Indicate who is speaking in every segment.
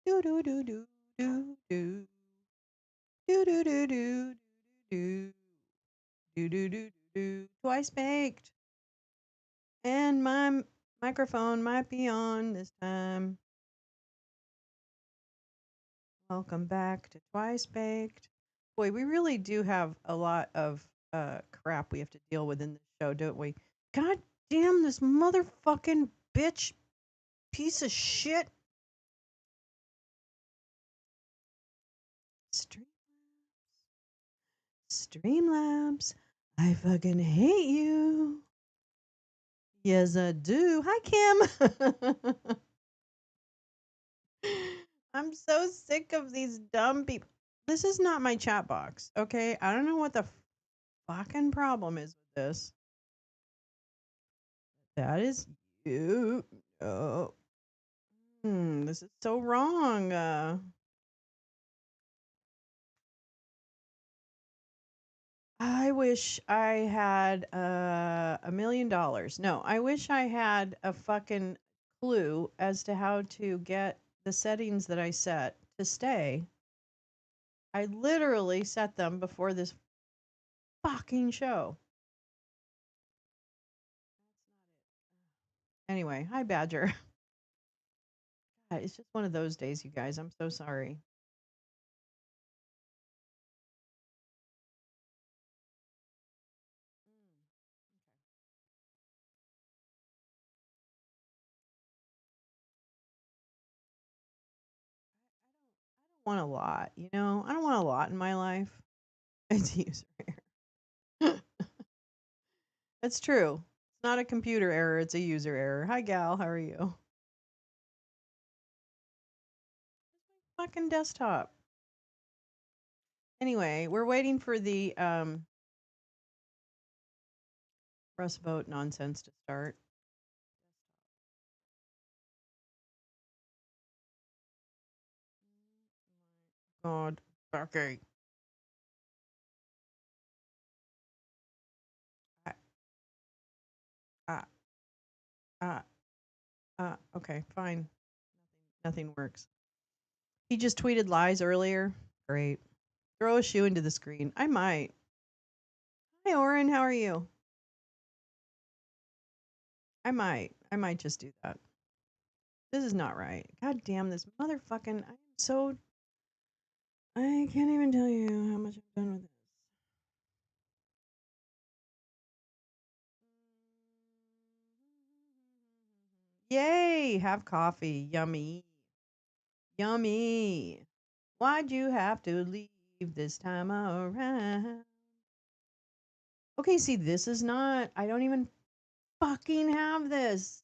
Speaker 1: Do do do do do do do do do do do do do do do. Twice baked, and my microphone might be on this time. Welcome back to Twice Baked. Boy, we really do have a lot of crap we have to deal with in this show, don't we? God damn this motherfucking bitch piece of shit. Streamlabs. I fucking hate you. Yes, I do. Hi, Kim. I'm so sick of these dumb people. This is not my chat box, okay? I don't know what the fucking problem is with this. That is you. Oh. This is so wrong. I wish I had $1 million. No, I wish I had a fucking clue as to how to get the settings that I set to stay. I literally set them before this fucking show. Anyway, hi Badger. God, it's just one of those days, you guys. I'm so sorry. I don't want a lot, you know? I don't want a lot in my life. It's user error. That's true. It's not a computer error, it's a user error. Hi Gal, how are you? Fucking desktop. Anyway, we're waiting for the Russ vote nonsense to start. God, Becky. Ah, ah, ah, okay, fine. Nothing works. He just tweeted lies earlier. Great. Throw a shoe into the screen. I might. Hi, Oren. How are you? I might. I might just do that. This is not right. God damn this motherfucking. I'm so. I can't even tell you how much I've done with this. Yay! Have coffee. Yummy. Yummy. Why'd you have to leave this time around? Okay, see, this is not. I don't even fucking have this.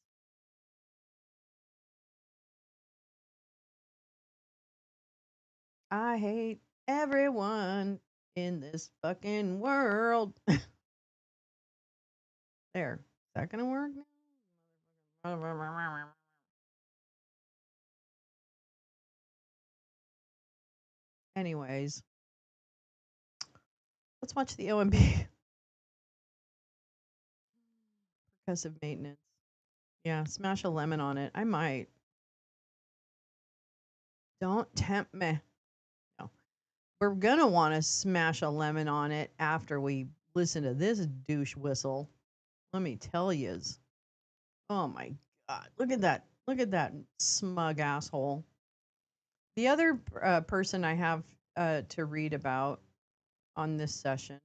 Speaker 1: I hate everyone in this fucking world. There. Is that gonna work now? Anyways, let's watch the OMB. Percussive maintenance. Yeah, smash a lemon on it. I might. Don't tempt me. No. We're gonna want to smash a lemon on it after we listen to this douche whistle. Let me tell yous. Oh my god. Look at that. Look at that smug asshole. The other person I have to read about on this session,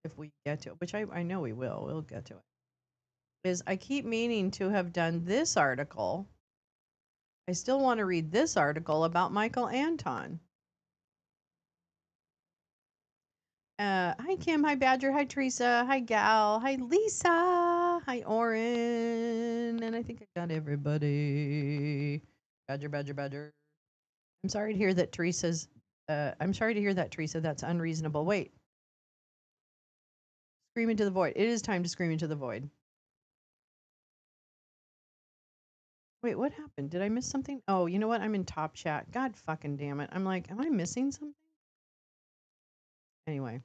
Speaker 1: if we get to it, which I know we will, we'll get to it, is I keep meaning to have done this article. I still want to read this article about Michael Anton. Hi, Kim. Hi, Badger. Hi, Teresa. Hi, Gal. Hi, Lisa. Hi, Oren. And I think I got everybody. Badger, Badger, Badger. I'm sorry to hear that Teresa's. I'm sorry to hear that, Teresa. That's unreasonable. Wait. Scream into the void. It is time to scream into the void. Wait, what happened? Did I miss something? Oh, you know what? I'm in top chat. God fucking damn it. I'm like, am I missing something? Anyway.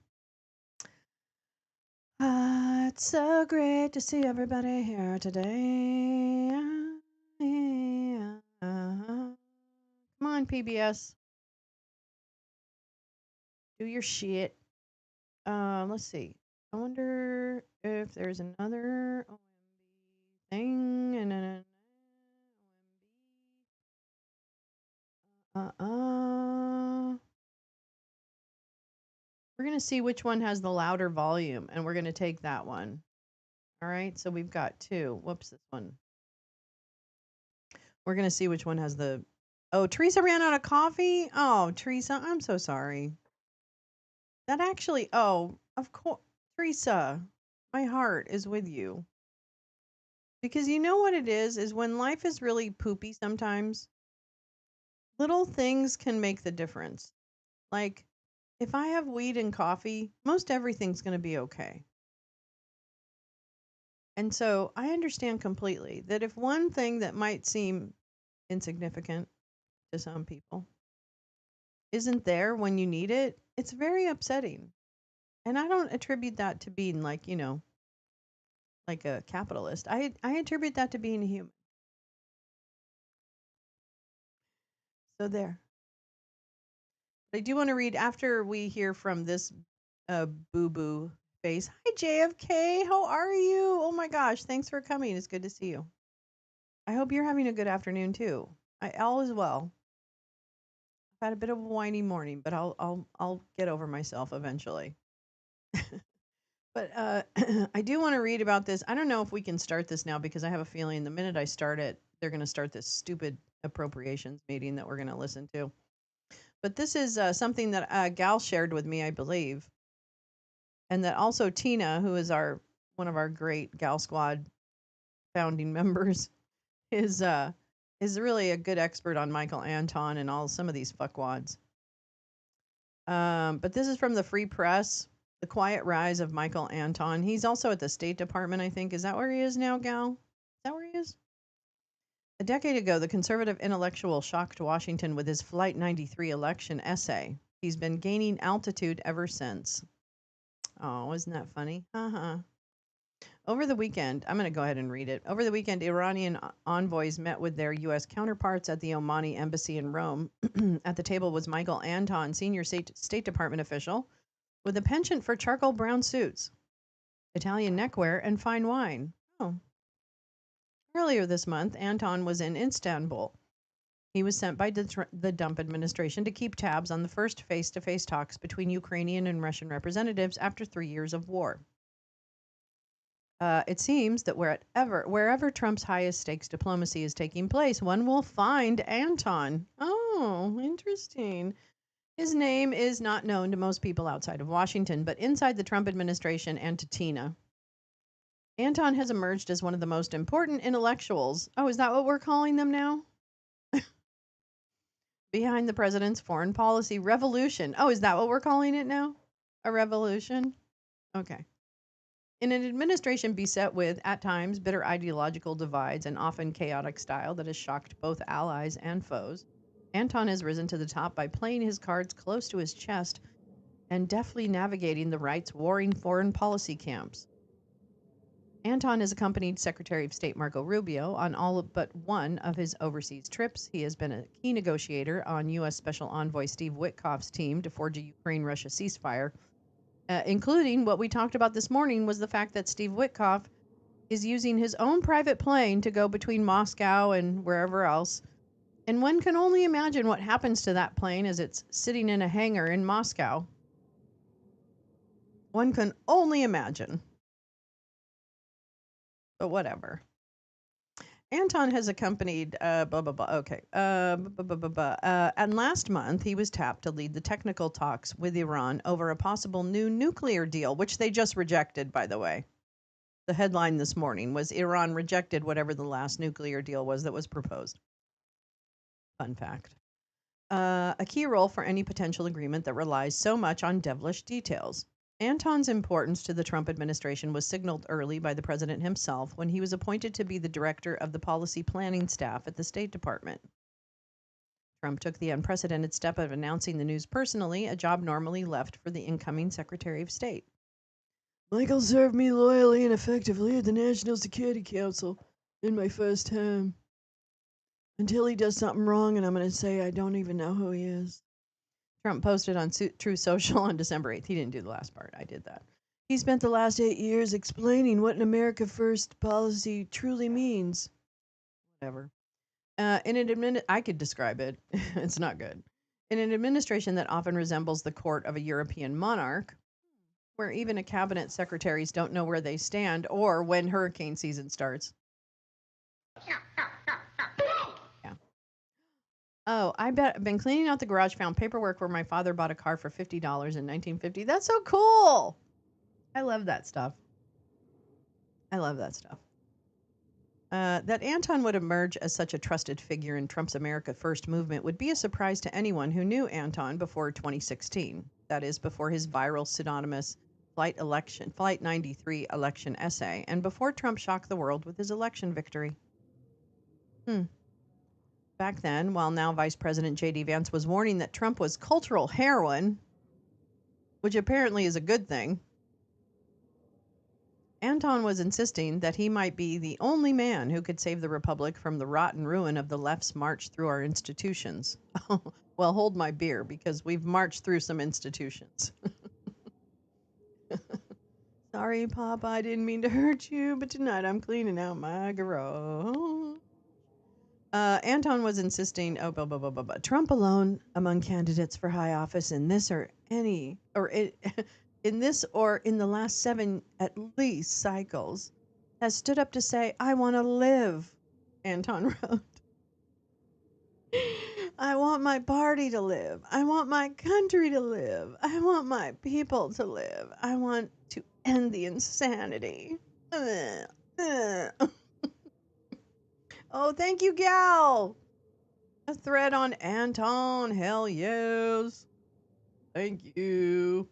Speaker 1: It's so great to see everybody here today. Come on, on, PBS. Do your shit. Let's see. I wonder if there's another OMB thing. And we're gonna see which one has the louder volume, and we're gonna take that one. All right. So we've got two. Whoops, this one. We're gonna see which one has the. Oh, Teresa ran out of coffee. Oh, Teresa, I'm so sorry. That actually. Oh, of course, Teresa. My heart is with you. Because you know what it is when life is really poopy sometimes, little things can make the difference. Like, if I have weed and coffee, most everything's going to be okay. And so I understand completely that if one thing that might seem insignificant to some people isn't there when you need it, it's very upsetting. And I don't attribute that to being like, like a capitalist. I attribute that to being a human. So there. But I do want to read after we hear from this boo boo face. Hi, JFK. How are you? Oh my gosh. Thanks for coming. It's good to see you. I hope you're having a good afternoon too. All is well. I've had a bit of a whiny morning, but I'll get over myself eventually. But I do want to read about this. I don't know if we can start this now because I have a feeling the minute I start it, they're going to start this stupid appropriations meeting that we're going to listen to. But this is something that Gal shared with me, I believe, and that also Tina, who is one of our great Gal Squad founding members, is really a good expert on Michael Anton and some of these fuckwads. But this is from the Free Press, The Quiet Rise of Michael Anton. He's also at the State Department, I think. Is that where he is now, Gal? Is that where he is? A decade ago, the conservative intellectual shocked Washington with his Flight 93 election essay. He's been gaining altitude ever since. Oh, isn't that funny? Over the weekend, I'm going to go ahead and read it. Over the weekend, Iranian envoys met with their U.S. counterparts at the Omani embassy in Rome. At the table was Michael Anton, senior State Department official, with a penchant for charcoal brown suits, Italian neckwear, and fine wine. Oh. Earlier this month, Anton was in Istanbul. He was sent by the Trump administration to keep tabs on the first face-to-face talks between Ukrainian and Russian representatives after 3 years of war. It seems that wherever Trump's highest stakes diplomacy is taking place, one will find Anton. Oh, interesting. His name is not known to most people outside of Washington, but inside the Trump administration and to Tina. Anton has emerged as one of the most important intellectuals. Oh, is that what we're calling them now? Behind the president's foreign policy revolution. Oh, is that what we're calling it now? A revolution? Okay. In an administration beset with, at times, bitter ideological divides and often chaotic style that has shocked both allies and foes, Anton has risen to the top by playing his cards close to his chest and deftly navigating the right's warring foreign policy camps. Anton has accompanied Secretary of State Marco Rubio on all but one of his overseas trips. He has been a key negotiator on U.S. Special Envoy Steve Witkoff's team to forge a Ukraine-Russia ceasefire, including what we talked about this morning was the fact that Steve Witkoff is using his own private plane to go between Moscow and wherever else. And one can only imagine what happens to that plane as it's sitting in a hangar in Moscow. One can only imagine. But whatever. Anton has accompanied blah blah blah. Okay. And last month he was tapped to lead the technical talks with Iran over a possible new nuclear deal, which they just rejected, by the way. The headline this morning was Iran rejected whatever the last nuclear deal was that was proposed. Fun fact. A key role for any potential agreement that relies so much on devilish details. Anton's importance to the Trump administration was signaled early by the president himself when he was appointed to be the director of the policy planning staff at the State Department. Trump took the unprecedented step of announcing the news personally, a job normally left for the incoming Secretary of State. Michael served me loyally and effectively at the National Security Council in my first term. until he does something wrong, and I'm going to say I don't even know who he is. Trump posted on True Social on December 8th. He didn't do the last part. I did that. He spent the last 8 years explaining what an America First policy truly means. Whatever. I could describe it. It's not good. In an administration that often resembles the court of a European monarch, where even a cabinet secretaries don't know where they stand or when hurricane season starts. Yeah. Oh, I bet I've been cleaning out the garage, found paperwork where my father bought a car for $50 in 1950. That's so cool. I love that stuff. That Anton would emerge as such a trusted figure in Trump's America First movement would be a surprise to anyone who knew Anton before 2016. That is, before his viral pseudonymous Flight 93 election essay, and before Trump shocked the world with his election victory. Back then, while now Vice President J.D. Vance was warning that Trump was cultural heroin, which apparently is a good thing, Anton was insisting that he might be the only man who could save the republic from the rotten ruin of the left's march through our institutions. Well, hold my beer, because we've marched through some institutions. Sorry, Papa, I didn't mean to hurt you, but tonight I'm cleaning out my garage. Anton was insisting, Trump alone among candidates for high office in this or any, or in this or in the last 7 at least cycles, has stood up to say, I want to live, Anton wrote. I want my party to live. I want my country to live. I want my people to live. I want to end the insanity. Oh, thank you, Gal. A thread on Anton. Hell yes. Thank you.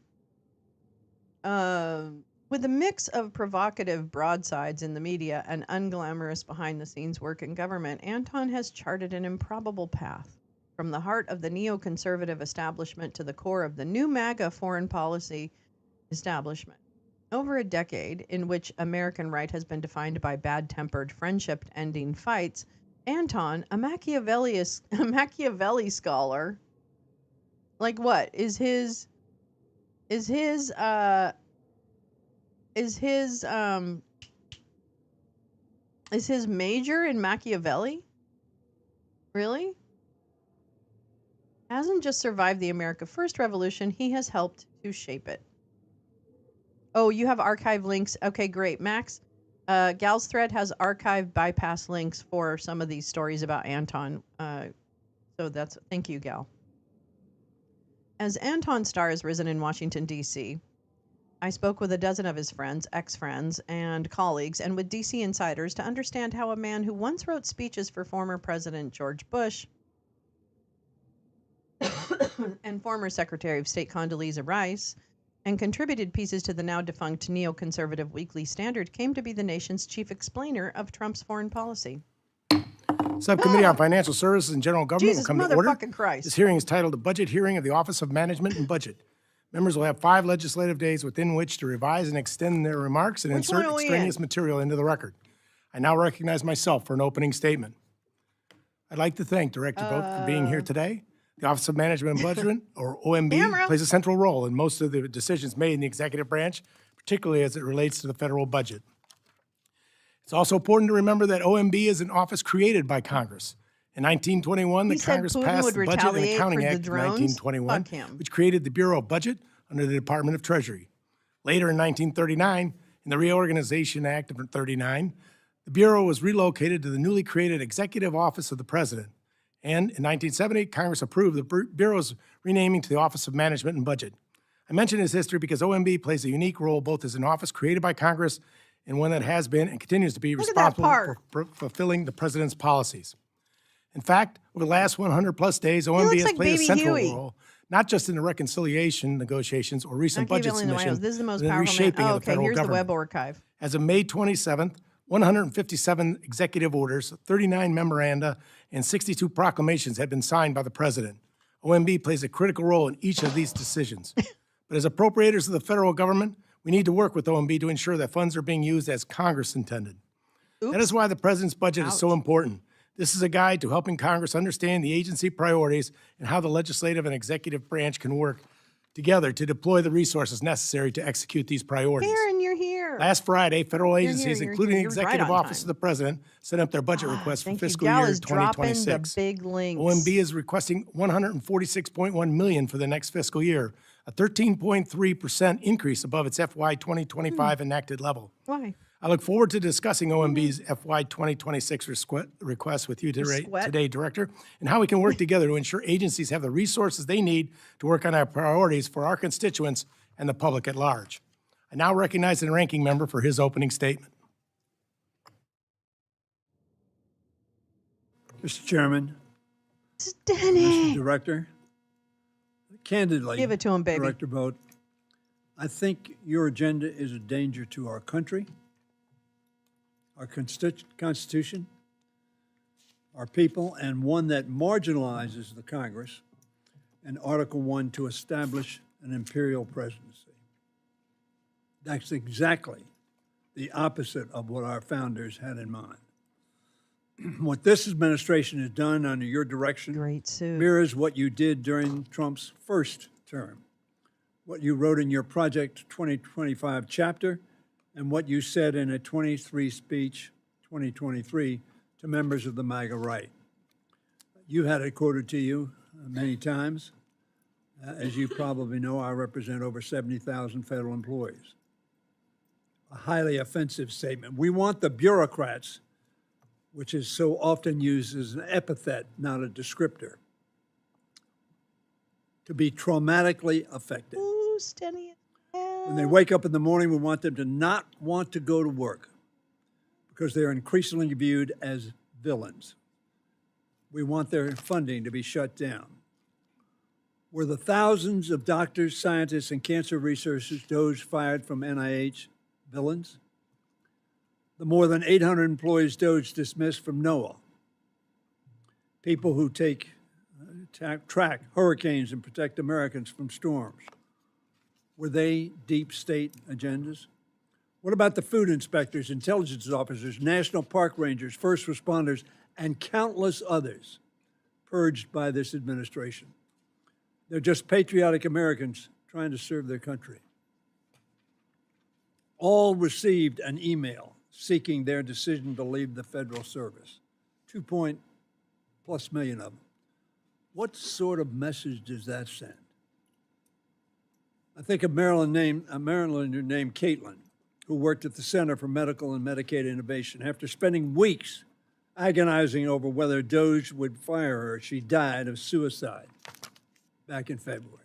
Speaker 1: With a mix of provocative broadsides in the media and unglamorous behind-the-scenes work in government, Anton has charted an improbable path from the heart of the neoconservative establishment to the core of the new MAGA foreign policy establishment. Over a decade, in which American right has been defined by bad-tempered, friendship-ending fights, Anton, a Machiavelli scholar, like what? Is his major in Machiavelli? Really? Hasn't just survived the America First Revolution, he has helped to shape it. Oh, you have archive links. Okay, great. Max, Gal's thread has archive bypass links for some of these stories about Anton. Thank you, Gal. As Anton's star has risen in Washington, D.C., I spoke with a dozen of his friends, ex-friends, and colleagues, and with D.C. insiders to understand how a man who once wrote speeches for former President George Bush and former Secretary of State Condoleezza Rice and contributed pieces to the now defunct neoconservative Weekly Standard came to be the nation's chief explainer of Trump's foreign policy.
Speaker 2: Subcommittee on Financial Services and General Government
Speaker 1: Jesus,
Speaker 2: will come to order.
Speaker 1: Christ.
Speaker 2: This hearing is titled a budget hearing of the Office of Management and Budget. Members will have 5 legislative days within which to revise and extend their remarks and insert extraneous material into the record. I now recognize myself for an opening statement. I'd like to thank Director Vought for being here today. The Office of Management and Budget, or OMB, plays a central role in most of the decisions made in the executive branch, particularly as it relates to the federal budget. It's also important to remember that OMB is an office created by Congress. In 1921, the Congress passed the Budget and Accounting Act of 1921, which created the Bureau of Budget under the Department of Treasury. Later in 1939, in the Reorganization Act of 1939, the Bureau was relocated to the newly created Executive Office of the President. And in 1970, Congress approved the Bureau's renaming to the Office of Management and Budget. I mention this history because OMB plays a unique role both as an office created by Congress and one that has been and continues to be responsible for fulfilling the President's policies. In fact, over the last 100-plus days, OMB has played a central role, not just in the reconciliation negotiations or recent budget submissions, but in the reshaping of the federal government.
Speaker 1: Here's the web archive.
Speaker 2: As of May 27th, 157 executive orders, 39 memoranda, and 62 proclamations have been signed by the President. OMB plays a critical role in each of these decisions. But as appropriators of the federal government, we need to work with OMB to ensure that funds are being used as Congress intended. That is why the President's budget is so important. This is a guide to helping Congress understand the agency priorities and how the legislative and executive branch can work together to deploy the resources necessary to execute these priorities.
Speaker 1: Karen, you're here.
Speaker 2: Last Friday, federal
Speaker 1: You're
Speaker 2: agencies,
Speaker 1: here,
Speaker 2: including the
Speaker 1: you're right
Speaker 2: Executive
Speaker 1: on
Speaker 2: Office
Speaker 1: time.
Speaker 2: of the President, sent up their budget requests for
Speaker 1: Thank you.
Speaker 2: fiscal
Speaker 1: Gal
Speaker 2: year
Speaker 1: is dropping
Speaker 2: 2026.
Speaker 1: the big links.
Speaker 2: OMB is requesting $146.1 million for the next fiscal year, a 13.3% increase above its FY 2025 enacted level.
Speaker 1: Why?
Speaker 2: I look forward to discussing OMB's FY 2026 request with you today, Director, and how we can work together to ensure agencies have the resources they need to work on our priorities for our constituents and the public at large. I now recognize the ranking member for his opening statement.
Speaker 3: Mr. Chairman,
Speaker 1: Denny.
Speaker 3: Mr. Director, candidly,
Speaker 1: Give it to him, baby.
Speaker 3: Director Vought, I think your agenda is a danger to our country, our Constitution, our people, and one that marginalizes the Congress and Article 1 to establish an imperial presidency. That's exactly the opposite of what our founders had in mind. What this administration has done under your direction
Speaker 1: Great suit.
Speaker 3: mirrors what you did during Trump's first term, what you wrote in your Project 2025 chapter, and what you said in a 23 speech, 2023, to members of the MAGA right. You had it quoted to you many times. As you probably know, I represent over 70,000 federal employees. A highly offensive statement. We want the bureaucrats, which is so often used as an epithet, not a descriptor, to be traumatically affected.
Speaker 1: Ooh, steady.
Speaker 3: When they wake up in the morning, we want them to not want to go to work because they're increasingly viewed as villains. We want their funding to be shut down. Were the thousands of doctors, scientists, and cancer researchers DOJ fired from NIH villains? The more than 800 employees DOJ dismissed from NOAA, people who track hurricanes and protect Americans from storms, were they deep state agendas? What about the food inspectors, intelligence officers, national park rangers, first responders, and countless others purged by this administration? They're just patriotic Americans trying to serve their country. All received an email seeking their decision to leave the federal service. 2+ million of them. What sort of message does that send? I think of a Marylander named Caitlin, who worked at the Center for Medical and Medicaid Innovation. After spending weeks agonizing over whether DOJ would fire her, she died of suicide back in February.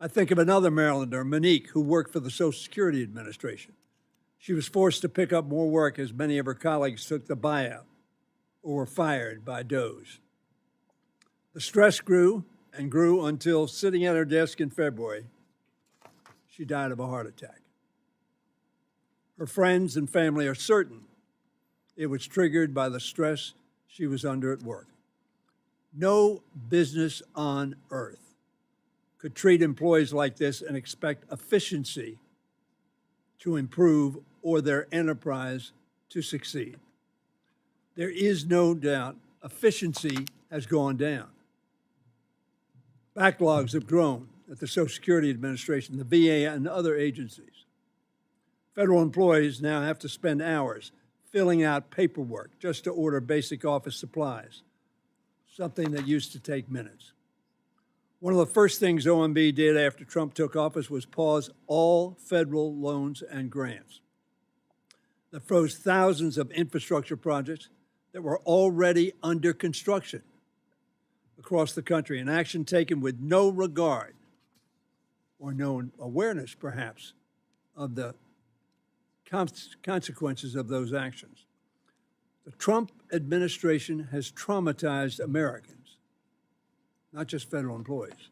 Speaker 3: I think of another Marylander, Monique, who worked for the Social Security Administration. She was forced to pick up more work as many of her colleagues took the buyout or were fired by DOJ. The stress grew and grew until, sitting at her desk in February, she died of a heart attack. Her friends and family are certain it was triggered by the stress she was under at work. No business on earth could treat employees like this and expect efficiency to improve or their enterprise to succeed. There is no doubt efficiency has gone down. Backlogs have grown at the Social Security Administration, the VA, and other agencies. Federal employees now have to spend hours filling out paperwork just to order basic office supplies, something that used to take minutes. One of the first things OMB did after Trump took office was pause all federal loans and grants. That froze thousands of infrastructure projects that were already under construction across the country, an action taken with no regard or no awareness, perhaps, of the consequences of those actions. The Trump administration has traumatized Americans, not just federal employees,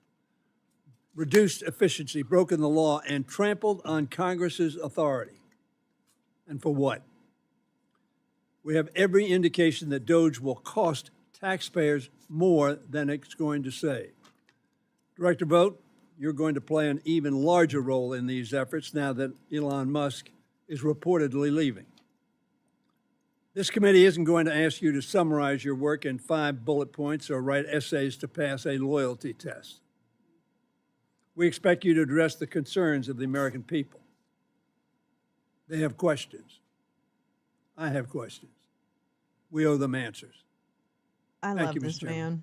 Speaker 3: reduced efficiency, broken the law, and trampled on Congress's authority. And for what? We have every indication that DOJ will cost taxpayers more than it's going to save. Director Vought, you're going to play an even larger role in these efforts now that Elon Musk is reportedly leaving. This committee isn't going to ask you to summarize your work in 5 bullet points or write essays to pass a loyalty test. We expect you to address the concerns of the American people. They have questions. I have questions. We owe them answers.
Speaker 1: I
Speaker 3: Thank
Speaker 1: love
Speaker 3: you,
Speaker 1: this
Speaker 3: Mr. Chairman.
Speaker 1: man.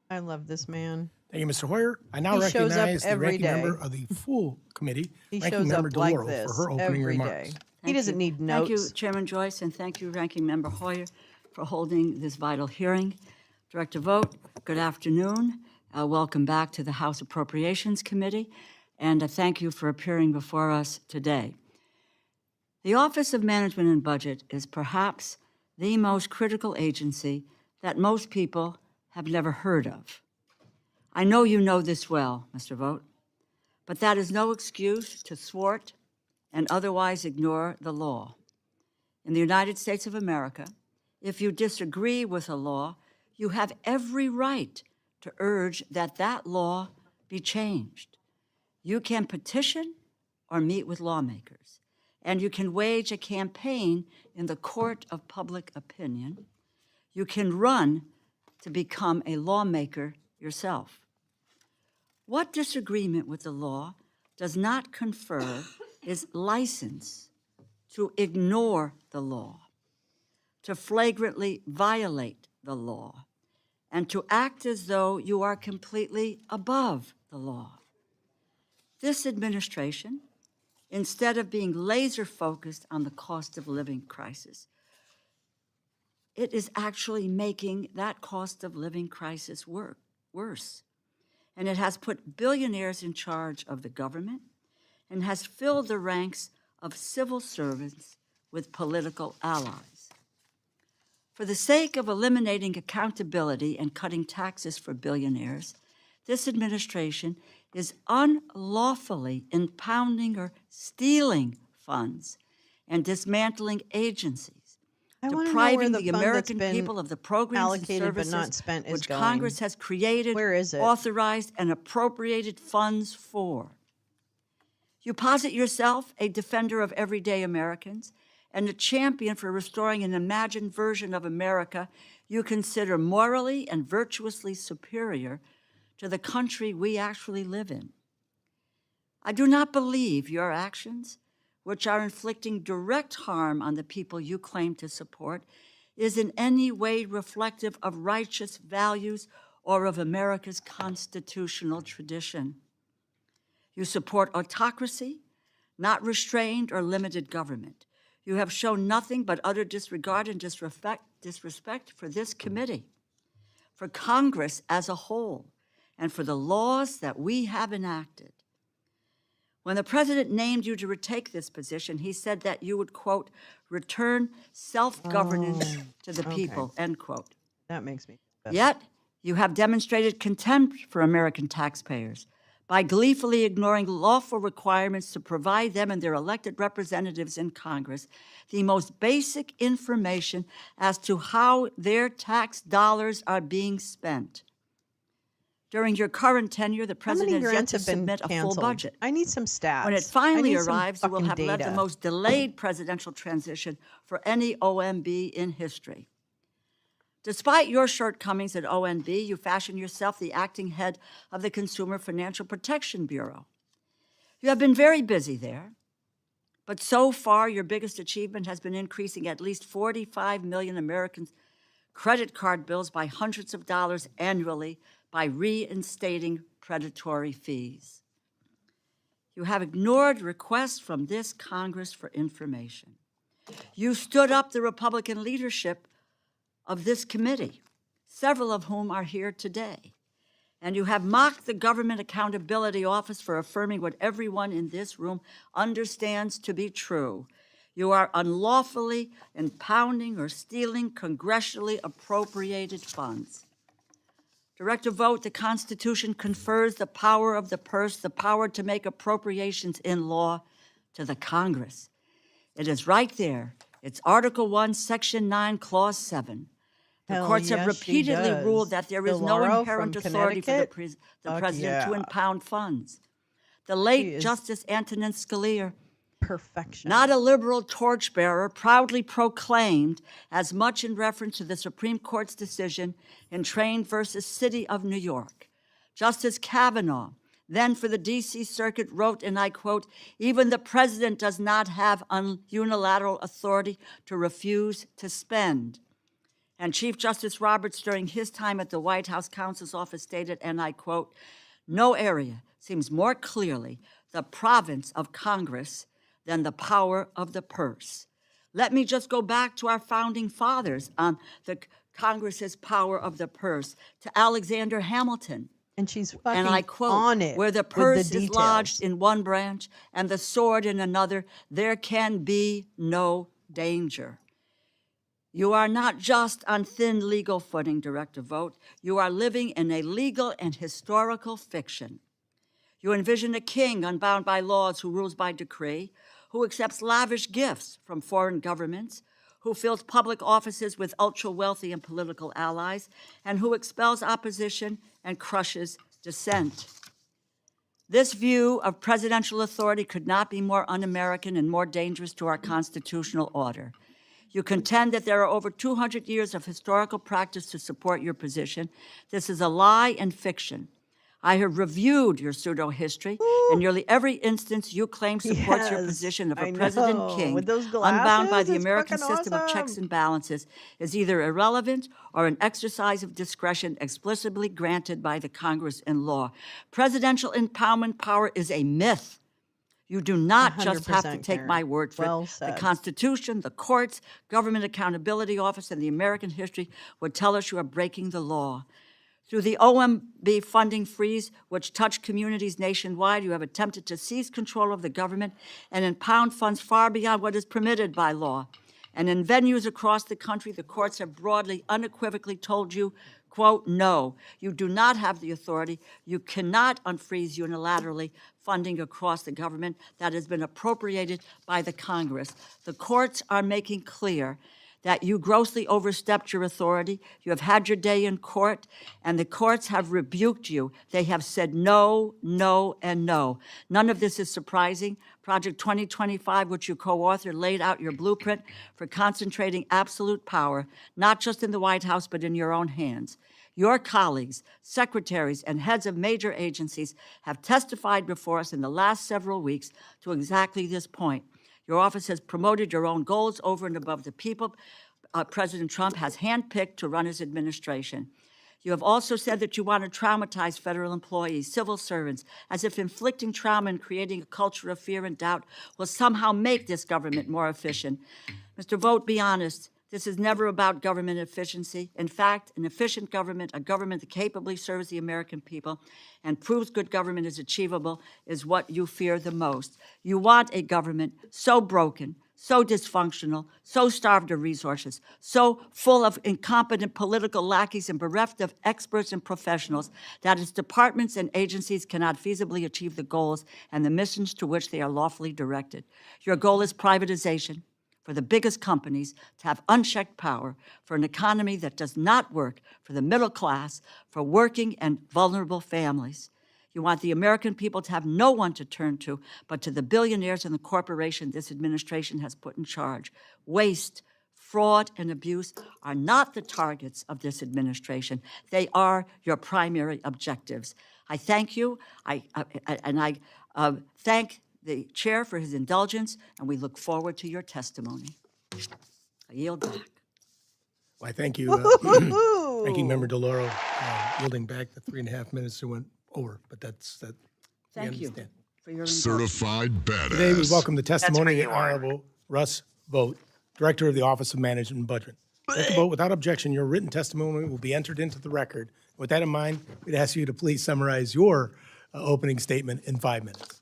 Speaker 1: I love this man.
Speaker 2: Thank you, Mr. Hoyer. I now
Speaker 1: He shows up
Speaker 2: recognize the
Speaker 1: every
Speaker 2: ranking member
Speaker 1: day.
Speaker 2: of the full committee,
Speaker 1: He
Speaker 2: Ranking
Speaker 1: shows
Speaker 2: Member
Speaker 1: up like
Speaker 2: DeLoro,
Speaker 1: this
Speaker 2: for her opening
Speaker 1: every
Speaker 2: remarks.
Speaker 1: day. He
Speaker 4: Thank
Speaker 1: doesn't
Speaker 4: you.
Speaker 1: need notes.
Speaker 4: Thank you, Chairman Joyce, and thank you, Ranking Member Hoyer, for holding this vital hearing. Director Vogt, good afternoon. Welcome back to the House Appropriations Committee, and thank you for appearing before us today. The Office of Management and Budget is perhaps the most critical agency that most people have never heard of. I know you know this well, Mr. Vogt, but that is no excuse to thwart and otherwise ignore the law. In the United States of America, if you disagree with a law, you have every right to urge that that law be changed. You can petition or meet with lawmakers, and you can wage a campaign in the court of public opinion. You can run to become a lawmaker yourself. What disagreement with the law does not confer is license to ignore the law, to flagrantly violate the law, and to act as though you are completely above the law. This administration, instead of being laser focused on the cost of living crisis, it is actually making that cost of living crisis worse. And it has put billionaires in charge of the government and has filled the ranks of civil servants with political allies. For the sake of eliminating accountability and cutting taxes for billionaires, this administration is unlawfully impounding or stealing funds and dismantling agencies,
Speaker 1: I want to know where
Speaker 4: depriving
Speaker 1: the
Speaker 4: the
Speaker 1: fund that's
Speaker 4: American
Speaker 1: been
Speaker 4: people of the programs and
Speaker 1: allocated but
Speaker 4: services
Speaker 1: not spent is
Speaker 4: which
Speaker 1: going.
Speaker 4: Congress has created,
Speaker 1: Where is it?
Speaker 4: authorized, and appropriated funds for. You posit yourself a defender of everyday Americans and a champion for restoring an imagined version of America you consider morally and virtuously superior to the country we actually live in. I do not believe your actions, which are inflicting direct harm on the people you claim to support, is in any way reflective of righteous values or of America's constitutional tradition. You support autocracy, not restrained or limited government. You have shown nothing but utter disregard and disrespect for this committee, for Congress as a whole, and for the laws that we have enacted. When the president named you to retake this position, he said that you would, quote, return self-governance to the people, end quote.
Speaker 1: That makes me feel better.
Speaker 4: Yet, you have demonstrated contempt for American taxpayers by gleefully ignoring lawful requirements to provide them and their elected representatives in Congress the most basic information as to how their tax dollars are being spent. During your current tenure, the
Speaker 1: How many
Speaker 4: president has yet
Speaker 1: grants
Speaker 4: to
Speaker 1: have been
Speaker 4: submit a full
Speaker 1: canceled?
Speaker 4: budget.
Speaker 1: I need some stats.
Speaker 4: When it
Speaker 1: I
Speaker 4: finally
Speaker 1: need some
Speaker 4: arrives, you will
Speaker 1: fucking
Speaker 4: have led the
Speaker 1: data.
Speaker 4: most delayed presidential transition for any OMB in history. Despite your shortcomings at OMB, you fashioned yourself the acting head of the Consumer Financial Protection Bureau. You have been very busy there, but so far your biggest achievement has been increasing at least 45 million Americans' credit card bills by hundreds of dollars annually by reinstating predatory fees. You have ignored requests from this Congress for information. You stood up the Republican leadership of this committee, several of whom are here today. And you have mocked the Government Accountability Office for affirming what everyone in this room understands to be true. You are unlawfully impounding or stealing congressionally appropriated funds. Director Vogt, the Constitution confers the power of the purse, the power to make appropriations in law, to the Congress. It is right there. It's Article 1, Section 9, Clause 7. The
Speaker 1: Hell
Speaker 4: courts have
Speaker 1: yes, she
Speaker 4: repeatedly
Speaker 1: does.
Speaker 4: ruled that there is no
Speaker 1: Lolo
Speaker 4: inherent
Speaker 1: from
Speaker 4: authority for the
Speaker 1: Connecticut?
Speaker 4: the
Speaker 1: Fuck
Speaker 4: president to
Speaker 1: yeah.
Speaker 4: impound funds. The
Speaker 1: She
Speaker 4: late
Speaker 1: is-
Speaker 4: Justice Antonin Scalia
Speaker 1: Perfection.
Speaker 4: Not a liberal torchbearer proudly proclaimed, as much in reference to the Supreme Court's decision in Train versus City of New York. Justice Kavanaugh, then for the D.C. Circuit, wrote, and I quote, "Even the president does not have unilateral authority to refuse to spend." And Chief Justice Roberts, during his time at the White House counsel's office, stated, and I quote, "No area seems more clearly the province of Congress than the power of the purse." Let me just go back to our founding fathers on the Congress's power of the purse, to Alexander Hamilton.
Speaker 1: And she's fucking
Speaker 4: And I quote,
Speaker 1: on it.
Speaker 4: "Where the
Speaker 1: with
Speaker 4: purse
Speaker 1: the
Speaker 4: is
Speaker 1: details.
Speaker 4: lodged in one branch and the sword in another, there can be no danger." You are not just on thin legal footing, Director Vought. You are living in a legal and historical fiction. You envision a king unbound by laws who rules by decree, who accepts lavish gifts from foreign governments, who fills public offices with ultra-wealthy and political allies, and who expels opposition and crushes dissent. This view of presidential authority could not be more un-American and more dangerous to our constitutional order. You contend that there are over 200 years of historical practice to support your position. This is a lie and fiction. I have reviewed your pseudo-history, and nearly every instance you claim supports your
Speaker 1: Yes,
Speaker 4: position of
Speaker 1: I
Speaker 4: a president
Speaker 1: know.
Speaker 4: king,
Speaker 1: With those
Speaker 4: unbound by
Speaker 1: glasses,
Speaker 4: the
Speaker 1: it's
Speaker 4: American
Speaker 1: fucking
Speaker 4: system of checks
Speaker 1: awesome.
Speaker 4: and balances, is either irrelevant or an exercise of discretion explicitly granted by the Congress in law. Presidential impoundment power is a myth. You do not just have to
Speaker 1: 100%,
Speaker 4: take my
Speaker 1: Karen.
Speaker 4: word for
Speaker 1: Well
Speaker 4: it. The
Speaker 1: said.
Speaker 4: Constitution, the courts, Government Accountability Office, and the American history would tell us you are breaking the law. Through the OMB funding freeze, which touched communities nationwide, you have attempted to seize control of the government and impound funds far beyond what is permitted by law. And in venues across the country, the courts have broadly, unequivocally told you, quote, "No, you do not have the authority. You cannot unfreeze unilaterally funding across the government that has been appropriated by the Congress." The courts are making clear that you grossly overstepped your authority. You have had your day in court, and the courts have rebuked you. They have said no, no, and no. None of this is surprising. Project 2025, which you co-authored, laid out your blueprint for concentrating absolute power, not just in the White House, but in your own hands. Your colleagues, secretaries, and heads of major agencies have testified before us in the last several weeks to exactly this point. Your office has promoted your own goals over and above the people President Trump has handpicked to run his administration. You have also said that you want to traumatize federal employees, civil servants, as if inflicting trauma and creating a culture of fear and doubt will somehow make this government more efficient. Mr. Vought, be honest. This is never about government efficiency. In fact, an efficient government, a government that capably serves the American people and proves good government is achievable, is what you fear the most. You want a government so broken, so dysfunctional, so starved of resources, so full of incompetent political lackeys and bereft of experts and professionals that its departments and agencies cannot feasibly achieve the goals and the missions to which they are lawfully directed. Your goal is privatization, for the biggest companies to have unchecked power, for an economy that does not work for the middle class, for working and vulnerable families. You want the American people to have no one to turn to but to the billionaires and the corporation this administration has put in charge. Waste, fraud, and abuse are not the targets of this administration. They are your primary objectives. I thank you, I thank the chair for his indulgence, and we look forward to your testimony. I yield back.
Speaker 2: Well, I thank you, Ranking Member Lolo, yielding back the 3.5 minutes who went over, but that's we
Speaker 4: Thank you
Speaker 2: understand.
Speaker 4: for your indulgence.
Speaker 5: Certified badass.
Speaker 2: Today, we welcome the testimony of the Honorable Russ Vought, Director of the Office of Management and Budget. Mr. Vought, without objection, your written testimony will be entered into the record. With that in mind, we'd ask you to please summarize your opening statement in 5 minutes.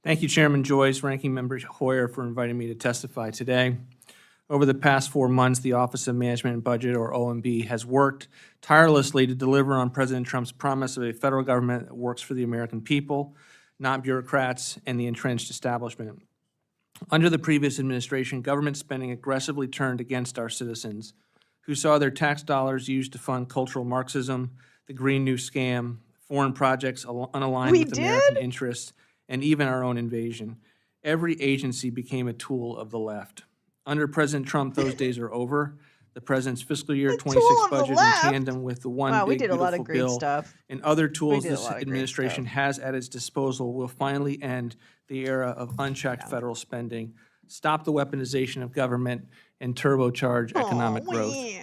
Speaker 6: Thank you, Chairman Joyce, Ranking Member Hoyer, for inviting me to testify today. Over the past 4 months, the Office of Management and Budget, or OMB, has worked tirelessly to deliver on President Trump's promise of a federal government that works for the American people, not bureaucrats and the entrenched establishment. Under the previous administration, government spending aggressively turned against our citizens, who saw their tax dollars used to fund cultural Marxism, the Green New Scam, foreign projects unaligned with American interests, and even our own invasion. every agency became a tool of the left. Under President Trump, those days are over. The president's fiscal year 26
Speaker 1: tool of the
Speaker 6: budget in
Speaker 1: left?
Speaker 6: tandem with the One
Speaker 1: Wow, we
Speaker 6: Big
Speaker 1: did a lot of
Speaker 6: Beautiful
Speaker 1: great
Speaker 6: Bill
Speaker 1: stuff.
Speaker 6: and other tools
Speaker 1: did a
Speaker 6: this
Speaker 1: lot of great
Speaker 6: administration
Speaker 1: stuff.
Speaker 6: has at its disposal will finally end the era of unchecked federal spending, stop the weaponization of government, and turbocharge economic growth.
Speaker 1: Yeah.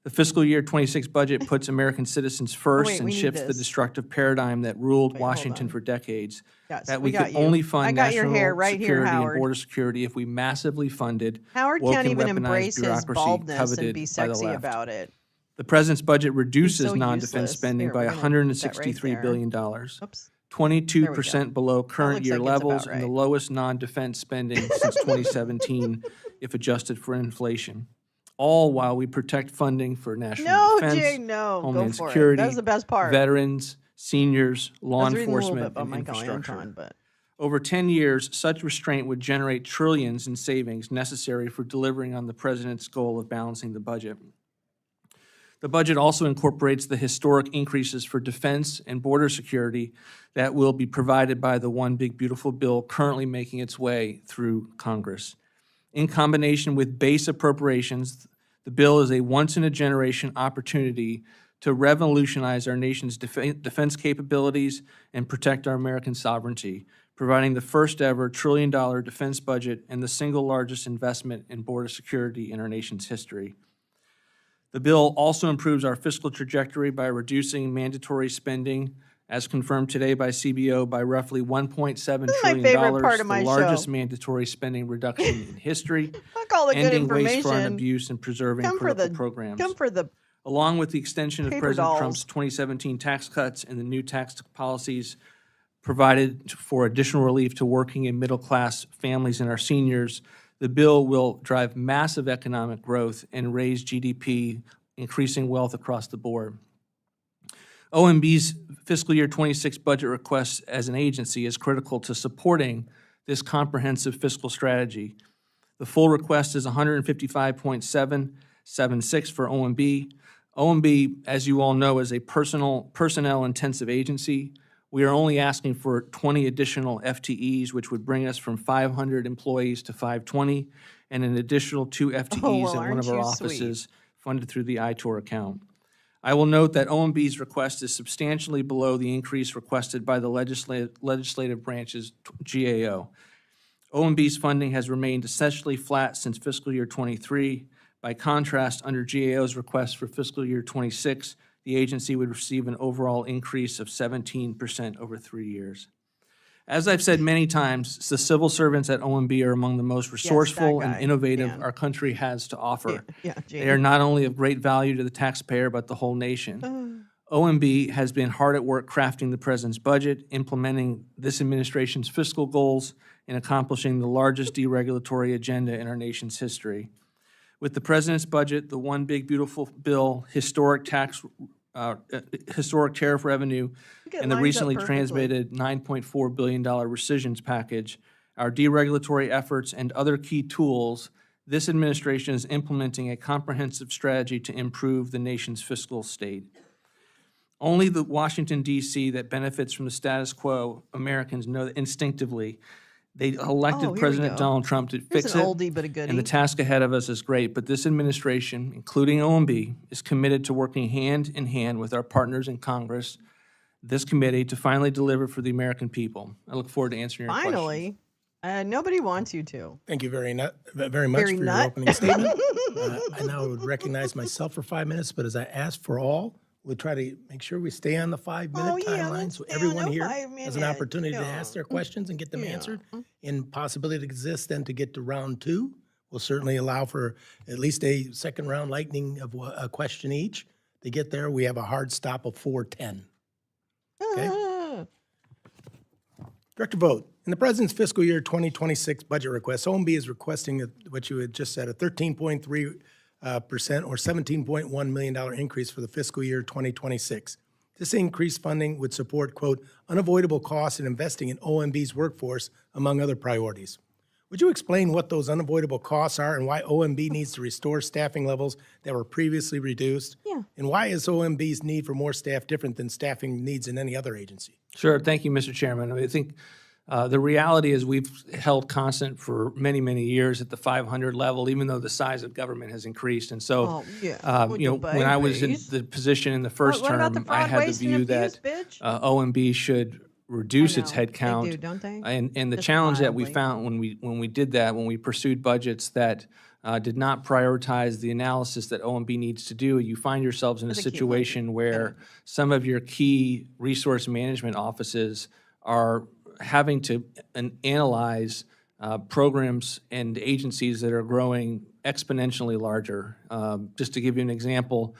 Speaker 6: The fiscal year 26 budget puts American citizens first
Speaker 1: wait,
Speaker 6: and
Speaker 1: we need
Speaker 6: shifts the
Speaker 1: this.
Speaker 6: destructive paradigm that ruled
Speaker 1: hold
Speaker 6: Washington
Speaker 1: on.
Speaker 6: for decades.
Speaker 1: Yes,
Speaker 6: That
Speaker 1: we
Speaker 6: we
Speaker 1: got
Speaker 6: could
Speaker 1: you.
Speaker 6: only
Speaker 1: I
Speaker 6: fund
Speaker 1: got your
Speaker 6: national
Speaker 1: hair right here,
Speaker 6: security and
Speaker 1: Howard.
Speaker 6: border security if we massively funded
Speaker 1: Howard
Speaker 6: woke
Speaker 1: can't
Speaker 6: and
Speaker 1: even
Speaker 6: weaponized
Speaker 1: embrace his
Speaker 6: bureaucracy
Speaker 1: baldness
Speaker 6: coveted
Speaker 1: and be
Speaker 6: by the
Speaker 1: sexy
Speaker 6: left.
Speaker 1: about it.
Speaker 6: The president's budget reduces
Speaker 1: so
Speaker 6: non-defense
Speaker 1: useless.
Speaker 6: spending
Speaker 1: Here,
Speaker 6: by
Speaker 1: we're gonna put that right
Speaker 6: $163
Speaker 1: there.
Speaker 6: billion,
Speaker 1: Oops.
Speaker 6: 22% below current
Speaker 1: looks
Speaker 6: year
Speaker 1: like it's about
Speaker 6: levels, and the
Speaker 1: right.
Speaker 6: lowest non-defense spending since 2017 if adjusted for inflation. All while we protect funding for national
Speaker 1: No,
Speaker 6: defense,
Speaker 1: Jay, no. Go
Speaker 6: homeland
Speaker 1: for it.
Speaker 6: security,
Speaker 1: That was the best part.
Speaker 6: veterans, seniors, law
Speaker 1: I was reading a little bit
Speaker 6: enforcement,
Speaker 1: about
Speaker 6: and
Speaker 1: Michael
Speaker 6: infrastructure.
Speaker 1: Anton, but
Speaker 6: Over 10 years, such restraint would generate trillions in savings necessary for delivering on the president's goal of balancing the budget. The budget also incorporates the historic increases for defense and border security that will be provided by the One Big Beautiful Bill currently making its way through Congress. In combination with base appropriations, the bill is a once-in-a-generation opportunity to revolutionize our nation's defense capabilities and protect our American sovereignty, providing the first-ever trillion-dollar defense budget and the single largest investment in border security in our nation's history. The bill also improves our fiscal trajectory by reducing mandatory spending, as confirmed today by CBO, by roughly $1.7
Speaker 1: is my
Speaker 6: trillion,
Speaker 1: favorite part of my
Speaker 6: the largest
Speaker 1: show.
Speaker 6: mandatory spending reduction in history,
Speaker 1: fuck all the good
Speaker 6: ending waste, fraud, and
Speaker 1: information.
Speaker 6: abuse, and preserving
Speaker 1: Come for
Speaker 6: critical
Speaker 1: the
Speaker 6: programs.
Speaker 1: come for the
Speaker 6: Along with the extension of
Speaker 1: paper
Speaker 6: President
Speaker 1: dolls.
Speaker 6: Trump's 2017 tax cuts and the new tax policies provided for additional relief to working and middle-class families and our seniors, the bill will drive massive economic growth and raise GDP, increasing wealth across the board. OMB's fiscal year 26 budget request as an agency is critical to supporting this comprehensive fiscal strategy. The full request is $155.776 for OMB. OMB, as you all know, is a personnel-intensive agency. We are only asking for 20 additional FTEs, which would bring us from 500 employees to 520, and an additional 2 FTEs in one of our
Speaker 1: aren't you sweet?
Speaker 6: offices funded through the ITOR account. I will note that OMB's request is substantially below the increase requested by the legislative branch's GAO. OMB's funding has remained essentially flat since fiscal year 23. By contrast, under GAO's request for fiscal year 26, the agency would receive an overall increase of 17% over 3 years. As I've said many times, the civil servants at OMB are among the most resourceful
Speaker 1: guy,
Speaker 6: and innovative
Speaker 1: Dan.
Speaker 6: our country has to offer.
Speaker 1: yeah,
Speaker 6: They are not only of great value to the taxpayer, but the whole nation. OMB has been hard at work crafting the president's budget, implementing this administration's fiscal goals, and accomplishing the largest deregulatory agenda in our nation's history. With the president's budget, the One Big Beautiful Bill, historic tariff revenue,
Speaker 1: it
Speaker 6: and the
Speaker 1: lines up
Speaker 6: recently
Speaker 1: perfectly.
Speaker 6: transmitted $9.4 billion rescissions package, our deregulatory efforts, and other key tools, this administration is implementing a comprehensive strategy to improve the nation's fiscal state. Only the Washington, D.C. that benefits from the status quo Americans know that instinctively. They elected
Speaker 1: here we
Speaker 6: President
Speaker 1: go.
Speaker 6: Donald Trump to
Speaker 1: Here's
Speaker 6: fix
Speaker 1: an
Speaker 6: it.
Speaker 1: oldie but a goodie.
Speaker 6: And the task ahead of us is great, but this administration, including OMB, is committed to working hand in hand with our partners in Congress, this committee, to finally deliver for the American people. I look forward to answering your questions.
Speaker 1: Finally, nobody wants you to.
Speaker 2: Thank you very much
Speaker 1: Very
Speaker 2: for your
Speaker 1: nut.
Speaker 2: opening statement. I now would recognize myself for 5 minutes, but as I asked for all, we'll try to make sure we stay on the 5-minute
Speaker 1: Oh, yeah,
Speaker 2: timeline
Speaker 1: let's
Speaker 2: so
Speaker 1: stay on
Speaker 2: everyone
Speaker 1: the
Speaker 2: here
Speaker 1: 5
Speaker 2: has an
Speaker 1: minute,
Speaker 2: opportunity to
Speaker 1: yeah.
Speaker 2: ask their questions and get them
Speaker 1: Yeah.
Speaker 2: answered. And possibility exists then to get to round 2. We'll certainly allow for at least a second round lightning of a question each. To get there, we have a hard stop of 4:10. Okay. Director Vogt, in the President's fiscal year 2026 budget request, OMB is requesting what you had just said, a 13.3% or $17.1 million increase for the fiscal year 2026. This increased funding would support, quote, unavoidable costs in investing in OMB's workforce, among other priorities. Would you explain what those unavoidable costs are and why OMB needs to restore staffing levels that were previously reduced?
Speaker 1: Yeah.
Speaker 2: And why is OMB's need for more staff different than staffing needs in any other agency?
Speaker 6: Sure. Thank you, Mr. Chairman. I think The reality is we've held constant for many, many years at the 500 level, even though the size of government has increased. And so,
Speaker 1: Oh, yeah. With the
Speaker 6: when I was in
Speaker 1: babies.
Speaker 6: the position in the first
Speaker 1: What about the
Speaker 6: term, I
Speaker 1: fraud,
Speaker 6: had the
Speaker 1: waste, and
Speaker 6: view
Speaker 1: abuse,
Speaker 6: that
Speaker 1: bitch?
Speaker 6: OMB should reduce its
Speaker 1: know. They
Speaker 6: headcount.
Speaker 1: do, don't they?
Speaker 6: And the
Speaker 1: Just
Speaker 6: challenge that we
Speaker 1: mildly.
Speaker 6: found when we did that, when we pursued budgets that did not prioritize the analysis that OMB needs to do, you find yourselves in a
Speaker 1: That's a cute
Speaker 6: situation where some of your key resource management offices are having to analyze programs and agencies that are growing exponentially larger. Just to give you an example,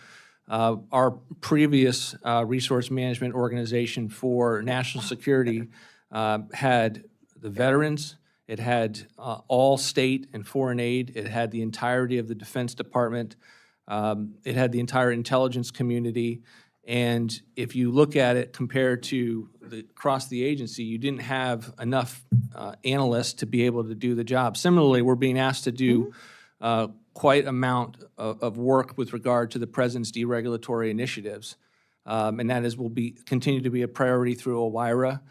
Speaker 6: our previous resource management organization for national security had the veterans, it had all state and foreign aid, it had the entirety of the Defense Department, it had the entire intelligence community. And if you look at it compared to across the agency, you didn't have enough analysts to be able to do the job. Similarly, we're being asked to do quite amount of work with regard to the president's deregulatory initiatives. And that will continue to be a priority through OIRA.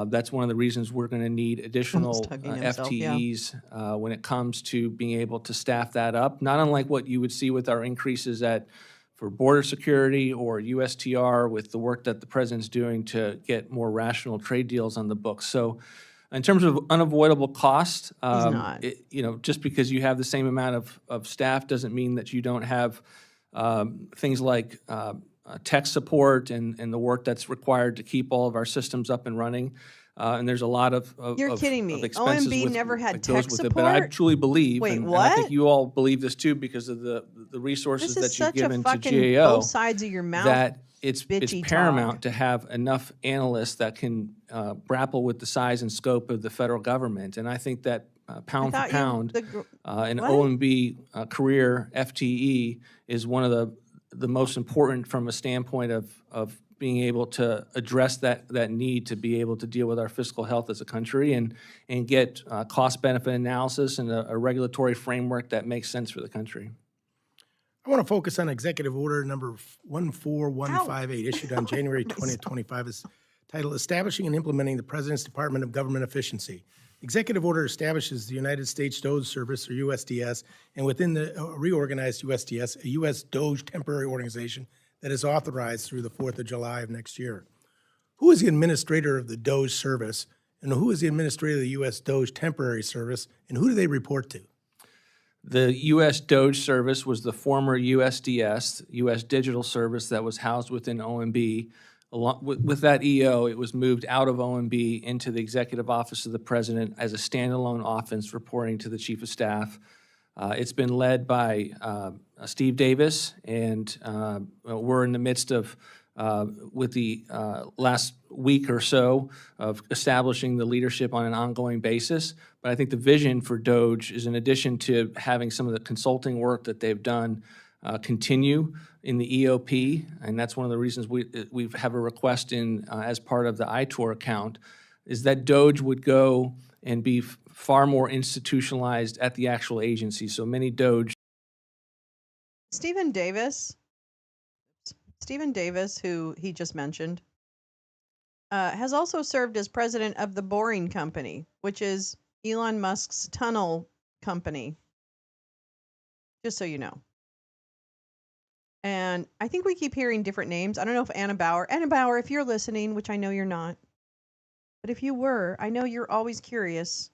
Speaker 6: That's one of the reasons we're going to need additional
Speaker 1: tugging himself, yeah.
Speaker 6: FTEs when it comes to being able to staff that up, not unlike what you would see with our increases for border security or USTR with the work that the president's doing to get more rational trade deals on the books. So in terms of unavoidable cost,
Speaker 1: not.
Speaker 6: just because you have the same amount of staff doesn't mean that you don't have things like tech support and the work that's required to keep all of our systems up and running. And there's a lot of
Speaker 1: You're kidding me.
Speaker 6: expenses
Speaker 1: OMB never had
Speaker 6: that goes
Speaker 1: tech
Speaker 6: with it. But I
Speaker 1: support?
Speaker 6: truly believe,
Speaker 1: Wait,
Speaker 6: and I think
Speaker 1: what?
Speaker 6: you all believe this too because of the resources
Speaker 1: This is
Speaker 6: that you've
Speaker 1: such a
Speaker 6: given to
Speaker 1: fucking
Speaker 6: GAO,
Speaker 1: both sides of your mouth.
Speaker 6: that it's
Speaker 1: bitchy
Speaker 6: paramount
Speaker 1: talk.
Speaker 6: to have enough analysts that can grapple with the size and scope of the federal government. And I think that pound for
Speaker 1: thought you-
Speaker 6: pound, an
Speaker 1: what?
Speaker 6: OMB career FTE is one of the most important from a standpoint of being able to address that need to be able to deal with our fiscal health as a country and get cost-benefit analysis and a regulatory framework that makes sense for the country.
Speaker 2: I want to focus on Executive Order number 14158, issued on January 20th, 25, is titled Establishing and Implementing the President's Department of Government Efficiency. Executive Order establishes the United States DOGE Service, or USDS, and within the reorganized USDS, a U.S. DOGE temporary organization that is authorized through the 4th of July of next year. Who is the administrator of the DOGE Service, and who is the administrator of the U.S. DOGE Temporary Service, and who do they report to?
Speaker 6: The U.S. DOGE Service was the former USDS, U.S. Digital Service, that was housed within OMB. Along with that EO, it was moved out of OMB into the Executive Office of the President as a standalone office reporting to the Chief of Staff. It's been led by Steve Davis, and we're in the midst of, with the last week or so, of establishing the leadership on an ongoing basis. But I think the vision for DOGE is, in addition to having some of the consulting work that they've done continue in the EOP, and that's one of the reasons we have a request in as part of the ITOR account, is that DOGE would go and be far more institutionalized at the actual agency. So many DOGE.
Speaker 1: Stephen Davis, who he just mentioned, has also served as president of the Boring Company, which is Elon Musk's tunnel company, just so you know. And I think we keep hearing different names. I don't know if Anna Bauer, if you're listening, which I know you're not, but if you were, I know you're always curious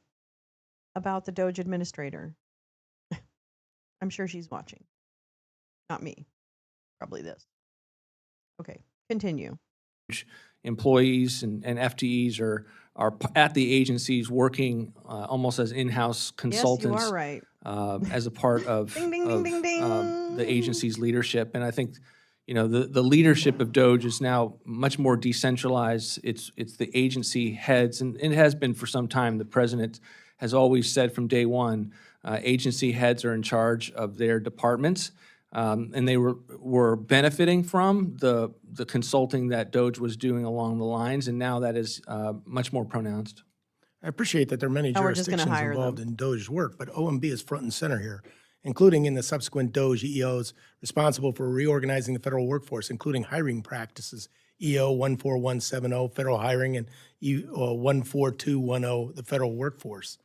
Speaker 1: about the DOGE administrator. I'm sure she's watching. Not me. Probably this. Okay, continue.
Speaker 6: Employees and FTEs are at the agencies working almost as in-house consultants.
Speaker 1: Yes, you are right.
Speaker 6: As a part of,
Speaker 1: Ding, ding, ding, ding, ding.
Speaker 6: The agency's leadership. And I think, the leadership of DOGE is now much more decentralized. It's the agency heads, and it has been for some time. The president has always said from day one, agency heads are in charge of their departments. And they were benefiting from the consulting that DOGE was doing along the lines, and now that is much more pronounced.
Speaker 2: I appreciate that there are many
Speaker 1: Now we're just gonna
Speaker 2: jurisdictions
Speaker 1: hire
Speaker 2: involved
Speaker 1: them.
Speaker 2: in DOGE's work, but OMB is front and center here, including in the subsequent DOGE EOs responsible for reorganizing the federal workforce, including hiring practices, EO 14170, federal hiring, and 14210, the federal workforce.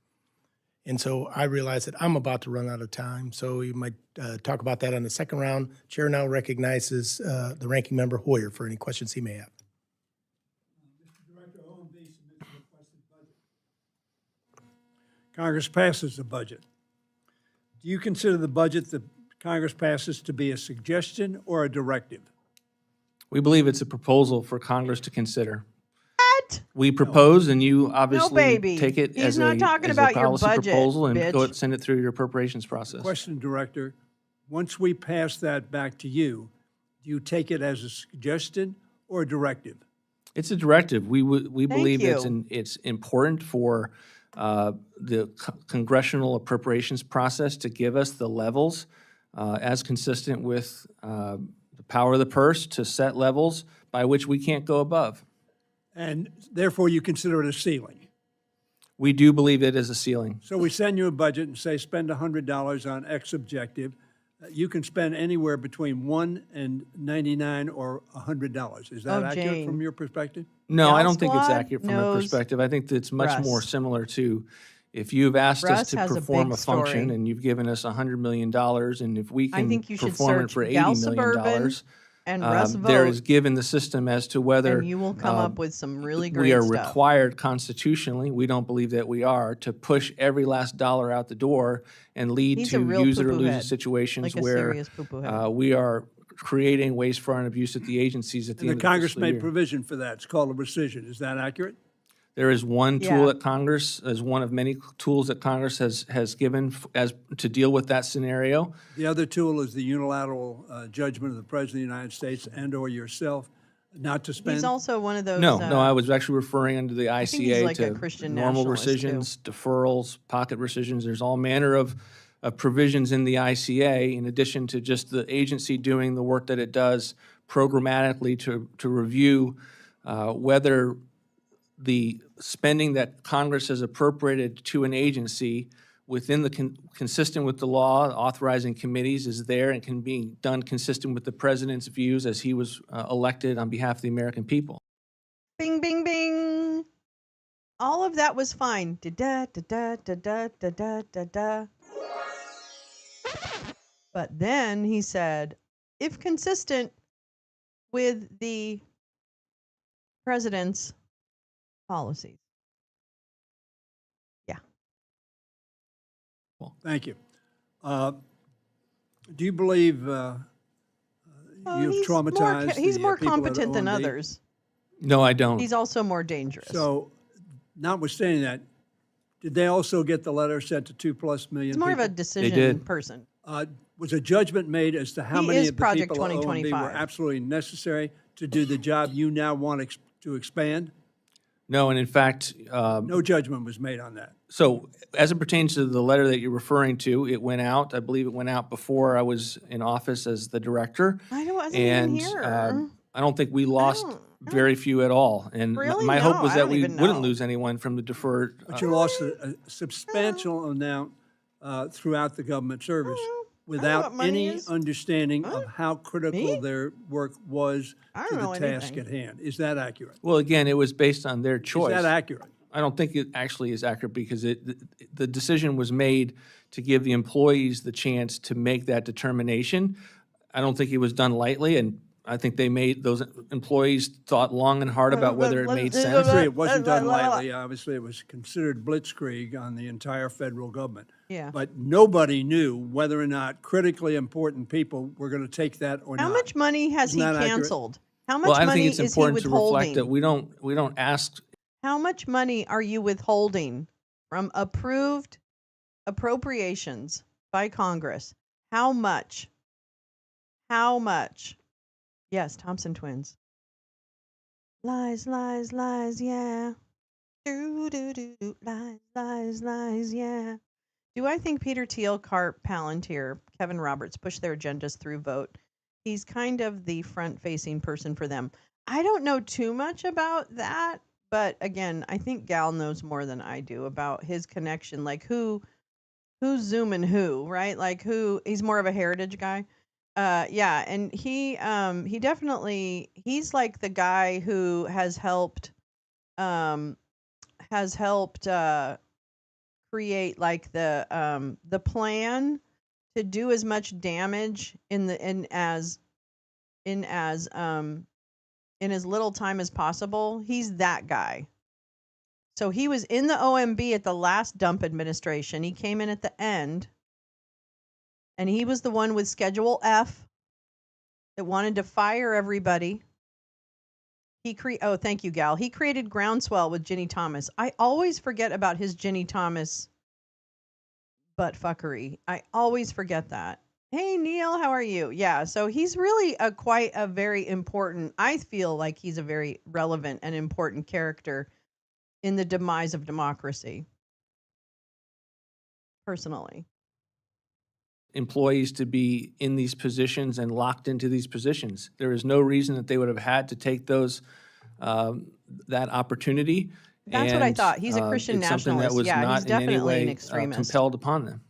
Speaker 2: And so I realize that I'm about to run out of time, so we might talk about that on the second round. Chair now recognizes the ranking member Hoyer for any questions he may have.
Speaker 3: Mr. Director, OMB submits a requested budget. Congress passes the budget. Do you consider the budget that Congress passes to be a suggestion or a directive?
Speaker 6: We believe it's a proposal for Congress to consider.
Speaker 1: What?
Speaker 6: We propose, and you obviously
Speaker 1: baby.
Speaker 6: take it
Speaker 1: He's
Speaker 6: as
Speaker 1: not
Speaker 6: a
Speaker 1: talking
Speaker 6: as
Speaker 1: about
Speaker 6: a
Speaker 1: your
Speaker 6: policy
Speaker 1: budget,
Speaker 6: proposal and
Speaker 1: bitch.
Speaker 6: send it through your appropriations process.
Speaker 3: Question, Director. Once we pass that back to you, do you take it as a suggestion or a directive?
Speaker 6: It's a directive. We believe
Speaker 1: you.
Speaker 6: it's important for the congressional appropriations process to give us the levels as consistent with the power of the purse to set levels by which we can't go above.
Speaker 3: And therefore, you consider it a ceiling.
Speaker 6: We do believe it is a ceiling.
Speaker 3: So we send you a budget and say, spend $100 on X objective. You can spend anywhere between $1 and $99 or $100. Is that
Speaker 1: Oh,
Speaker 3: accurate
Speaker 1: Jane.
Speaker 3: from your perspective?
Speaker 6: No, I
Speaker 1: Gal
Speaker 6: don't think it's
Speaker 1: Squad
Speaker 6: accurate from my
Speaker 1: knows
Speaker 6: perspective. I think that it's much more
Speaker 1: Russ.
Speaker 6: similar to if you've asked us
Speaker 1: Russ
Speaker 6: to
Speaker 1: has a
Speaker 6: perform
Speaker 1: big
Speaker 6: a function
Speaker 1: story.
Speaker 6: and you've given us $100 million, and if we
Speaker 1: I
Speaker 6: can
Speaker 1: think you should
Speaker 6: perform it
Speaker 1: search
Speaker 6: for
Speaker 1: Gal
Speaker 6: $80 million,
Speaker 1: Suburban and Russ
Speaker 6: there
Speaker 1: Vote,
Speaker 6: is given the system as to whether
Speaker 1: and you will come up with some really great
Speaker 6: we are
Speaker 1: stuff.
Speaker 6: required constitutionally, we don't believe that we are, to push every last dollar out the door and lead
Speaker 1: He's a
Speaker 6: to
Speaker 1: real
Speaker 6: use it or
Speaker 1: poo-poo
Speaker 6: lose it
Speaker 1: head,
Speaker 6: situations
Speaker 1: like a
Speaker 6: where
Speaker 1: serious poo-poo head.
Speaker 6: we are creating waste, fraud, and abuse at the agencies at the
Speaker 3: And the
Speaker 6: end of the
Speaker 3: Congress
Speaker 6: fiscal
Speaker 3: made
Speaker 6: year.
Speaker 3: provision for that. It's called a rescission. Is that accurate?
Speaker 6: There is one
Speaker 1: Yeah.
Speaker 6: tool that Congress, as one of many tools that Congress has given as to deal with that scenario.
Speaker 3: The other tool is the unilateral judgment of the President of the United States and/or yourself not to spend.
Speaker 1: He's also one of those.
Speaker 6: No, I was actually referring under the
Speaker 1: think he's
Speaker 6: ICA
Speaker 1: like a
Speaker 6: to
Speaker 1: Christian
Speaker 6: normal
Speaker 1: nationalist, too.
Speaker 6: rescissions, deferrals, pocket rescissions. There's all manner of provisions in the ICA, in addition to just the agency doing the work that it does programmatically to review whether the spending that Congress has appropriated to an agency within the consistent with the law, authorizing committees is there and can be done consistent with the president's views as he was elected on behalf of the American people.
Speaker 1: Bing, bing, bing. All of that was fine. Da da da da da da da da da. But then he said, if consistent with the president's policies. Yeah.
Speaker 3: Thank you. Do you believe
Speaker 1: Oh,
Speaker 3: you've traumatized
Speaker 1: he's
Speaker 3: the
Speaker 1: more
Speaker 3: people at
Speaker 1: competent than
Speaker 3: OMB?
Speaker 1: others.
Speaker 6: No, I don't.
Speaker 1: He's also more dangerous.
Speaker 3: So, notwithstanding that, did they also get the letter sent to 2+ million
Speaker 1: he's more of a
Speaker 3: people?
Speaker 1: decision
Speaker 6: did.
Speaker 1: person.
Speaker 3: Was a judgment made as to how
Speaker 1: He
Speaker 3: many
Speaker 1: is
Speaker 3: of the
Speaker 1: Project
Speaker 3: people at OMB were
Speaker 1: 2025.
Speaker 3: absolutely necessary to do the job you now want to expand?
Speaker 6: No, and in fact,
Speaker 3: No judgment was made on that.
Speaker 6: so as it pertains to the letter that you're referring to, it went out, I believe it went out before I was in office as the director.
Speaker 1: I wasn't
Speaker 6: And
Speaker 1: even here.
Speaker 6: I don't think we lost very few at all. And
Speaker 1: Really?
Speaker 6: my hope
Speaker 1: No,
Speaker 6: was
Speaker 1: I
Speaker 6: that
Speaker 1: don't
Speaker 6: we
Speaker 1: even
Speaker 6: wouldn't
Speaker 1: know.
Speaker 6: lose anyone from the deferred.
Speaker 3: But you lost a substantial amount throughout the government service
Speaker 1: what
Speaker 3: without
Speaker 1: money
Speaker 3: any
Speaker 1: is.
Speaker 3: understanding of how critical
Speaker 1: Me?
Speaker 3: their work was
Speaker 1: I
Speaker 3: to
Speaker 1: don't
Speaker 3: the
Speaker 1: know
Speaker 3: task
Speaker 1: anything.
Speaker 3: at hand. Is that accurate?
Speaker 6: Well, again, it was based on their choice.
Speaker 3: Is that accurate?
Speaker 6: I don't think it actually is accurate because the decision was made to give the employees the chance to make that determination. I don't think it was done lightly, and I think those employees thought long and hard about whether it made
Speaker 3: I
Speaker 6: sense.
Speaker 3: agree, it wasn't done lightly. Obviously, it was considered blitzkrieg on the entire federal government.
Speaker 1: Yeah.
Speaker 3: But nobody knew whether or not critically important people were going to take that or
Speaker 1: How
Speaker 3: not.
Speaker 1: much money has he
Speaker 3: Isn't that accurate?
Speaker 1: canceled? How much
Speaker 6: Well, I
Speaker 1: money
Speaker 6: think it's
Speaker 1: is he
Speaker 6: important to reflect that
Speaker 1: withholding?
Speaker 6: we don't ask.
Speaker 1: How much money are you withholding from approved appropriations by Congress? How much? How much? Yes, Thompson twins. Lies, lies, lies, yeah. Do, do, do, do. Lies, lies, lies, yeah. Do I think Peter Thiel, Carp, Palantir, Kevin Roberts push their agendas through vote? He's kind of the front-facing person for them. I don't know too much about that, but again, I think Gal knows more than I do about his connection. Like who's zooming who, right? Like who? He's more of a heritage guy. Yeah, and he definitely, he's like the guy who um has helped create like the plan to do as much damage in as in as little time as possible. He's that guy. So he was in the OMB at the last dump administration. He came in at the end, and he was the one with Schedule F that wanted to fire everybody. Oh, thank you, Gal. He created Groundswell with Ginny Thomas. I always forget about his Ginny Thomas butt fuckery. I always forget that. Hey, Neil, how are you? Yeah, so he's really quite a very important, I feel like he's a very relevant and important character in the demise of democracy, personally.
Speaker 6: Employees to be in these positions and locked into these positions. There is no reason that they would have had to take that opportunity.
Speaker 1: That's what I
Speaker 6: and,
Speaker 1: thought. He's a Christian
Speaker 6: it's something that
Speaker 1: nationalist.
Speaker 6: was
Speaker 1: Yeah,
Speaker 6: not
Speaker 1: he's
Speaker 6: in any
Speaker 1: definitely an
Speaker 6: way
Speaker 1: extremist.
Speaker 6: compelled upon them.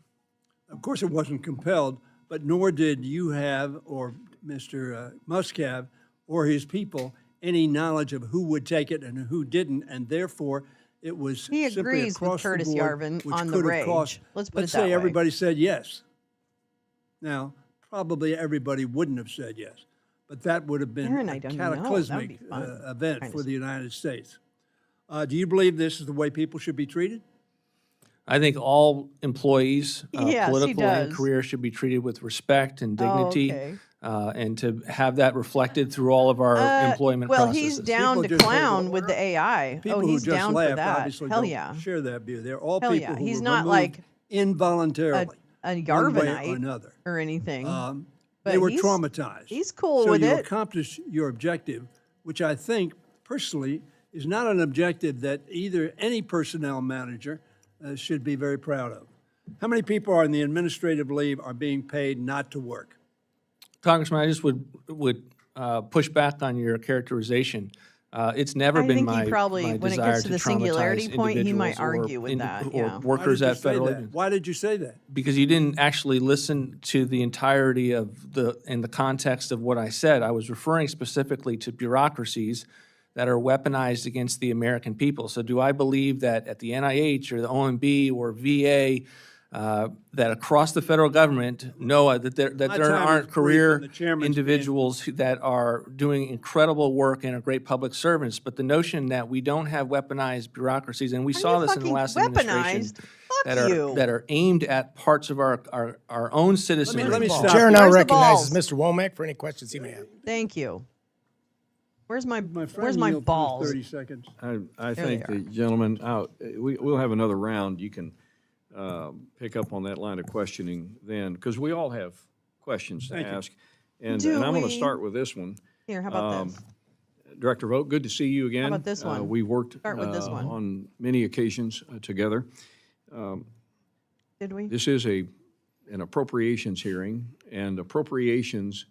Speaker 3: Of course, it wasn't compelled, but nor did you have, or Mr. Musk have, or his people, any knowledge of who would take it and who didn't, and therefore it was
Speaker 1: He
Speaker 3: simply
Speaker 1: agrees with
Speaker 3: across the
Speaker 1: Curtis
Speaker 3: board,
Speaker 1: Yarvin
Speaker 3: which
Speaker 1: on the
Speaker 3: could have
Speaker 1: rage.
Speaker 3: cost-
Speaker 1: Let's put it
Speaker 3: let's
Speaker 1: that
Speaker 3: say
Speaker 1: way.
Speaker 3: everybody said yes. Now, probably everybody wouldn't have said yes, but that would have been
Speaker 1: Aaron, I
Speaker 3: a
Speaker 1: don't know. That would
Speaker 3: cataclysmic
Speaker 1: be fun.
Speaker 3: event
Speaker 1: Trying to
Speaker 3: for
Speaker 1: see.
Speaker 3: the United States. Do you believe this is the way people should be treated?
Speaker 6: I think all employees,
Speaker 1: Yes, he
Speaker 6: political and
Speaker 1: does.
Speaker 6: career, should be treated with respect and
Speaker 1: Oh,
Speaker 6: dignity,
Speaker 1: okay.
Speaker 6: and to have that reflected through all of our employment
Speaker 1: well,
Speaker 6: processes.
Speaker 1: he's down
Speaker 3: People
Speaker 1: to
Speaker 3: just say,
Speaker 1: clown
Speaker 3: well,
Speaker 1: with the AI.
Speaker 3: People
Speaker 1: Oh,
Speaker 3: who
Speaker 1: he's
Speaker 3: just
Speaker 1: down
Speaker 3: laughed
Speaker 1: for that.
Speaker 3: obviously
Speaker 1: Hell
Speaker 3: don't
Speaker 1: yeah.
Speaker 3: share that view. They're all
Speaker 1: Hell
Speaker 3: people
Speaker 1: yeah.
Speaker 3: who
Speaker 1: He's
Speaker 3: were
Speaker 1: not
Speaker 3: removed
Speaker 1: like
Speaker 3: involuntarily,
Speaker 1: a
Speaker 3: one way
Speaker 1: Garvanite
Speaker 3: or another.
Speaker 1: or anything.
Speaker 3: They
Speaker 1: but
Speaker 3: were
Speaker 1: he's-
Speaker 3: traumatized.
Speaker 1: he's cool
Speaker 3: so
Speaker 1: with
Speaker 3: you
Speaker 1: it.
Speaker 3: accomplished your objective, which I think personally is not an objective that either any personnel manager should be very proud of. How many people on the administrative leave are being paid not to work?
Speaker 6: Congressman, I just would push back on your characterization. It's never
Speaker 1: I
Speaker 6: been
Speaker 1: think he
Speaker 6: my
Speaker 1: probably,
Speaker 6: my
Speaker 1: when it
Speaker 6: desire
Speaker 1: gets to the
Speaker 6: traumatize
Speaker 1: singularity point, he might
Speaker 6: individuals
Speaker 1: argue with that.
Speaker 6: or
Speaker 1: Yeah.
Speaker 6: workers
Speaker 3: Why did you
Speaker 6: at
Speaker 3: say
Speaker 6: federal
Speaker 3: that?
Speaker 6: agencies.
Speaker 3: Why did you say that?
Speaker 6: Because you didn't actually listen to the entirety of in the context of what I said. I was referring specifically to bureaucracies that are weaponized against the American people. So do I believe that at the NIH or the OMB or VA, that across the federal government, NOAA, that there
Speaker 3: My time is
Speaker 6: aren't
Speaker 3: brief
Speaker 6: career
Speaker 3: and the chairman's
Speaker 6: individuals that are doing incredible work and are great public servants? But the notion that we don't have weaponized bureaucracies, and we
Speaker 1: Are
Speaker 6: saw
Speaker 1: you
Speaker 6: this in the
Speaker 1: fucking
Speaker 6: last administration,
Speaker 1: weaponized? Fuck you.
Speaker 6: that are aimed at parts of our own citizens.
Speaker 3: let me
Speaker 2: The
Speaker 3: stop
Speaker 2: chair
Speaker 3: you.
Speaker 2: now
Speaker 1: Where's the
Speaker 2: recognizes
Speaker 1: balls?
Speaker 2: Mr. Womack for any questions he may have.
Speaker 1: Thank you. Where's my
Speaker 3: My friend
Speaker 1: where's my
Speaker 3: yield to
Speaker 1: balls?
Speaker 3: 30 seconds.
Speaker 5: I
Speaker 1: There
Speaker 5: think
Speaker 1: they
Speaker 5: the gentleman, we'll have another round. You can pick up on that line of questioning then, because we all have questions to
Speaker 3: Thank you.
Speaker 5: ask. And
Speaker 1: Do
Speaker 5: I'm going
Speaker 1: we?
Speaker 5: to start with this one.
Speaker 1: Here, how about this?
Speaker 5: Director Vogt, good to see you again.
Speaker 1: about this one?
Speaker 5: We worked
Speaker 1: Start with this one.
Speaker 5: on many occasions together.
Speaker 1: Did we?
Speaker 5: This is an appropriations hearing, and appropriations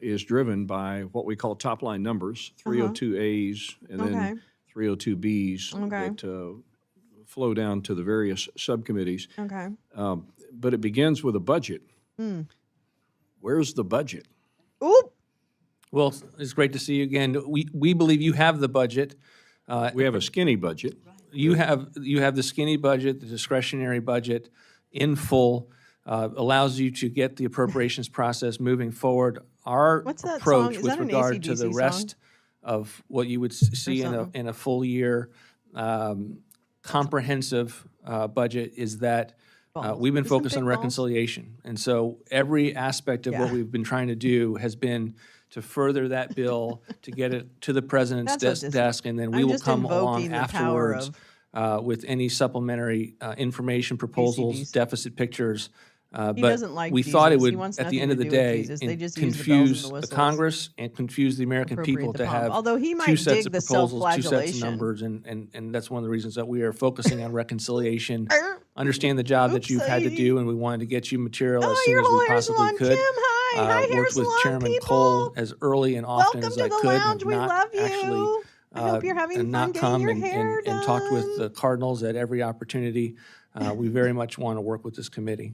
Speaker 5: is driven by what we call top-line numbers, 302As and
Speaker 1: Okay.
Speaker 5: then 302Bs
Speaker 1: Okay.
Speaker 5: that flow down to the various subcommittees.
Speaker 1: Okay.
Speaker 5: But it begins with a budget. Where's the budget?
Speaker 1: Oop.
Speaker 6: Well, it's great to see you again. We believe you have the budget.
Speaker 5: We have a skinny budget.
Speaker 6: You have the skinny budget, the discretionary budget in full, allows you to get the appropriations process moving forward. Our
Speaker 1: What's that song?
Speaker 6: approach
Speaker 1: Is
Speaker 6: with
Speaker 1: that an
Speaker 6: regard to the
Speaker 1: AC/DC
Speaker 6: rest
Speaker 1: song?
Speaker 6: of what you would see in a full year comprehensive budget is that we've been
Speaker 1: Is some
Speaker 6: focused
Speaker 1: big
Speaker 6: on
Speaker 1: balls?
Speaker 6: reconciliation. And so every aspect of what
Speaker 1: Yeah.
Speaker 6: we've been trying to do has been to further that bill, to get it to the president's
Speaker 1: That's what this-
Speaker 6: desk, and then we
Speaker 1: I'm
Speaker 6: will
Speaker 1: just
Speaker 6: come along
Speaker 1: invoking the power
Speaker 6: afterwards
Speaker 1: of
Speaker 6: with any supplementary information proposals,
Speaker 1: ACDC.
Speaker 6: deficit pictures.
Speaker 1: He
Speaker 6: But
Speaker 1: doesn't like
Speaker 6: we thought it
Speaker 1: Jesus. He
Speaker 6: would,
Speaker 1: wants
Speaker 6: at the
Speaker 1: nothing
Speaker 6: end of
Speaker 1: to
Speaker 6: the
Speaker 1: do with
Speaker 6: day,
Speaker 1: Jesus. They just use the bells and
Speaker 6: confuse
Speaker 1: the
Speaker 6: the
Speaker 1: whistles.
Speaker 6: Congress and confuse the American
Speaker 1: Appropriate
Speaker 6: people
Speaker 1: the
Speaker 6: to
Speaker 1: pomp.
Speaker 6: have
Speaker 1: Although he
Speaker 6: two
Speaker 1: might
Speaker 6: sets
Speaker 1: dig
Speaker 6: of
Speaker 1: the
Speaker 6: proposals, two sets of
Speaker 1: self-flagellation.
Speaker 6: numbers, and that's one of the reasons that we are focusing on reconciliation. Understand the job that you've had to
Speaker 1: Oopsie.
Speaker 6: do, and we wanted to get you material as
Speaker 1: Oh,
Speaker 6: soon
Speaker 1: your
Speaker 6: as we
Speaker 1: whole hair
Speaker 6: possibly
Speaker 1: salon,
Speaker 6: could.
Speaker 1: Kim. Hi. Hi, hair
Speaker 6: Worked with
Speaker 1: salon
Speaker 6: Chairman
Speaker 1: people.
Speaker 6: Cole as early and often
Speaker 1: Welcome
Speaker 6: as
Speaker 1: to
Speaker 6: I
Speaker 1: the
Speaker 6: could.
Speaker 1: lounge. We
Speaker 6: not
Speaker 1: love you.
Speaker 6: actually,
Speaker 1: I hope you're having
Speaker 6: and
Speaker 1: fun
Speaker 6: not
Speaker 1: getting
Speaker 6: come
Speaker 1: your
Speaker 6: and,
Speaker 1: hair
Speaker 6: and talk with
Speaker 1: done.
Speaker 6: the Cardinals at every opportunity. We very much want to work with this committee.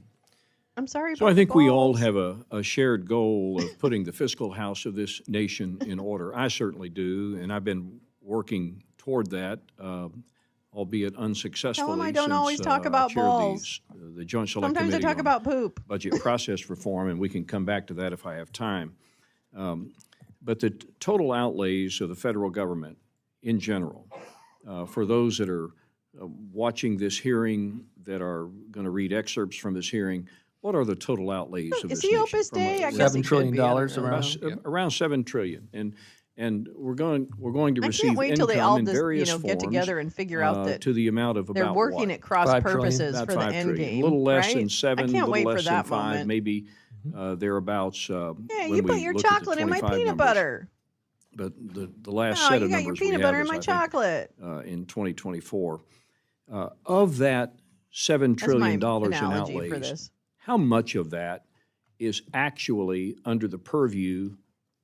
Speaker 1: I'm sorry
Speaker 5: So
Speaker 1: about
Speaker 5: I think we all
Speaker 1: balls.
Speaker 5: have a shared goal of putting the fiscal house of this nation in order. I certainly do, and I've been working toward that, albeit unsuccessfully
Speaker 1: I don't
Speaker 5: since
Speaker 1: always talk
Speaker 5: I
Speaker 1: about
Speaker 5: chaired
Speaker 1: balls.
Speaker 5: the Joint Select
Speaker 1: Sometimes I
Speaker 5: Committee
Speaker 1: talk
Speaker 5: on
Speaker 1: about poop.
Speaker 5: Budget Process Reform, and we can come back to that if I have time. But the total outlays of the federal government in general, for those that are watching this hearing, that are going to read excerpts from this hearing, what are the total outlays of
Speaker 1: Is
Speaker 5: this
Speaker 1: he
Speaker 5: nation?
Speaker 1: Opus Dei? I guess
Speaker 6: $7
Speaker 1: he could be. I don't
Speaker 6: trillion
Speaker 1: really
Speaker 6: around.
Speaker 1: know.
Speaker 5: Around 7 trillion, and we're going to
Speaker 1: I
Speaker 5: receive
Speaker 1: can't wait till they all
Speaker 5: income in various
Speaker 1: get
Speaker 5: forms,
Speaker 1: together and figure out that
Speaker 5: to the amount of
Speaker 1: they're
Speaker 5: about
Speaker 1: working
Speaker 5: what?
Speaker 1: at cross
Speaker 6: 5 trillion?
Speaker 1: purposes
Speaker 5: About
Speaker 1: for the
Speaker 5: 5
Speaker 1: end
Speaker 5: trillion.
Speaker 1: game.
Speaker 5: A little less
Speaker 1: right?
Speaker 5: than 7,
Speaker 1: I
Speaker 5: a
Speaker 1: can't
Speaker 5: little
Speaker 1: wait for
Speaker 5: less than
Speaker 1: that
Speaker 5: 5,
Speaker 1: moment.
Speaker 5: maybe thereabouts.
Speaker 1: Yeah,
Speaker 5: when
Speaker 1: you put
Speaker 5: we
Speaker 1: your
Speaker 5: look at the
Speaker 1: chocolate in my
Speaker 5: 25
Speaker 1: peanut
Speaker 5: numbers.
Speaker 1: butter.
Speaker 5: But the last
Speaker 1: No,
Speaker 5: set
Speaker 1: you
Speaker 5: of
Speaker 1: got
Speaker 5: numbers
Speaker 1: your
Speaker 5: we
Speaker 1: peanut
Speaker 5: have
Speaker 1: butter in
Speaker 5: is,
Speaker 1: my
Speaker 5: I think,
Speaker 1: chocolate.
Speaker 5: in 2024. Of that $7
Speaker 1: That's my
Speaker 5: trillion in
Speaker 1: analogy for
Speaker 5: outlays,
Speaker 1: this.
Speaker 5: how much of that is actually under the purview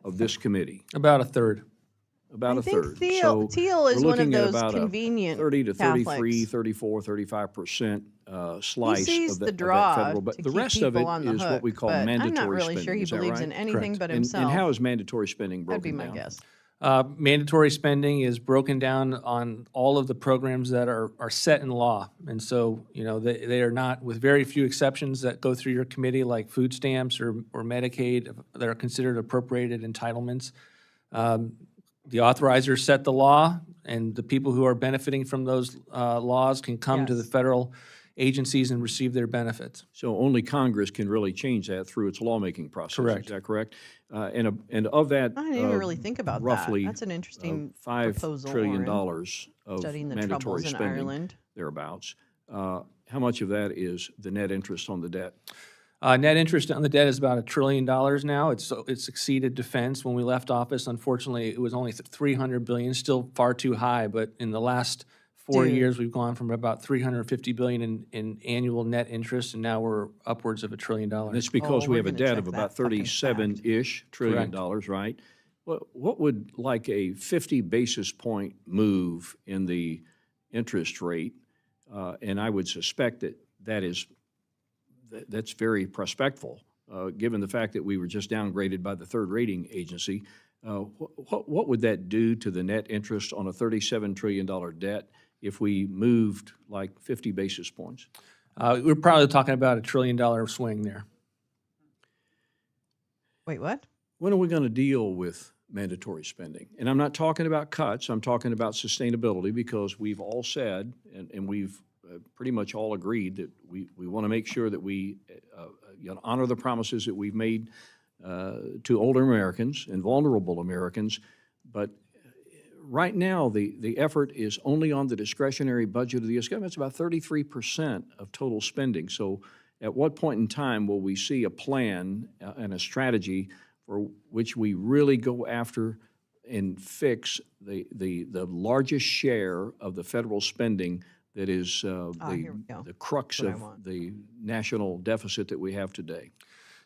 Speaker 5: of this committee?
Speaker 6: About a third.
Speaker 5: About
Speaker 1: I
Speaker 5: a
Speaker 1: think
Speaker 5: third.
Speaker 1: Teal
Speaker 5: we're
Speaker 1: is one of
Speaker 5: looking at
Speaker 1: those
Speaker 5: about
Speaker 1: convenient
Speaker 5: 30 to 33,
Speaker 1: Catholics.
Speaker 5: 34, 35%
Speaker 1: He
Speaker 5: slice
Speaker 1: sees
Speaker 5: of
Speaker 1: the
Speaker 5: that
Speaker 1: draw
Speaker 5: federal. But
Speaker 1: to
Speaker 5: the
Speaker 1: keep
Speaker 5: rest of
Speaker 1: people
Speaker 5: it
Speaker 1: on the
Speaker 5: is what we
Speaker 1: hook,
Speaker 5: call
Speaker 1: but
Speaker 5: mandatory
Speaker 1: I'm not really
Speaker 5: spending.
Speaker 1: sure he
Speaker 5: Is that
Speaker 1: believes
Speaker 5: right?
Speaker 1: in anything
Speaker 6: Correct.
Speaker 1: but
Speaker 5: And
Speaker 1: himself.
Speaker 5: how is mandatory spending
Speaker 1: That'd
Speaker 5: broken
Speaker 1: be my
Speaker 5: down?
Speaker 1: guess.
Speaker 6: Mandatory spending is broken down on all of the programs that are set in law. And so, they are not, with very few exceptions that go through your committee, like food stamps or Medicaid, that are considered appropriated entitlements. The authorizers set the law, and the people who are benefiting from those laws can come to the
Speaker 1: Yes.
Speaker 6: federal agencies and receive their benefits.
Speaker 5: So only Congress can really change that through its lawmaking process.
Speaker 6: Correct.
Speaker 5: Is that correct? And of that,
Speaker 1: I didn't even really think about
Speaker 5: roughly
Speaker 1: that. That's an interesting
Speaker 5: $5
Speaker 1: proposal,
Speaker 5: trillion
Speaker 1: Warren,
Speaker 5: of
Speaker 1: studying the
Speaker 5: mandatory
Speaker 1: troubles in
Speaker 5: spending,
Speaker 1: Ireland.
Speaker 5: thereabouts. How much of that is the net interest on the debt?
Speaker 6: Net interest on the debt is about $1 trillion now. It's exceeded defense. When we left office, unfortunately, it was only $300 billion, still far too high. But in the last 4
Speaker 1: Dude.
Speaker 6: years, we've gone from about $350 billion in annual net interest, and now we're upwards of $1 trillion.
Speaker 5: And it's because
Speaker 1: Oh,
Speaker 5: we
Speaker 1: we're
Speaker 5: have a
Speaker 1: gonna
Speaker 5: debt
Speaker 1: check
Speaker 5: of
Speaker 1: that
Speaker 5: about
Speaker 1: fucking
Speaker 5: 37-ish trillion
Speaker 6: Correct.
Speaker 5: dollars, right? What would like a 50 basis point move in the interest rate, and I would suspect that's very prospectful, given the fact that we were just downgraded by the third rating agency. What would that do to the net interest on a $37 trillion debt if we moved like 50 basis points?
Speaker 6: We're probably talking about $1 trillion swing there.
Speaker 1: Wait, what?
Speaker 5: When are we going to deal with mandatory spending? And I'm not talking about cuts, I'm talking about sustainability, because we've all said, and we've pretty much all agreed that we want to make sure that we honor the promises that we've made to older Americans and vulnerable Americans. But right now, the effort is only on the discretionary budget of the U.S. government. It's about 33% of total spending. So at what point in time will we see a plan and a strategy for which we really go after and fix the largest share of the federal spending that is
Speaker 1: here we go.
Speaker 5: the crux
Speaker 1: That's what I
Speaker 5: of
Speaker 1: want.
Speaker 5: the national deficit that we have today?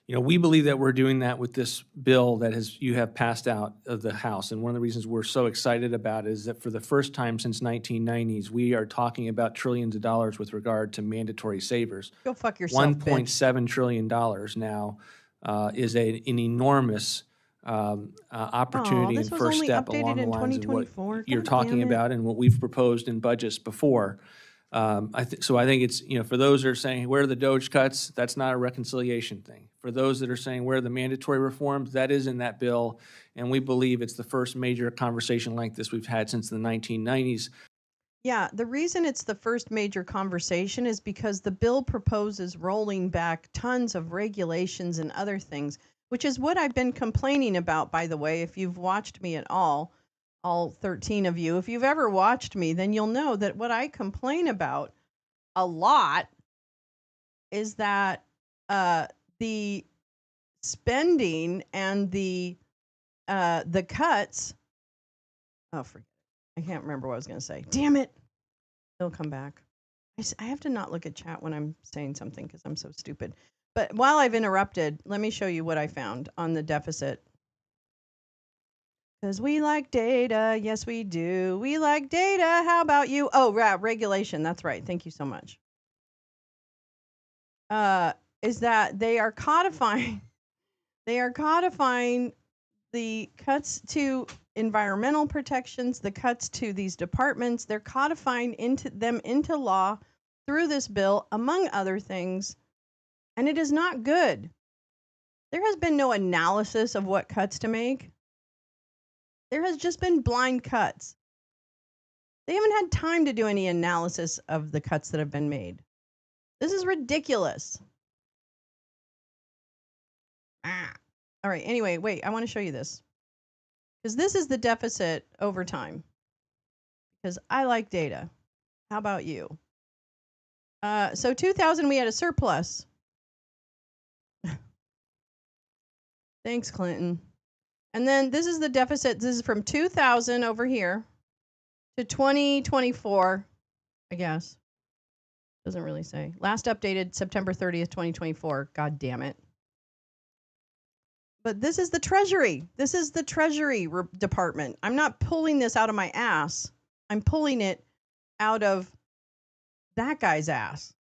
Speaker 6: We believe that we're doing that with this bill that you have passed out of the House. And one of the reasons we're so excited about it is that for the first time since 1990s, we are talking about trillions of dollars with regard to mandatory savers.
Speaker 1: Go fuck yourself, bitch.
Speaker 6: $1.7 trillion now is an enormous opportunity
Speaker 1: this
Speaker 6: and
Speaker 1: was
Speaker 6: first
Speaker 1: only
Speaker 6: step
Speaker 1: updated
Speaker 6: along the
Speaker 1: in
Speaker 6: lines of what
Speaker 1: 2024.
Speaker 6: you're
Speaker 1: God
Speaker 6: talking
Speaker 1: damn it.
Speaker 6: about and what we've proposed in budgets before. So I think it's, for those that are saying, where are the Doge cuts? That's not a reconciliation thing. For those that are saying, where are the mandatory reforms? That is in that bill. And we believe it's the first major conversation like this we've had since the 1990s.
Speaker 1: Yeah, the reason it's the first major conversation is because the bill proposes rolling back tons of regulations and other things, which is what I've been complaining about, by the way. If you've watched me at all 13 of you, if you've ever watched me, then you'll know that what I complain about a lot is that the spending and the cuts. Oh, forget it. I can't remember what I was going to say. Damn it. It'll come back. I have to not look at chat when I'm saying something because I'm so stupid. But while I've interrupted, let me show you what I found on the deficit. Because we like data. Yes, we do. We like data. How about you? Oh, regulation. That's right. Thank you so much. is that they are codifying the cuts to environmental protections, the cuts to these departments. They're codifying into law through this bill, among other things, and it is not good. There has been no analysis of what cuts to make. There has just been blind cuts. They haven't had time to do any analysis of the cuts that have been made. This is ridiculous. All right, anyway, wait, I want to show you this. Because this is the deficit over time. Because I like data. How about you? So 2000, we had a surplus. Thanks, Clinton. And then this is the deficit. This is from 2000 over here to 2024, I guess. Doesn't really say. Last updated September 30th, 2024. God damn it. But this is the Treasury. This is the Treasury Department. I'm not pulling this out of my ass. I'm pulling it out of that guy's ass.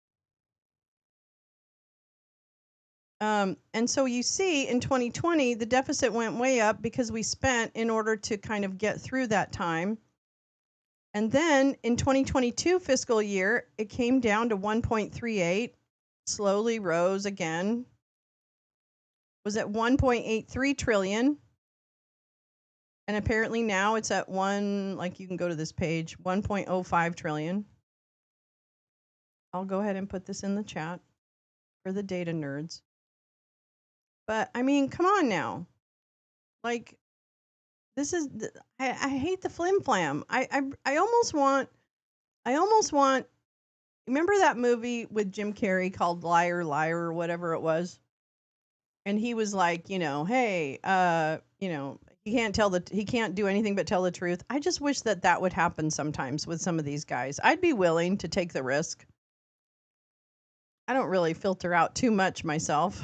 Speaker 1: And so you see in 2020, the deficit went way up because we spent in order to kind of get through that time. And then in 2022 fiscal year, it came down to 1.38, slowly rose again, was at 1.83 trillion. And apparently now it's at like you can go to this page, 1.05 trillion. I'll go ahead and put this in the chat for the data nerds. But I mean, come on now. Like, this is, I hate the flim flam. I almost want, remember that movie with Jim Carrey called Liar, Liar, or whatever it was? And he was like, hey, he can't do anything but tell the truth. I just wish that would happen sometimes with some of these guys. I'd be willing to take the risk. I don't really filter out too much myself.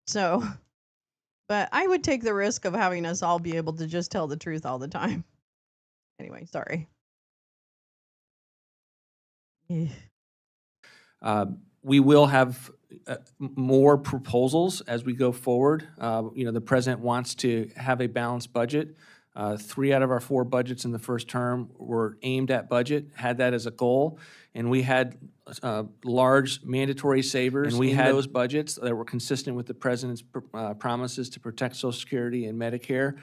Speaker 1: So, but I would take the risk of having us all be able to just tell the truth all the time. Anyway, sorry.
Speaker 6: We will have more proposals as we go forward. The president wants to have a balanced budget. 3 out of our 4 budgets in the first term were aimed at budget, had that as a goal, and we had large mandatory savers in those budgets that were consistent with the president's promises to protect Social Security and Medicare,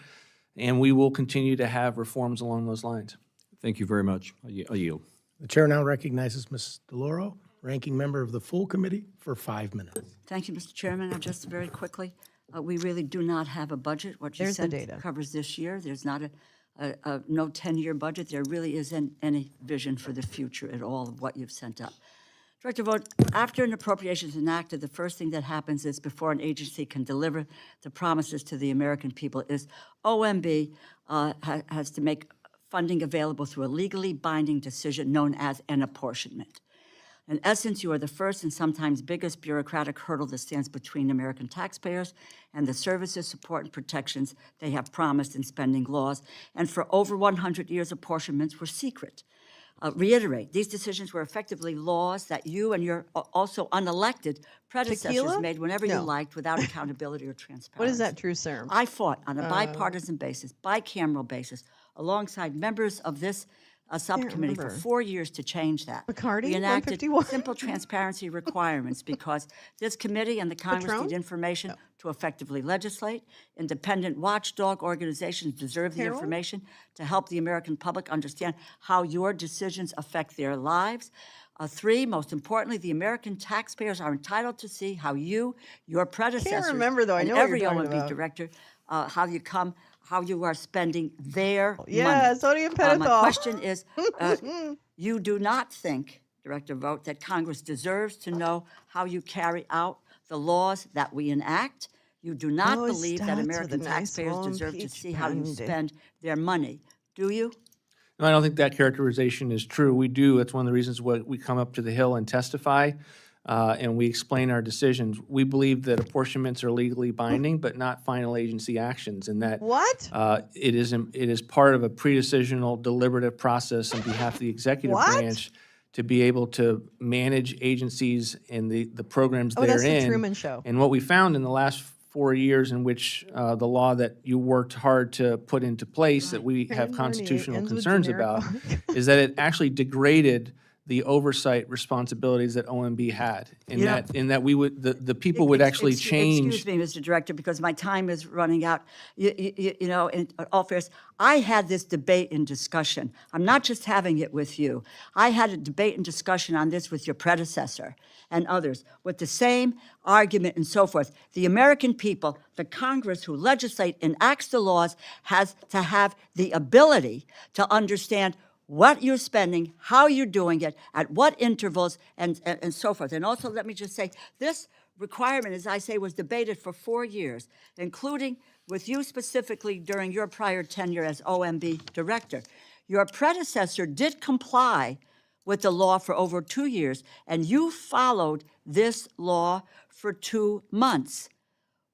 Speaker 6: and we will continue to have reforms along those lines.
Speaker 5: Thank you very much. I yield.
Speaker 2: The chair now recognizes Ms. DeLauro, ranking member of the full committee, for 5 minutes.
Speaker 4: Thank you, Mr. Chairman. Just very quickly, we really do not have a budget. What you
Speaker 1: There's the
Speaker 4: sent
Speaker 1: data.
Speaker 4: covers this year. There's not no 10-year budget. There really isn't any vision for the future at all of what you've sent up. Director Vought, after an appropriation is enacted, the first thing that happens is before an agency can deliver the promises to the American people is OMB has to make funding available through a legally binding decision known as an apportionment. In essence, you are the first and sometimes biggest bureaucratic hurdle that stands between American taxpayers and the services, support, and protections they have promised in spending laws. And for over 100 years, apportionments were secret. Reiterate, these decisions were effectively laws that you and your also unelected predecessors
Speaker 1: Tequila?
Speaker 4: made whenever you
Speaker 1: No.
Speaker 4: liked without accountability or transparency.
Speaker 1: What is that true serum?
Speaker 4: I fought on a bipartisan basis, bicameral basis, alongside members of this subcommittee for
Speaker 1: remember.
Speaker 4: 4 years to change that.
Speaker 1: Bacardi,
Speaker 4: We enacted
Speaker 1: 151.
Speaker 4: simple transparency requirements because this committee and the Congress
Speaker 1: Patron?
Speaker 4: need information to effectively legislate. Independent watchdog organizations deserve the
Speaker 1: Carol?
Speaker 4: information to help the American public understand how your decisions affect their lives. 3, most importantly, the American taxpayers are entitled to see how you, your predecessors,
Speaker 1: remember, though. I
Speaker 4: and
Speaker 1: know what
Speaker 4: every
Speaker 1: you're talking
Speaker 4: OMB
Speaker 1: about.
Speaker 4: director, how you are spending their money.
Speaker 1: Yeah, sodium
Speaker 4: My
Speaker 1: pentothal.
Speaker 4: question is, you do not think, Director Vought, that Congress deserves to know how you carry out the laws that we enact. You do not
Speaker 1: Always
Speaker 4: believe that
Speaker 1: starts with
Speaker 4: American
Speaker 1: a nice
Speaker 4: taxpayers
Speaker 1: warm
Speaker 4: deserve to
Speaker 1: peach
Speaker 4: see how you
Speaker 1: brandy.
Speaker 4: spend their money. Do you?
Speaker 6: No, I don't think that characterization is true. We do. That's one of the reasons why we come up to the Hill and testify, and we explain our decisions. We believe that apportionments are legally binding, but not final agency actions, and that
Speaker 1: What?
Speaker 6: it is part of a pre-decisional deliberative process on behalf of the executive
Speaker 1: What?
Speaker 6: branch to be able to manage agencies and the programs
Speaker 1: Oh,
Speaker 6: they're
Speaker 1: that's the
Speaker 6: in.
Speaker 1: Truman Show.
Speaker 6: And what we found in the last 4 years in which the law that you worked hard to put into place that we have
Speaker 1: Brandon Marnier
Speaker 6: constitutional
Speaker 1: ends with
Speaker 6: concerns
Speaker 1: generic
Speaker 6: about
Speaker 1: vodka.
Speaker 6: is that it actually degraded the oversight responsibilities that OMB had. In that we would, the people would actually change.
Speaker 4: Excuse me, Mr. Director, because my time is running out. You know, in all fairness, I had this debate and discussion. I'm not just having it with you. I had a debate and discussion on this with your predecessor and others with the same argument and so forth. The American people, the Congress who legislate and enacts the laws, has to have the ability to understand what you're spending, how you're doing it, at what intervals, and so forth. And also, let me just say, this requirement, as I say, was debated for 4 years, including with you specifically during your prior tenure as OMB director. Your predecessor did comply with the law for over 2 years, and you followed this law for 2 months.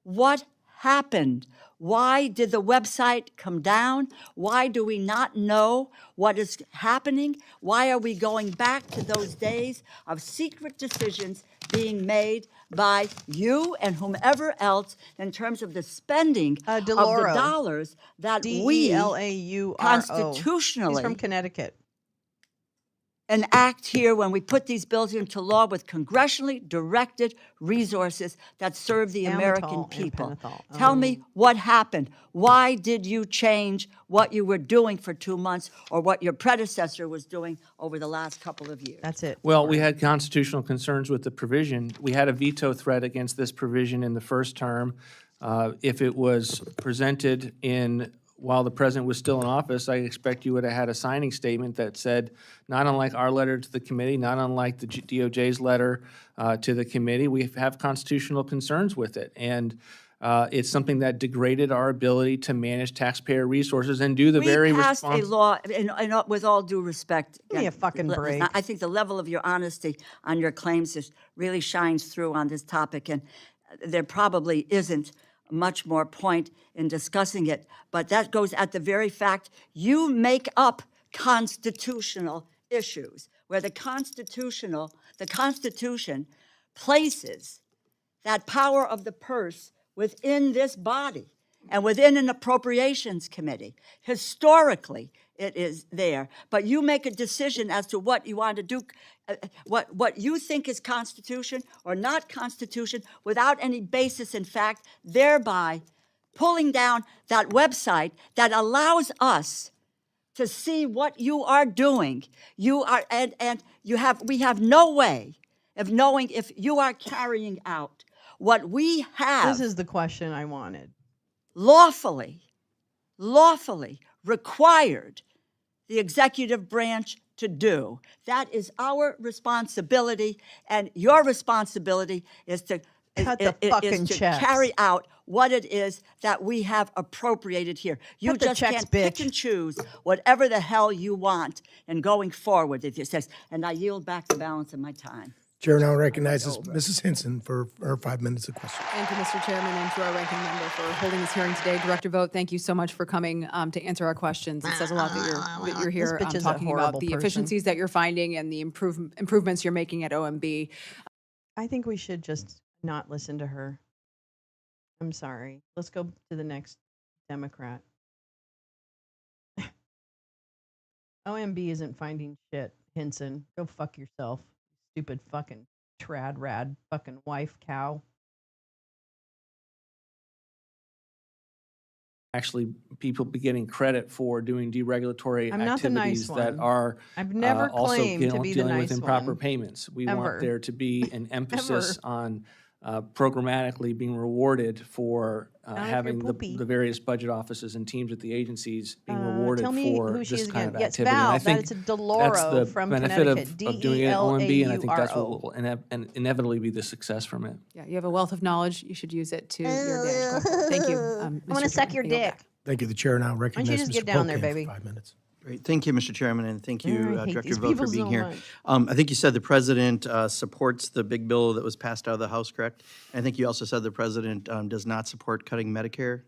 Speaker 4: What happened? Why did the website come down? Why do we not know what is happening? Why are we going back to those days of secret decisions being made by you and whomever else in terms of the spending of the
Speaker 1: DeLauro.
Speaker 4: dollars that we
Speaker 1: DELAURO.
Speaker 4: constitutionally
Speaker 1: He's from Connecticut.
Speaker 4: enact here when we put these bills into law with congressionally directed resources that serve the American
Speaker 1: Amytal and
Speaker 4: people.
Speaker 1: pentothal.
Speaker 4: Tell me what happened. Why did you change what you were doing for 2 months or what your predecessor was doing over the last couple of years?
Speaker 1: That's it.
Speaker 6: Well, we had constitutional concerns with the provision. We had a veto threat against this provision in the first term. If it was presented while the president was still in office, I expect you would have had a signing statement that said, not unlike our letter to the committee, not unlike the DOJ's letter to the committee, we have constitutional concerns with it. And it's something that degraded our ability to manage taxpayer resources and do the very
Speaker 4: We passed a
Speaker 6: responsible.
Speaker 4: law, and with all due respect.
Speaker 1: Give me a fucking break.
Speaker 4: I think the level of your honesty on your claims really shines through on this topic, and there probably isn't much more point in discussing it, but that goes at the very fact you make up constitutional issues, where the Constitution places that power of the purse within this body and within an appropriations committee. Historically, it is there, but you make a decision as to what you want to do, what you think is Constitution or not Constitution without any basis in fact, thereby pulling down that website that allows us to see what you are doing. We have no way of knowing if you are carrying out what we have
Speaker 1: This is the question I wanted.
Speaker 4: lawfully required the executive branch to do. That is our responsibility, and your responsibility is to
Speaker 1: Cut the fucking checks.
Speaker 4: carry out what it is that we have appropriated here. You
Speaker 1: Cut the
Speaker 4: just
Speaker 1: checks,
Speaker 4: can't pick
Speaker 1: bitch.
Speaker 4: and choose whatever the hell you want and going forward, if it says. And I yield back the balance of my time.
Speaker 2: Chair now recognizes Mrs. Hinson for her 5 minutes of question.
Speaker 7: Thank you, Mr. Chairman, and to our ranking member for holding this hearing today. Director Vogt, thank you so much for coming to answer our questions. It says a lot that you're here
Speaker 1: bitch is a
Speaker 7: talking about
Speaker 1: horrible
Speaker 7: the
Speaker 1: person.
Speaker 7: efficiencies that you're finding and the improvements you're making at OMB.
Speaker 1: I think we should just not listen to her. I'm sorry. Let's go to the next Democrat. OMB isn't finding shit, Hinson. Go fuck yourself. Stupid fucking trad rad fucking wife cow.
Speaker 6: Actually, people be getting credit for doing deregulatory
Speaker 1: I'm not the nice
Speaker 6: activities that
Speaker 1: one.
Speaker 6: are
Speaker 1: I've never
Speaker 6: also
Speaker 1: claimed to be the
Speaker 6: dealing
Speaker 1: nice
Speaker 6: with improper
Speaker 1: one.
Speaker 6: payments. We
Speaker 1: Ever.
Speaker 6: want there to be an emphasis on programmatically being rewarded for
Speaker 1: if you're
Speaker 6: having
Speaker 1: poopy.
Speaker 6: the various budget offices and teams at the agencies being rewarded
Speaker 1: Tell me
Speaker 6: for
Speaker 1: who she
Speaker 6: this
Speaker 1: is
Speaker 6: kind
Speaker 1: again.
Speaker 6: of
Speaker 1: Yes,
Speaker 6: activity. And I
Speaker 1: Val.
Speaker 6: think
Speaker 1: That's a
Speaker 6: that's
Speaker 1: DeLauro
Speaker 6: the
Speaker 1: from
Speaker 6: benefit
Speaker 1: Connecticut.
Speaker 6: of doing it at OMB, and I think that's what
Speaker 1: DELAURO.
Speaker 6: will inevitably be the success from it.
Speaker 7: Yeah, you have a wealth of knowledge. You should use it to your advantage. Go ahead. Thank you.
Speaker 1: I want to suck your dick.
Speaker 2: Thank you. The chair now
Speaker 1: don't you
Speaker 2: recognizes
Speaker 1: just
Speaker 2: Mr.
Speaker 1: get down there,
Speaker 2: Pocan
Speaker 1: baby?
Speaker 2: for 5 minutes.
Speaker 8: Great. Thank you, Mr. Chairman, and thank you,
Speaker 1: I hate
Speaker 8: Director
Speaker 1: these
Speaker 8: Vogt, for
Speaker 1: people
Speaker 8: being
Speaker 1: so
Speaker 8: here.
Speaker 1: much.
Speaker 8: I think you said the president supports the big bill that was passed out of the House, correct? I think you also said the president does not support cutting Medicare.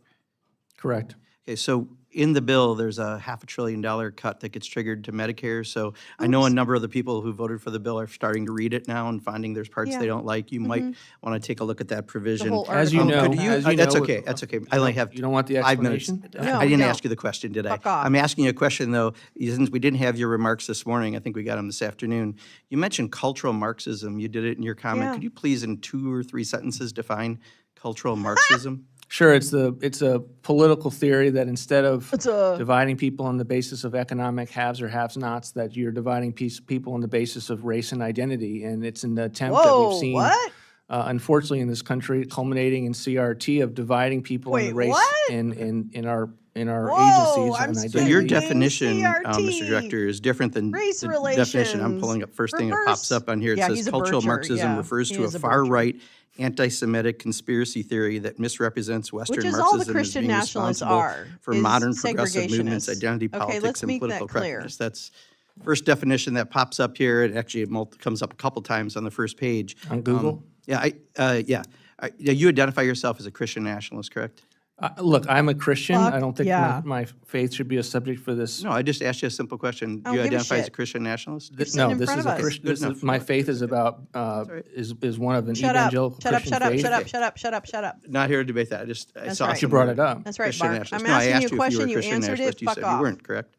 Speaker 6: Correct.
Speaker 8: Okay, so in the bill, there's a $500 billion cut that gets triggered to Medicare. So I know a number of the people who voted for the bill are starting to read it now and finding there's parts
Speaker 1: Yeah.
Speaker 8: they don't like. You might want to take a look at that provision.
Speaker 1: whole
Speaker 6: As you
Speaker 1: article.
Speaker 6: know,
Speaker 8: Could you-
Speaker 6: as you
Speaker 8: that's
Speaker 6: know,
Speaker 8: okay, that's okay. I only have
Speaker 6: you don't want the
Speaker 8: 5 minutes.
Speaker 6: explanation?
Speaker 1: No,
Speaker 8: I
Speaker 1: we
Speaker 8: didn't
Speaker 1: don't.
Speaker 8: ask you the question, did I?
Speaker 1: Fuck off.
Speaker 8: I'm asking you a question, though, since we didn't have your remarks this morning. I think we got them this afternoon. You mentioned cultural Marxism. You did it in your comment.
Speaker 1: Yeah.
Speaker 8: Could you please, in 2 or 3 sentences, define cultural Marxism?
Speaker 6: Sure, it's a political theory that instead of
Speaker 1: It's a-
Speaker 6: dividing people on the basis of economic haves or have-nots, that you're dividing people on the basis of race and identity. And it's an attempt that
Speaker 1: Whoa,
Speaker 6: we've seen,
Speaker 1: what?
Speaker 6: unfortunately, in this country, culminating in CRT of dividing people on
Speaker 1: Wait,
Speaker 6: the race
Speaker 1: what?
Speaker 6: in our
Speaker 1: Whoa,
Speaker 6: agencies
Speaker 1: I'm
Speaker 6: and
Speaker 8: So
Speaker 6: identity.
Speaker 8: your
Speaker 1: Speaking
Speaker 8: definition,
Speaker 1: CRT,
Speaker 8: Mr. Director, is different than
Speaker 1: race
Speaker 8: the definition I'm
Speaker 1: relations,
Speaker 8: pulling up. First thing that pops
Speaker 1: reverse-
Speaker 8: up on here, it
Speaker 1: Yeah,
Speaker 8: says
Speaker 1: he's a
Speaker 8: cultural
Speaker 1: bircher,
Speaker 8: Marxism
Speaker 1: yeah,
Speaker 8: refers
Speaker 1: he
Speaker 8: to a
Speaker 1: is a bircher.
Speaker 8: far-right, anti-Semitic conspiracy theory that misrepresents Western
Speaker 1: which is
Speaker 8: Marxism
Speaker 1: all the
Speaker 8: as
Speaker 1: Christian
Speaker 8: being
Speaker 1: nationalists
Speaker 8: responsible
Speaker 1: are.
Speaker 8: for
Speaker 1: is
Speaker 8: modern progressive movements,
Speaker 1: segregationists.
Speaker 8: identity
Speaker 1: Okay,
Speaker 8: politics,
Speaker 1: let's
Speaker 8: and
Speaker 1: make
Speaker 8: political
Speaker 1: that clear.
Speaker 8: correctness. That's first definition that pops up here. It actually comes up a couple times on the first page.
Speaker 6: On Google?
Speaker 8: Yeah, you identify yourself as a Christian nationalist, correct?
Speaker 6: Look, I'm a Christian. I
Speaker 1: Fuck
Speaker 6: don't think
Speaker 1: yeah.
Speaker 6: my faith should be a subject for this.
Speaker 8: No, I just asked you a simple question.
Speaker 1: I
Speaker 8: Do you
Speaker 1: don't give a
Speaker 8: identify as a
Speaker 1: shit.
Speaker 8: Christian nationalist?
Speaker 1: sitting in
Speaker 6: this
Speaker 1: front
Speaker 6: is
Speaker 1: of
Speaker 6: a
Speaker 1: us.
Speaker 6: Christian.
Speaker 8: Good enough.
Speaker 6: My faith is about is one of an
Speaker 1: Shut up.
Speaker 6: evangelical
Speaker 1: Shut up,
Speaker 6: Christian
Speaker 1: shut up,
Speaker 6: faith.
Speaker 1: shut up, shut up, shut up, shut up.
Speaker 8: Not here to debate that. I
Speaker 1: That's
Speaker 8: saw
Speaker 1: right.
Speaker 6: You brought
Speaker 8: somewhere
Speaker 6: it up.
Speaker 1: That's right,
Speaker 8: Christian
Speaker 1: Bark.
Speaker 8: nationalist.
Speaker 1: I'm
Speaker 8: No, I
Speaker 1: asking
Speaker 8: asked
Speaker 1: you a
Speaker 8: you if you
Speaker 1: question,
Speaker 8: were a
Speaker 1: you
Speaker 8: Christian
Speaker 1: answered
Speaker 8: nationalist.
Speaker 1: it,
Speaker 8: You
Speaker 1: fuck
Speaker 8: said
Speaker 1: off.
Speaker 8: you weren't, correct?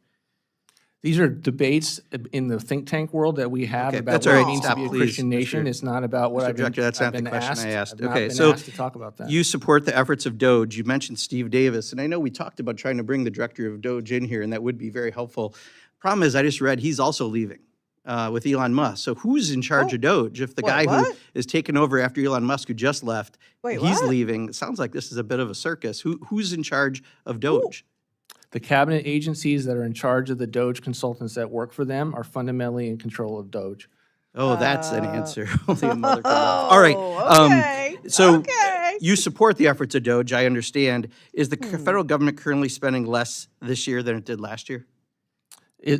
Speaker 6: These are debates in the think tank world that we have
Speaker 8: Okay,
Speaker 6: about
Speaker 8: that's
Speaker 6: what
Speaker 8: all
Speaker 6: it
Speaker 8: right.
Speaker 6: means to
Speaker 8: Stop,
Speaker 6: be a
Speaker 8: please,
Speaker 6: Christian nation.
Speaker 8: Mr.
Speaker 6: It's not about what
Speaker 8: Mr.
Speaker 6: I've been,
Speaker 8: Director, that's not
Speaker 6: I've
Speaker 8: the
Speaker 6: been
Speaker 8: question
Speaker 6: asked.
Speaker 8: I asked.
Speaker 6: I've not
Speaker 8: Okay,
Speaker 6: been
Speaker 8: so
Speaker 6: asked to talk about that.
Speaker 8: you support the efforts of DOGE. You mentioned Steve Davis, and I know we talked about trying to bring the director of DOGE in here, and that would be very helpful. Problem is, I just read he's also leaving with Elon Musk. So who's in charge of DOGE? If the
Speaker 1: Wait,
Speaker 8: guy who
Speaker 1: what?
Speaker 8: is taking over after Elon Musk, who just left,
Speaker 1: Wait,
Speaker 8: he's
Speaker 1: what?
Speaker 8: leaving, it sounds like this is a bit of a circus. Who's in charge of DOGE?
Speaker 6: The cabinet agencies that are in charge of the DOGE consultants that work for them are fundamentally in control of DOGE.
Speaker 8: Oh, that's an answer. Only a mother could love. All right.
Speaker 1: okay,
Speaker 8: So
Speaker 1: okay.
Speaker 8: you support the efforts of DOGE, I understand. Is the federal government currently spending less this year than it did last year?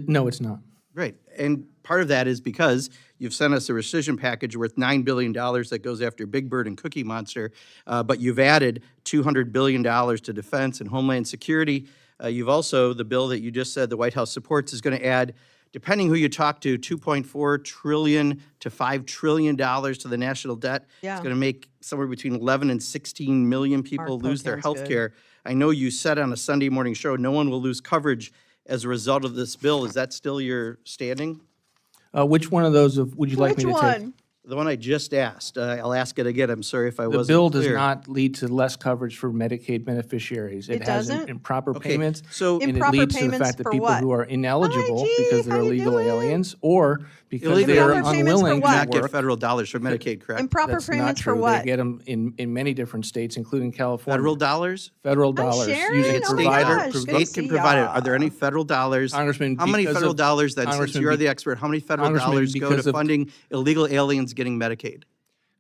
Speaker 6: No, it's not.
Speaker 8: Right. And part of that is because you've sent us a rescission package worth $9 billion that goes after Big Bird and Cookie Monster, but you've added $200 billion to defense and homeland security. You've also, the bill that you just said the White House supports is going to add, depending who you talk to, $2.4 trillion to $5 trillion to the national debt.
Speaker 1: Yeah.
Speaker 8: It's going to make somewhere between 11 and 16 million people
Speaker 1: Mark
Speaker 8: lose their
Speaker 1: Pocan's
Speaker 8: health
Speaker 1: good.
Speaker 8: care. I know you said on a Sunday morning show, no one will lose coverage as a result of this bill. Is that still your standing?
Speaker 6: Which one of those would you like
Speaker 1: Which
Speaker 6: me to take?
Speaker 1: one?
Speaker 8: The one I just asked. I'll ask it again. I'm sorry if I
Speaker 6: The
Speaker 8: wasn't
Speaker 6: bill does
Speaker 8: clear.
Speaker 6: not lead to less coverage for Medicaid beneficiaries.
Speaker 1: It
Speaker 6: has
Speaker 1: doesn't?
Speaker 6: improper
Speaker 8: Okay,
Speaker 6: payments.
Speaker 8: so-
Speaker 6: And it
Speaker 1: Improper
Speaker 6: leads to the
Speaker 1: payments
Speaker 6: fact that
Speaker 1: for
Speaker 6: people
Speaker 1: what?
Speaker 6: who are ineligible
Speaker 1: Hi, G,
Speaker 6: because they're
Speaker 1: how you
Speaker 6: illegal
Speaker 1: doing?
Speaker 6: aliens or because
Speaker 8: Illegal
Speaker 6: they are
Speaker 1: Improper payments for
Speaker 6: unwilling
Speaker 1: what?
Speaker 6: to
Speaker 8: Not get
Speaker 6: work.
Speaker 8: federal dollars for Medicaid, correct?
Speaker 1: Improper
Speaker 6: That's not
Speaker 1: payments for
Speaker 6: true.
Speaker 1: what?
Speaker 6: They get them in many different states, including California.
Speaker 8: Federal dollars?
Speaker 6: Federal
Speaker 1: Hi,
Speaker 6: dollars
Speaker 1: Sharon.
Speaker 6: using
Speaker 1: Oh my
Speaker 6: provider.
Speaker 1: gosh, good to
Speaker 8: State
Speaker 1: see
Speaker 8: can provide it.
Speaker 1: ya.
Speaker 8: Are there any federal dollars?
Speaker 6: Congressman,
Speaker 8: How many
Speaker 6: because
Speaker 8: federal
Speaker 6: of-
Speaker 8: dollars then, since
Speaker 6: Congressman,
Speaker 8: you are
Speaker 6: be-
Speaker 8: the expert, how many federal
Speaker 6: Congressman,
Speaker 8: dollars go
Speaker 6: because
Speaker 8: to
Speaker 6: of-
Speaker 8: funding illegal aliens getting Medicaid?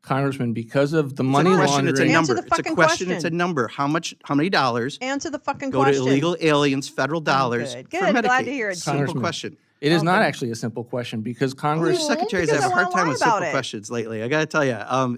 Speaker 6: Congressman, because of the money
Speaker 8: It's a question, it's a
Speaker 6: laundering.
Speaker 1: Answer
Speaker 8: number.
Speaker 1: the
Speaker 8: It's a
Speaker 1: fucking
Speaker 8: question, it's a
Speaker 1: question.
Speaker 8: number. How many dollars
Speaker 1: Answer the fucking
Speaker 8: go to
Speaker 1: question.
Speaker 8: illegal aliens, federal dollars
Speaker 1: good.
Speaker 8: for
Speaker 1: Good.
Speaker 8: Medicaid?
Speaker 1: Glad to hear it, Chief.
Speaker 8: Simple
Speaker 6: Congressman.
Speaker 8: question.
Speaker 6: It is not
Speaker 1: Okay.
Speaker 6: actually a simple question because
Speaker 8: Your
Speaker 6: Congress.
Speaker 8: secretaries
Speaker 1: because
Speaker 8: have a
Speaker 1: I
Speaker 8: hard
Speaker 1: wanna
Speaker 8: time
Speaker 1: learn
Speaker 8: with
Speaker 1: about
Speaker 8: simple
Speaker 1: it.
Speaker 8: questions lately. I got to tell you,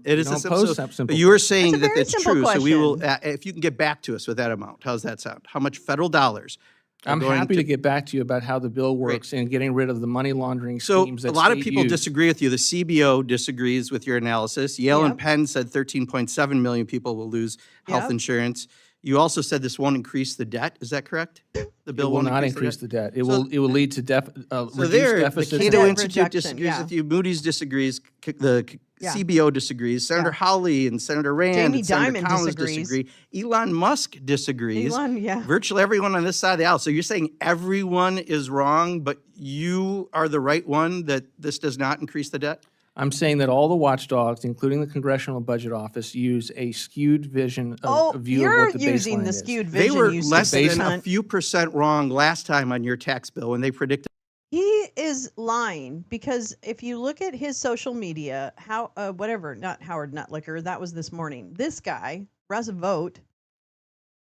Speaker 8: it is
Speaker 6: don't
Speaker 8: a simple.
Speaker 6: pose simple
Speaker 8: But you were
Speaker 1: That's
Speaker 8: saying
Speaker 1: a
Speaker 8: that
Speaker 1: very
Speaker 8: that's
Speaker 1: simple
Speaker 8: true. So we will,
Speaker 1: question.
Speaker 8: if you can get back to us with that amount, how's that sound? How much federal dollars? are
Speaker 6: I'm
Speaker 8: going
Speaker 6: happy to get back to you about how the bill works and getting rid of the money laundering
Speaker 8: So
Speaker 6: schemes
Speaker 8: a
Speaker 6: that
Speaker 8: lot of
Speaker 6: state
Speaker 8: people
Speaker 6: use.
Speaker 8: disagree with you. The CBO disagrees with your analysis. Yale and
Speaker 1: Yep.
Speaker 8: Penn said 13.7 million people will lose health
Speaker 1: Yep.
Speaker 8: insurance. You also said this won't increase the debt. Is that correct? The
Speaker 6: It
Speaker 8: bill
Speaker 6: will
Speaker 8: won't
Speaker 6: not increase the debt. It will lead to
Speaker 8: So
Speaker 6: reduced
Speaker 8: there, the
Speaker 6: deficits.
Speaker 8: Cato
Speaker 1: Debt
Speaker 8: Institute
Speaker 1: rejection,
Speaker 8: disagrees
Speaker 1: yeah.
Speaker 8: with you. Moody's disagrees. The
Speaker 1: Yeah.
Speaker 8: CBO disagrees. Senator Hawley and Senator Rand
Speaker 1: Jamie
Speaker 8: and Senator
Speaker 1: Dimon
Speaker 8: Collins
Speaker 1: disagrees.
Speaker 8: disagree. Elon Musk disagrees.
Speaker 1: Elon, yeah.
Speaker 8: Virtually everyone on this side of the aisle. So you're saying everyone is wrong, but you are the right one, that this does not increase the debt?
Speaker 6: I'm saying that all the watchdogs, including the Congressional Budget Office, use a skewed vision
Speaker 1: Oh,
Speaker 6: of a view of
Speaker 1: you're
Speaker 6: what the
Speaker 1: using
Speaker 6: baseline
Speaker 1: the
Speaker 6: is.
Speaker 1: skewed
Speaker 8: They
Speaker 1: vision.
Speaker 8: were
Speaker 1: you
Speaker 8: less
Speaker 1: stupid
Speaker 8: than a
Speaker 1: cunt.
Speaker 8: few percent wrong last time on your tax bill when they predicted.
Speaker 1: He is lying because if you look at his social media, not Howard Nutlicker, that was this morning. This guy, russ vought,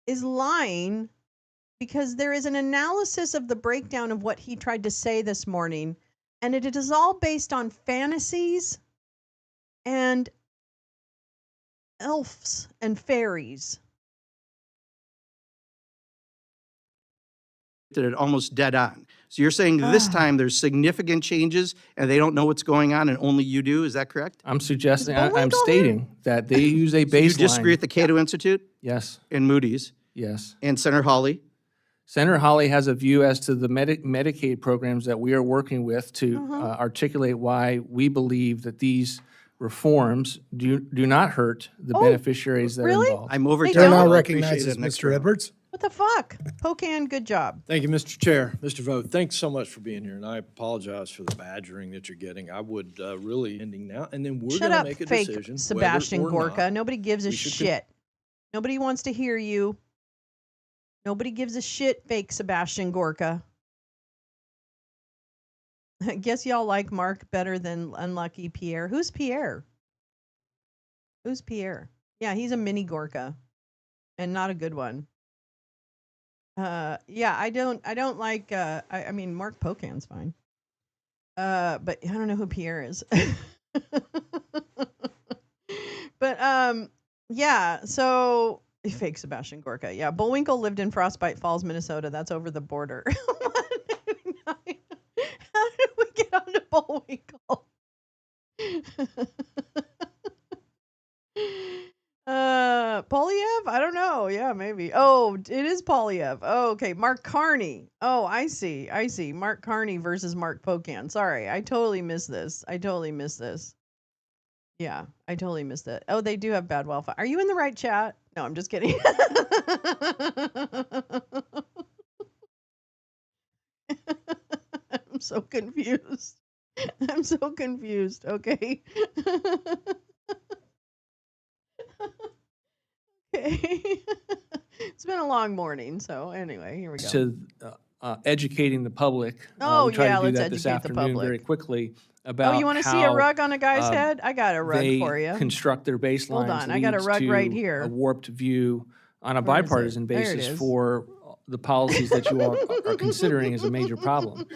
Speaker 1: is lying because there is an analysis of the breakdown of what he tried to say this morning, and it is all based on fantasies and elves and fairies.
Speaker 8: it almost dead on. So you're saying this time there's significant changes and they don't know what's going on and only you do, is that correct?
Speaker 6: I'm suggesting, I'm
Speaker 1: Bullwinkle
Speaker 6: stating that they use a
Speaker 8: You disagree
Speaker 6: baseline.
Speaker 8: with the Cato Institute
Speaker 6: Yes,
Speaker 8: and Moody's
Speaker 6: yes.
Speaker 8: and Senator Hawley?
Speaker 6: Senator Hawley has a view as to the Medicaid programs that we are working with to articulate why we believe that these reforms do not hurt the beneficiaries that are
Speaker 1: really?
Speaker 6: involved.
Speaker 8: I'm over
Speaker 1: They
Speaker 2: Chair
Speaker 1: don't?
Speaker 2: now
Speaker 8: I'll
Speaker 2: recognizes
Speaker 8: appreciate it next
Speaker 2: Mr.
Speaker 8: round.
Speaker 2: Edwards.
Speaker 1: What the fuck? Pocan, good job.
Speaker 9: Thank you, Mr. Chair. Mr. Vogt, thanks so much for being here, and I apologize for the badgering that you're getting. I would really ending now, and then we're
Speaker 1: Shut
Speaker 9: going to
Speaker 1: up,
Speaker 9: make a
Speaker 1: fake
Speaker 9: decision.
Speaker 1: Sebastian
Speaker 9: whether or
Speaker 1: Gorka.
Speaker 9: not
Speaker 1: Nobody gives a
Speaker 9: we should
Speaker 1: shit. Nobody wants to hear you. Nobody gives a shit, fake Sebastian Gorka. I guess y'all like Mark better than unlucky Pierre. Who's Pierre? Who's Pierre? Yeah, he's a mini Gorka, and not a good one. Yeah, I don't like. I mean, Mark Pocan's fine. But I don't know who Pierre is. But yeah. So fake Sebastian Gorka. Yeah, Bullwinkle lived in Frostbite Falls, Minnesota. That's over the border. How did we get onto Bullwinkle? Polyev? I don't know. Yeah, maybe. Oh, it is Polyev. Oh, okay. Mark Carney. Oh, I see. Mark Carney versus Mark Pocan. Sorry, I totally missed this. Yeah, I totally missed it. Oh, they do have bad Wi-Fi. Are you in the right chat? No, I'm just kidding. I'm so confused. Okay. Okay. It's been a long morning, so anyway, here we go.
Speaker 6: To educating the public.
Speaker 1: Oh,
Speaker 6: we tried
Speaker 1: yeah,
Speaker 6: to do
Speaker 1: let's
Speaker 6: that this
Speaker 1: educate the
Speaker 6: afternoon very
Speaker 1: public.
Speaker 6: quickly about
Speaker 1: Oh, you want to see a
Speaker 6: how,
Speaker 1: rug on a guy's head? I got a rug
Speaker 6: they
Speaker 1: for you.
Speaker 6: construct their baselines.
Speaker 1: on, I got a
Speaker 6: leads
Speaker 1: rug
Speaker 6: to
Speaker 1: right here.
Speaker 6: A warped view on a
Speaker 1: Where is it?
Speaker 6: bipartisan
Speaker 1: There it
Speaker 6: basis
Speaker 1: is.
Speaker 6: for the policies that you all are considering as a major problem.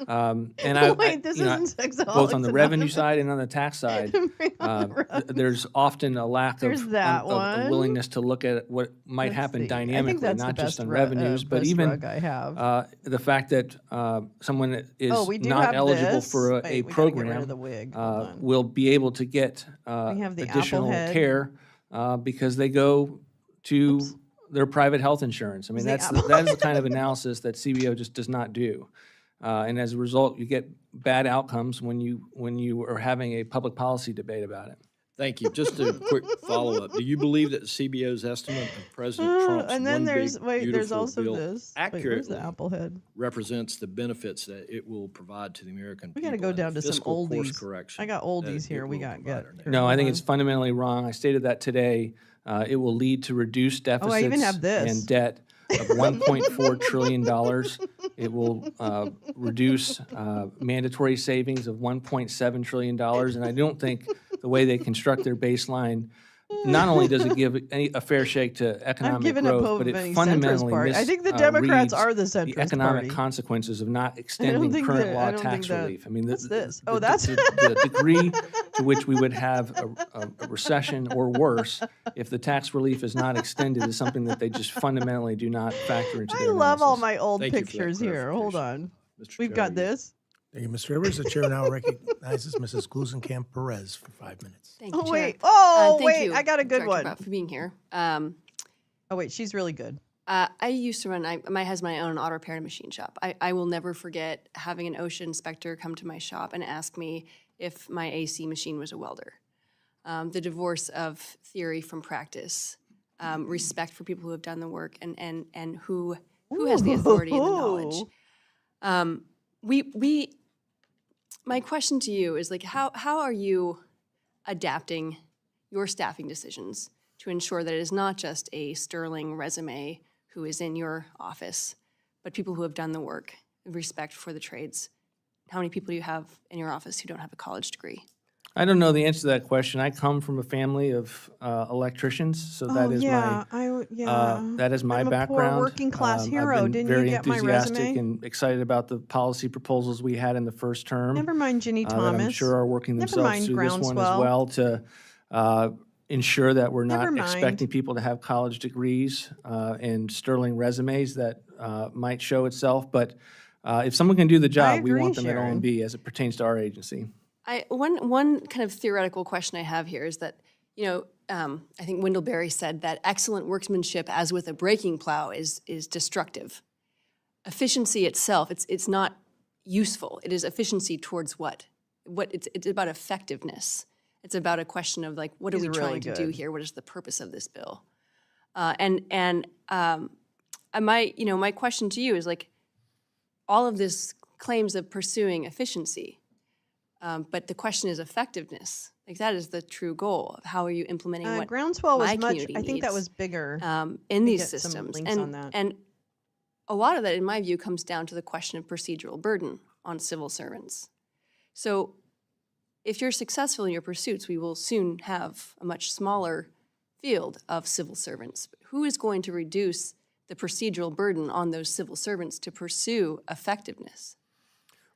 Speaker 6: And I,
Speaker 1: Wait, this
Speaker 6: you know,
Speaker 1: isn't Sexaholics
Speaker 6: both on the revenue
Speaker 1: Anonymous.
Speaker 6: side and on the tax side,
Speaker 1: Bring on the rug.
Speaker 6: there's often a lack
Speaker 1: There's that
Speaker 6: of
Speaker 1: one.
Speaker 6: willingness to look at what might
Speaker 1: Let's
Speaker 6: happen
Speaker 1: see. I think
Speaker 6: dynamically,
Speaker 1: that's the
Speaker 6: not just
Speaker 1: best
Speaker 6: on
Speaker 1: rug-
Speaker 6: revenues, but
Speaker 1: best
Speaker 6: even
Speaker 1: rug I have.
Speaker 6: the fact that someone that is
Speaker 1: Oh, we do
Speaker 6: not
Speaker 1: have
Speaker 6: eligible
Speaker 1: this.
Speaker 6: for
Speaker 1: Wait,
Speaker 6: a
Speaker 1: we gotta get rid of
Speaker 6: program
Speaker 1: the wig. Hold on.
Speaker 6: will be able to get
Speaker 1: We have the
Speaker 6: additional
Speaker 1: Apple head.
Speaker 6: care because they go to their private health insurance. I mean,
Speaker 1: The
Speaker 6: that
Speaker 1: Apple
Speaker 6: is the kind of analysis that CBO just does not do. And as a result, you get bad outcomes when you are having a public policy debate about it.
Speaker 9: Thank you. Just a quick follow-up. Do you believe that the CBO's estimate of President Trump's
Speaker 1: And then
Speaker 9: one
Speaker 1: there's
Speaker 9: big,
Speaker 1: there's
Speaker 9: beautiful
Speaker 1: also
Speaker 9: bill
Speaker 1: this. Wait, where's the
Speaker 9: accurately
Speaker 1: Apple head?
Speaker 9: represents the benefits that it will provide to the American
Speaker 1: We
Speaker 9: people?
Speaker 1: got to go
Speaker 9: and the
Speaker 1: down to some
Speaker 9: fiscal course
Speaker 1: oldies.
Speaker 9: correction
Speaker 1: I got
Speaker 9: that
Speaker 1: oldies
Speaker 9: it
Speaker 1: here. We
Speaker 9: will
Speaker 1: got
Speaker 9: provide
Speaker 1: get.
Speaker 9: our
Speaker 1: here,
Speaker 6: No, I
Speaker 1: hold
Speaker 6: think
Speaker 1: on.
Speaker 6: it's fundamentally wrong. I stated that today. It will lead to reduced deficits
Speaker 1: even have this.
Speaker 6: and debt of $1.4 trillion. It will reduce mandatory savings of $1.7 trillion. And I don't think the way they construct their baseline, not only does it give a fair shake to
Speaker 1: I've
Speaker 6: economic
Speaker 1: given up
Speaker 6: growth,
Speaker 1: hope
Speaker 6: but
Speaker 1: of
Speaker 6: it
Speaker 1: any centrist
Speaker 6: fundamentally
Speaker 1: party. I think the Democrats
Speaker 6: misreads
Speaker 1: are the
Speaker 6: the
Speaker 1: centrist
Speaker 6: economic
Speaker 1: party.
Speaker 6: consequences of not extending
Speaker 1: think
Speaker 6: current
Speaker 1: that-
Speaker 6: law
Speaker 1: I don't
Speaker 6: tax
Speaker 1: think that-
Speaker 6: relief. I mean,
Speaker 1: what's this?
Speaker 6: the-
Speaker 1: Oh, that's-
Speaker 6: the degree to which we would have a recession or worse if the tax relief is not extended is something that they just fundamentally do not factor into
Speaker 1: I
Speaker 6: their
Speaker 1: love all
Speaker 6: analysis.
Speaker 1: my old
Speaker 9: Thank you for that
Speaker 1: pictures here. Hold on.
Speaker 9: Mr.
Speaker 1: We've
Speaker 9: Chair,
Speaker 1: got
Speaker 9: you-
Speaker 1: this.
Speaker 2: Thank you, Mr. Edwards. The chair now recognizes Mrs. Glusenkamp Perez for 5 minutes.
Speaker 10: Thank you,
Speaker 1: Oh
Speaker 10: Chair.
Speaker 1: wait. Oh
Speaker 10: Thank
Speaker 1: wait.
Speaker 10: you,
Speaker 1: I got a good
Speaker 10: Director
Speaker 1: one.
Speaker 10: Vought, for being here.
Speaker 1: Oh wait, she's really good.
Speaker 10: I used to run, my husband and I own an auto repair and machine shop. I will never forget having an OSHA inspector come to my shop and ask me if my AC machine was a welder. The divorce of theory from practice, respect for people who have done the work and who has the authority and the knowledge. My question to you is like, how are you adapting your staffing decisions to ensure that it is not just a sterling resume who is in your office, but people who have done the work, respect for the trades? How many people do you have in your office who don't have a college degree?
Speaker 6: I don't know the answer to that question. I come from a family of electricians, so that is
Speaker 1: yeah,
Speaker 6: that is my
Speaker 1: I'm a
Speaker 6: background.
Speaker 1: poor working class
Speaker 6: I've
Speaker 1: hero.
Speaker 6: been
Speaker 1: Didn't you
Speaker 6: very
Speaker 1: get my
Speaker 6: enthusiastic
Speaker 1: resume?
Speaker 6: and excited about the policy proposals we had in the first term.
Speaker 1: Never mind Ginny
Speaker 6: that
Speaker 1: Thomas.
Speaker 6: I'm sure are working
Speaker 1: Never
Speaker 6: themselves
Speaker 1: mind
Speaker 6: through this one as
Speaker 1: Groundswell.
Speaker 6: well to ensure that we're
Speaker 1: Never
Speaker 6: not
Speaker 1: mind.
Speaker 6: expecting people to have college degrees and sterling resumes that might show itself. But if someone can do the job, we
Speaker 1: agree,
Speaker 6: want them at
Speaker 1: Sharon.
Speaker 6: OMB as it pertains to our agency.
Speaker 10: One kind of theoretical question I have here is that, I think Wendell Berry said that excellent workmanship, as with a breaking plow, is destructive. Efficiency itself, it's not useful. It is efficiency towards what? It's about effectiveness. It's about a question of, like, what are
Speaker 1: He's
Speaker 10: we
Speaker 1: really
Speaker 10: trying to do
Speaker 1: good.
Speaker 10: here? What is the purpose of this bill? My question to you is, like, all of this claims of pursuing efficiency, but the question is effectiveness. Like, that is the true goal of how are you implementing what
Speaker 1: Groundswell was
Speaker 10: my
Speaker 1: much.
Speaker 10: community
Speaker 1: I think that
Speaker 10: needs,
Speaker 1: was bigger.
Speaker 10: in these
Speaker 1: get some
Speaker 10: systems.
Speaker 1: links on that.
Speaker 10: And a lot of that, in my view, comes down to the question of procedural burden on civil servants. So if you're successful in your pursuits, we will soon have a much smaller field of civil servants. Who is going to reduce the procedural burden on those civil servants to pursue effectiveness?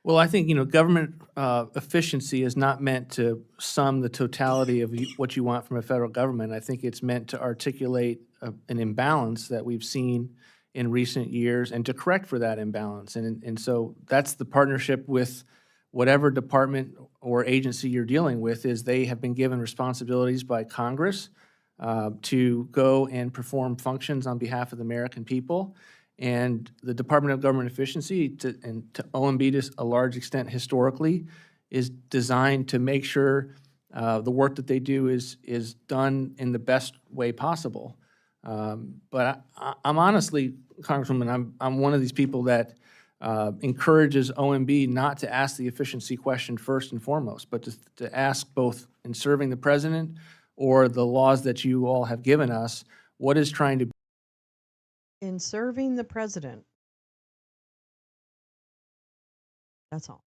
Speaker 6: Well, I think, government efficiency is not meant to sum the totality of what you want from a federal government. I think it's meant to articulate an imbalance that we've seen in recent years and to correct for that imbalance. And so that's the partnership with whatever department or agency you're dealing with. Is they have been given responsibilities by Congress to go and perform functions on behalf of the American people. And the Department of Government Efficiency, to OMB to a large extent historically, is designed to make sure the work that they do is done in the best way possible. But I'm honestly, Congresswoman, I'm one of these people that encourages OMB not to ask the efficiency question first and foremost, but to ask both in serving the president or the laws that you all have given us, what is trying to
Speaker 1: In serving the president. That's all.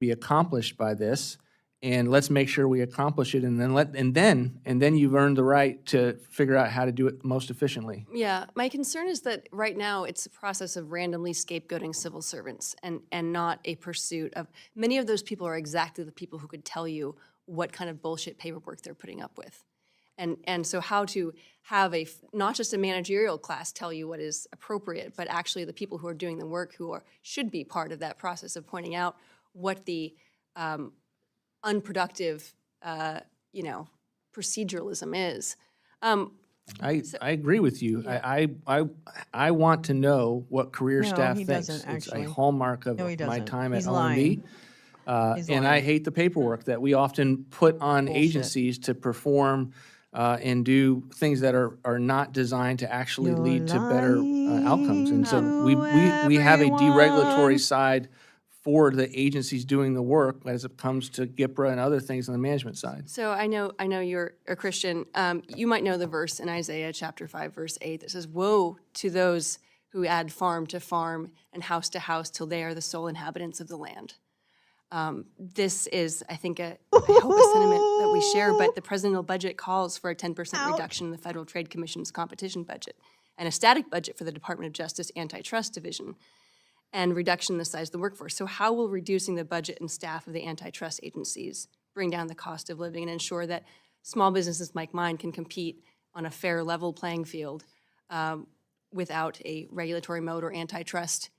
Speaker 6: be accomplished by this, and let's make sure we accomplish it, and then you've earned the right to figure out how to do it most efficiently.
Speaker 10: Yeah, my concern is that right now it's a process of randomly scapegoating civil servants and not a pursuit of, many of those people are exactly the people who could tell you what kind of bullshit paperwork they're putting up with. And so how to have not just a managerial class tell you what is appropriate, but actually the people who are doing the work should be part of that process of pointing out what the unproductive, proceduralism is.
Speaker 6: I agree with you. I want to know what career
Speaker 1: No,
Speaker 6: staff
Speaker 1: he
Speaker 6: thinks.
Speaker 1: doesn't,
Speaker 6: It's a
Speaker 1: actually.
Speaker 6: hallmark of
Speaker 1: No, he
Speaker 6: my
Speaker 1: doesn't.
Speaker 6: time at
Speaker 1: He's
Speaker 6: OMB.
Speaker 1: lying. He's
Speaker 6: And I
Speaker 1: lying.
Speaker 6: hate the paperwork that we often put on
Speaker 1: Bullshit.
Speaker 6: agencies to perform and do things that are not designed to actually
Speaker 1: You're
Speaker 6: lead to better outcomes. And so
Speaker 1: lying
Speaker 6: we have a
Speaker 1: to
Speaker 6: deregulatory
Speaker 1: everyone.
Speaker 6: side for the agencies doing the work as it comes to GIPRA and other things on the management side.
Speaker 10: So I know you're a Christian. You might know the verse in Isaiah chapter 5, verse 8 that says, "Woe to those who add farm to farm and house to house till they are the sole inhabitants of the land." This is, I think, I hope a sentiment that we share, but the presidential budget calls for a 10% reduction in the Federal Trade Commission's competition budget and a static budget for the Department of Justice Antitrust Division, and reduction in the size of the workforce. So how will reducing the budget and staff of the antitrust agencies bring down the cost of living and ensure that small businesses like mine can compete on a fair, level playing field without a regulatory mode or antitrust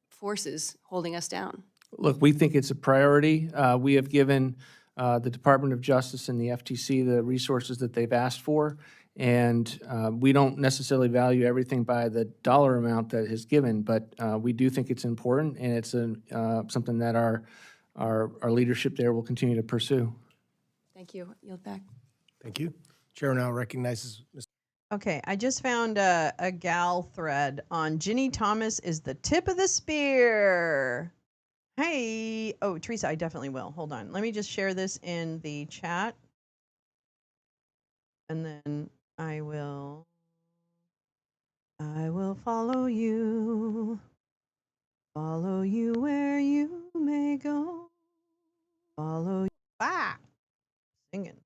Speaker 10: forces holding us down?
Speaker 6: Look, we think it's a priority. We have given the Department of Justice and the FTC the resources that they've asked for, and we don't necessarily value everything by the dollar amount that is given, but we do think it's important, and it's something that our leadership there will continue to pursue.
Speaker 10: Thank you. Yield back.
Speaker 2: Thank you. Chair now recognizes Ms.
Speaker 1: Okay, I just found a gal thread on Ginny Thomas is the tip of the spear. Hey, oh, Teresa, I definitely will. Hold on. Let me just share this in the chat. And then I will follow you where you may go. Follow you. Ah, singing.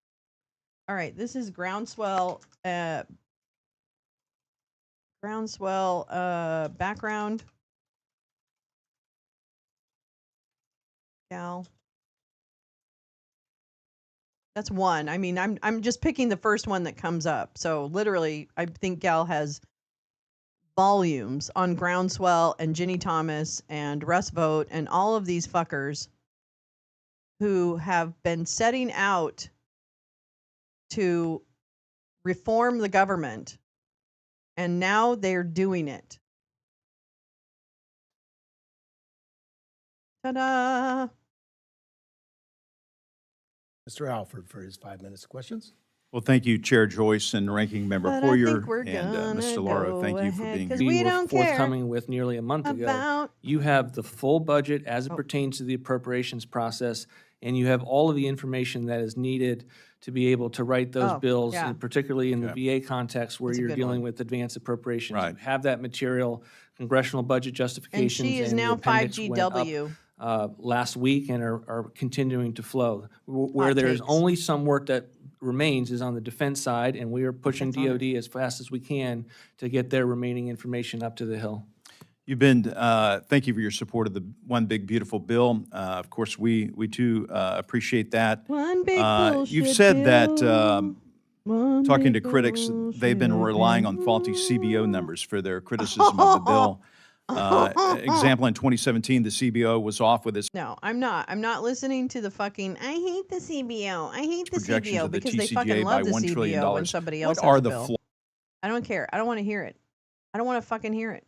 Speaker 1: All right, this is Groundswell background. Gal. That's one. I mean, I'm just picking the first one that comes up. So literally, I think Gal has volumes on Groundswell and Ginny Thomas and Russ Vought and all of these fuckers who have been setting out to reform the government, and now they're doing it. Ta-da!
Speaker 2: Mr. Alford for his 5 minutes of questions.
Speaker 11: Well, thank you, Chair Joyce and Ranking Member
Speaker 1: But I
Speaker 11: Hoyer
Speaker 1: think we're
Speaker 11: and
Speaker 1: gonna
Speaker 11: Mr. Lauro.
Speaker 1: go
Speaker 11: Thank you for
Speaker 1: ahead,
Speaker 11: being
Speaker 1: 'cause
Speaker 11: here.
Speaker 1: we
Speaker 6: were
Speaker 1: don't care
Speaker 6: forthcoming with nearly a month ago.
Speaker 1: about-
Speaker 6: You have the full budget as it pertains to the appropriations process, and you have all of the information that is needed to be able to write those
Speaker 1: Oh,
Speaker 6: bills,
Speaker 1: yeah.
Speaker 6: and particularly in the VA context where
Speaker 1: That's a
Speaker 6: you're
Speaker 1: good
Speaker 6: dealing
Speaker 1: one.
Speaker 6: with advanced appropriations.
Speaker 11: Right.
Speaker 6: You have that material, congressional budget
Speaker 1: And
Speaker 6: justifications,
Speaker 1: she is
Speaker 6: and the
Speaker 1: now
Speaker 6: appendix went up
Speaker 1: 5GW.
Speaker 6: last week and are continuing to flow. Where
Speaker 1: Hot
Speaker 6: there's
Speaker 1: takes.
Speaker 6: only some work that remains is on the defense side, and we are pushing
Speaker 1: Defense on it.
Speaker 6: DOD as fast as we can to get their remaining information up to the Hill.
Speaker 11: You've been, thank you for your support of the One Big Beautiful Bill. Of course, we too appreciate that.
Speaker 1: One big
Speaker 11: You've
Speaker 1: bullshit
Speaker 11: said that,
Speaker 1: bill. One
Speaker 11: talking to
Speaker 1: big
Speaker 11: critics, they've been
Speaker 1: bullshit
Speaker 11: relying on faulty CBO numbers for their criticism of the bill. Example, in 2017, the CBO was off with its
Speaker 1: No, I'm not. I'm not listening to the fucking, I hate the CBO. I hate the
Speaker 11: projections
Speaker 1: CBO
Speaker 11: of the
Speaker 1: because they fucking
Speaker 11: TCJA by
Speaker 1: love the
Speaker 11: $1 trillion.
Speaker 1: CBO when somebody else
Speaker 11: What
Speaker 1: has
Speaker 11: are
Speaker 1: a
Speaker 11: the
Speaker 1: bill.
Speaker 11: flaws?
Speaker 1: I don't care. I don't want to hear it. I don't want to fucking hear it.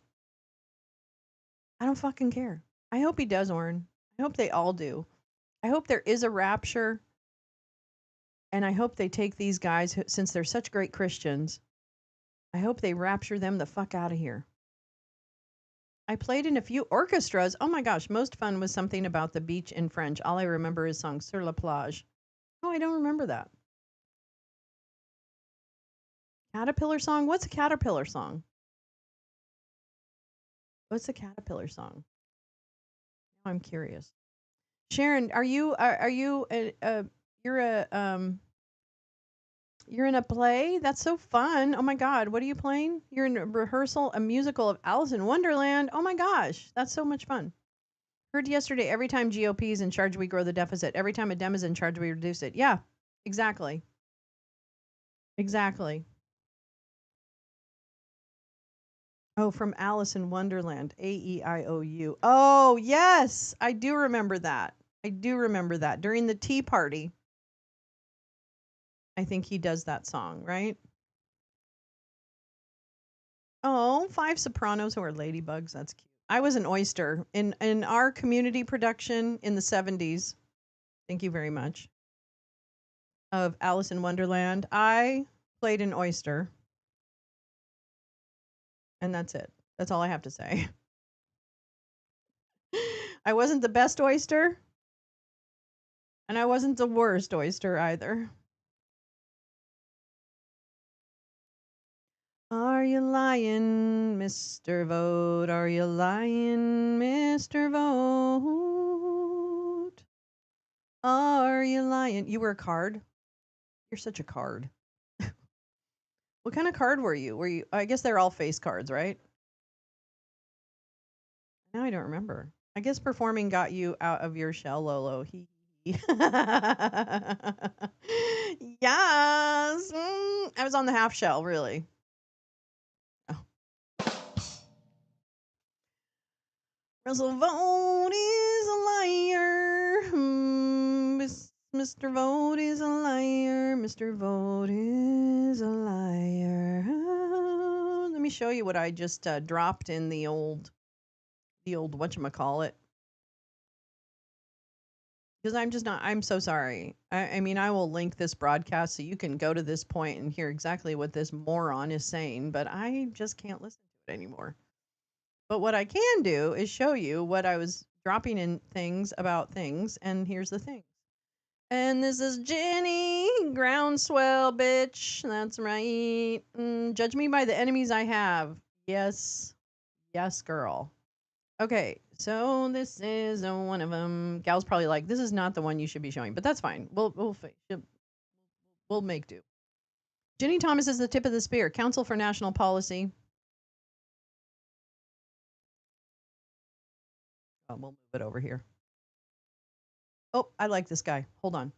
Speaker 1: I don't fucking care. I hope he does, Orrin. I hope they all do. I hope there is a rapture. And I hope they take these guys, since they're such great Christians, I hope they rapture them the fuck out of here. I played in a few orchestras. Oh my gosh, most fun was something about the beach in French. All I remember is song Sur la plage. Oh, I don't remember that. Caterpillar song? What's a caterpillar song? What's a caterpillar song? Now I'm curious. Sharon, you're in a play? That's so fun. Oh my God, what are you playing? You're in a rehearsal, a musical of Alice in Wonderland. Oh my gosh, that's so much fun. Heard yesterday, every time GOP is in charge, we grow the deficit. Every time a Dem is in charge, we reduce it. Yeah, exactly. Exactly. Oh, from Alice in Wonderland, AEIOU. Oh, yes, I do remember that. I do remember that. During the tea party, I think he does that song, right? Oh, 5 sopranos who are ladybugs. That's cute. I was an oyster in our community production in the 70s. Thank you very much. Of Alice in Wonderland. I played an oyster. And that's it. That's all I have to say. I wasn't the best oyster. And I wasn't the worst oyster either. Are you lying, Mr. Vought? Are you lying, Mr. Vought? Are you lying? You were a card? You're such a card. What kind of card were you? I guess they're all face cards, right? Now I don't remember. I guess performing got you out of your shell, Lolo. Yes. I was on the half shell, really. Oh. Russell Vought is a liar. Mr. Vought is a liar. Mr. Vought is a liar. Let me show you what I just dropped in the old whatchamacallit. Because I'm so sorry. I mean, I will link this broadcast so you can go to this point and hear exactly what this moron is saying, but I just can't listen to it anymore. But what I can do is show you what I was dropping in things about things, and here's the thing. And this is Jenny, groundswell, bitch. That's right. Judge me by the enemies I have. Yes. Yes, girl. Okay, so this is one of them. Gal's probably like, this is not the one you should be showing, but that's fine. We'll make do. Ginny Thomas is the tip of the spear. Council for National Policy. Oh, we'll move it over here. Oh, I like this guy. Hold on.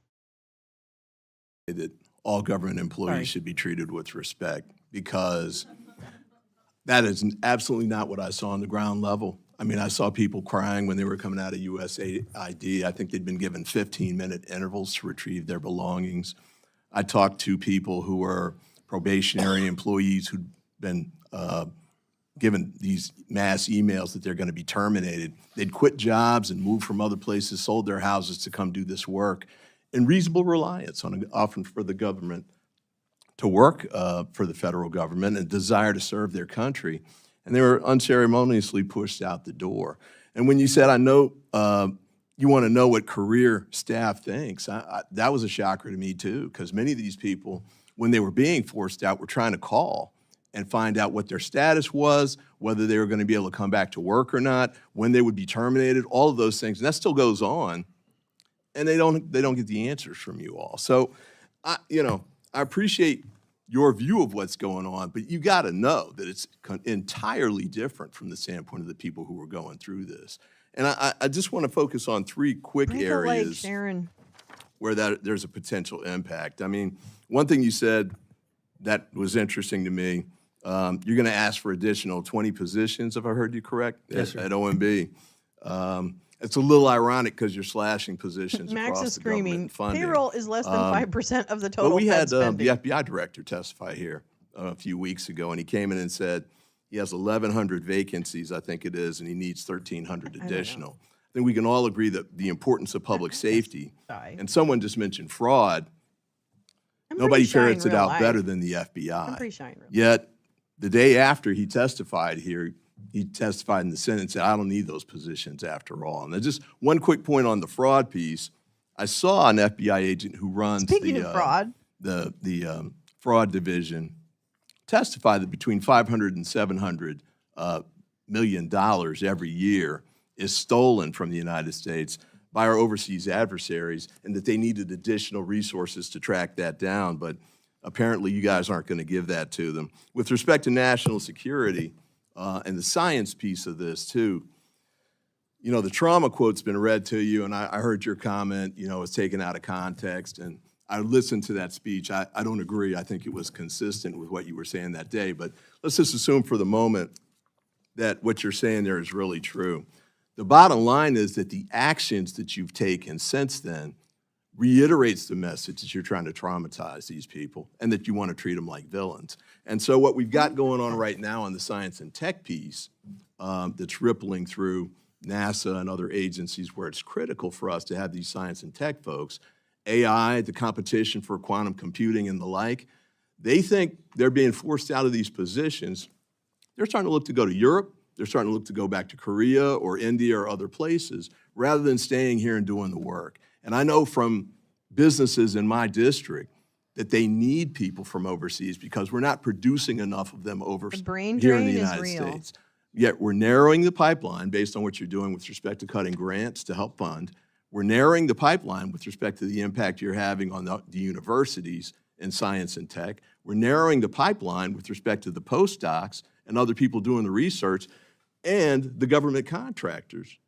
Speaker 12: That all government employees
Speaker 1: Sorry.
Speaker 12: should be treated with respect because That is absolutely not what I saw on the ground level. I mean, I saw people crying when they were coming out of USAID. I think they'd been given 15-minute intervals to retrieve their belongings. I talked to people who were probationary employees who'd been given these mass emails that they're going to be terminated. They'd quit jobs and moved from other places, sold their houses to come do this work in reasonable reliance on often for the government to work for the federal government and desire to serve their country. And they were unceremoniously pushed out the door. And when you said, I know you want to know what career staff thinks, that was a shocker to me too, because many of these people, when they were being forced out, were trying to call and find out what their status was, whether they were going to be able to come back to work or not, when they would be terminated, all of those things. And that still goes on. And they don't get the answers from you all. So, I appreciate your view of what's going on, but you got to know that it's entirely different from the standpoint of the people who are going through this. And I just want to focus on three quick areas
Speaker 1: Sharon.
Speaker 12: where there's a potential impact. I mean, one thing you said that was interesting to me, you're going to ask for additional 20 positions, if I heard you correct,
Speaker 6: Yes, sir.
Speaker 12: at OMB. It's a little ironic because you're slashing positions
Speaker 1: Max
Speaker 12: across
Speaker 1: is
Speaker 12: the government
Speaker 1: screaming.
Speaker 12: funding.
Speaker 1: Payroll is less than 5% of the
Speaker 12: But
Speaker 1: total
Speaker 12: we
Speaker 1: Fed
Speaker 12: had the
Speaker 1: spending.
Speaker 12: FBI director testify here a few weeks ago, and he came in and said he has 1,100 vacancies, I think it is, and he needs 1,300 additional. I think we can all agree that the importance of public safety, and someone just mentioned fraud, nobody ferrets it out better than the FBI.
Speaker 1: I'm pretty shy in real life.
Speaker 12: Yet, the day after he testified here, he testified in the Senate and said, I don't need those positions after all. And then just one quick point on the fraud piece. I saw an FBI agent who runs
Speaker 1: Speaking of fraud,
Speaker 12: the fraud division testify that between $500 and $700 million every year is stolen from the United States by our overseas adversaries, and that they needed additional resources to track that down. But apparently you guys aren't going to give that to them. With respect to national security and the science piece of this too, the trauma quote's been read to you, and I heard your comment, it's taken out of context, and I listened to that speech. I don't agree. I think it was consistent with what you were saying that day, but let's just assume for the moment that what you're saying there is really true. The bottom line is that the actions that you've taken since then reiterates the message that you're trying to traumatize these people and that you want to treat them like villains. And so what we've got going on right now on the science and tech piece that's rippling through NASA and other agencies where it's critical for us to have these science and tech folks, AI, the competition for quantum computing and the like, they think they're being forced out of these positions. They're starting to look to go to Europe. They're starting to look to go back to Korea or India or other places rather than staying here and doing the work. And I know from businesses in my district that they need people from overseas because we're not producing enough of them over
Speaker 1: the brain
Speaker 12: here in
Speaker 1: drain
Speaker 12: the
Speaker 1: is
Speaker 12: United
Speaker 1: real.
Speaker 12: States. Yet we're narrowing the pipeline based on what you're doing with respect to cutting grants to help fund. We're narrowing the pipeline with respect to the impact you're having on the universities in science and tech. We're narrowing the pipeline with respect to the postdocs and other people doing the research and the government contractors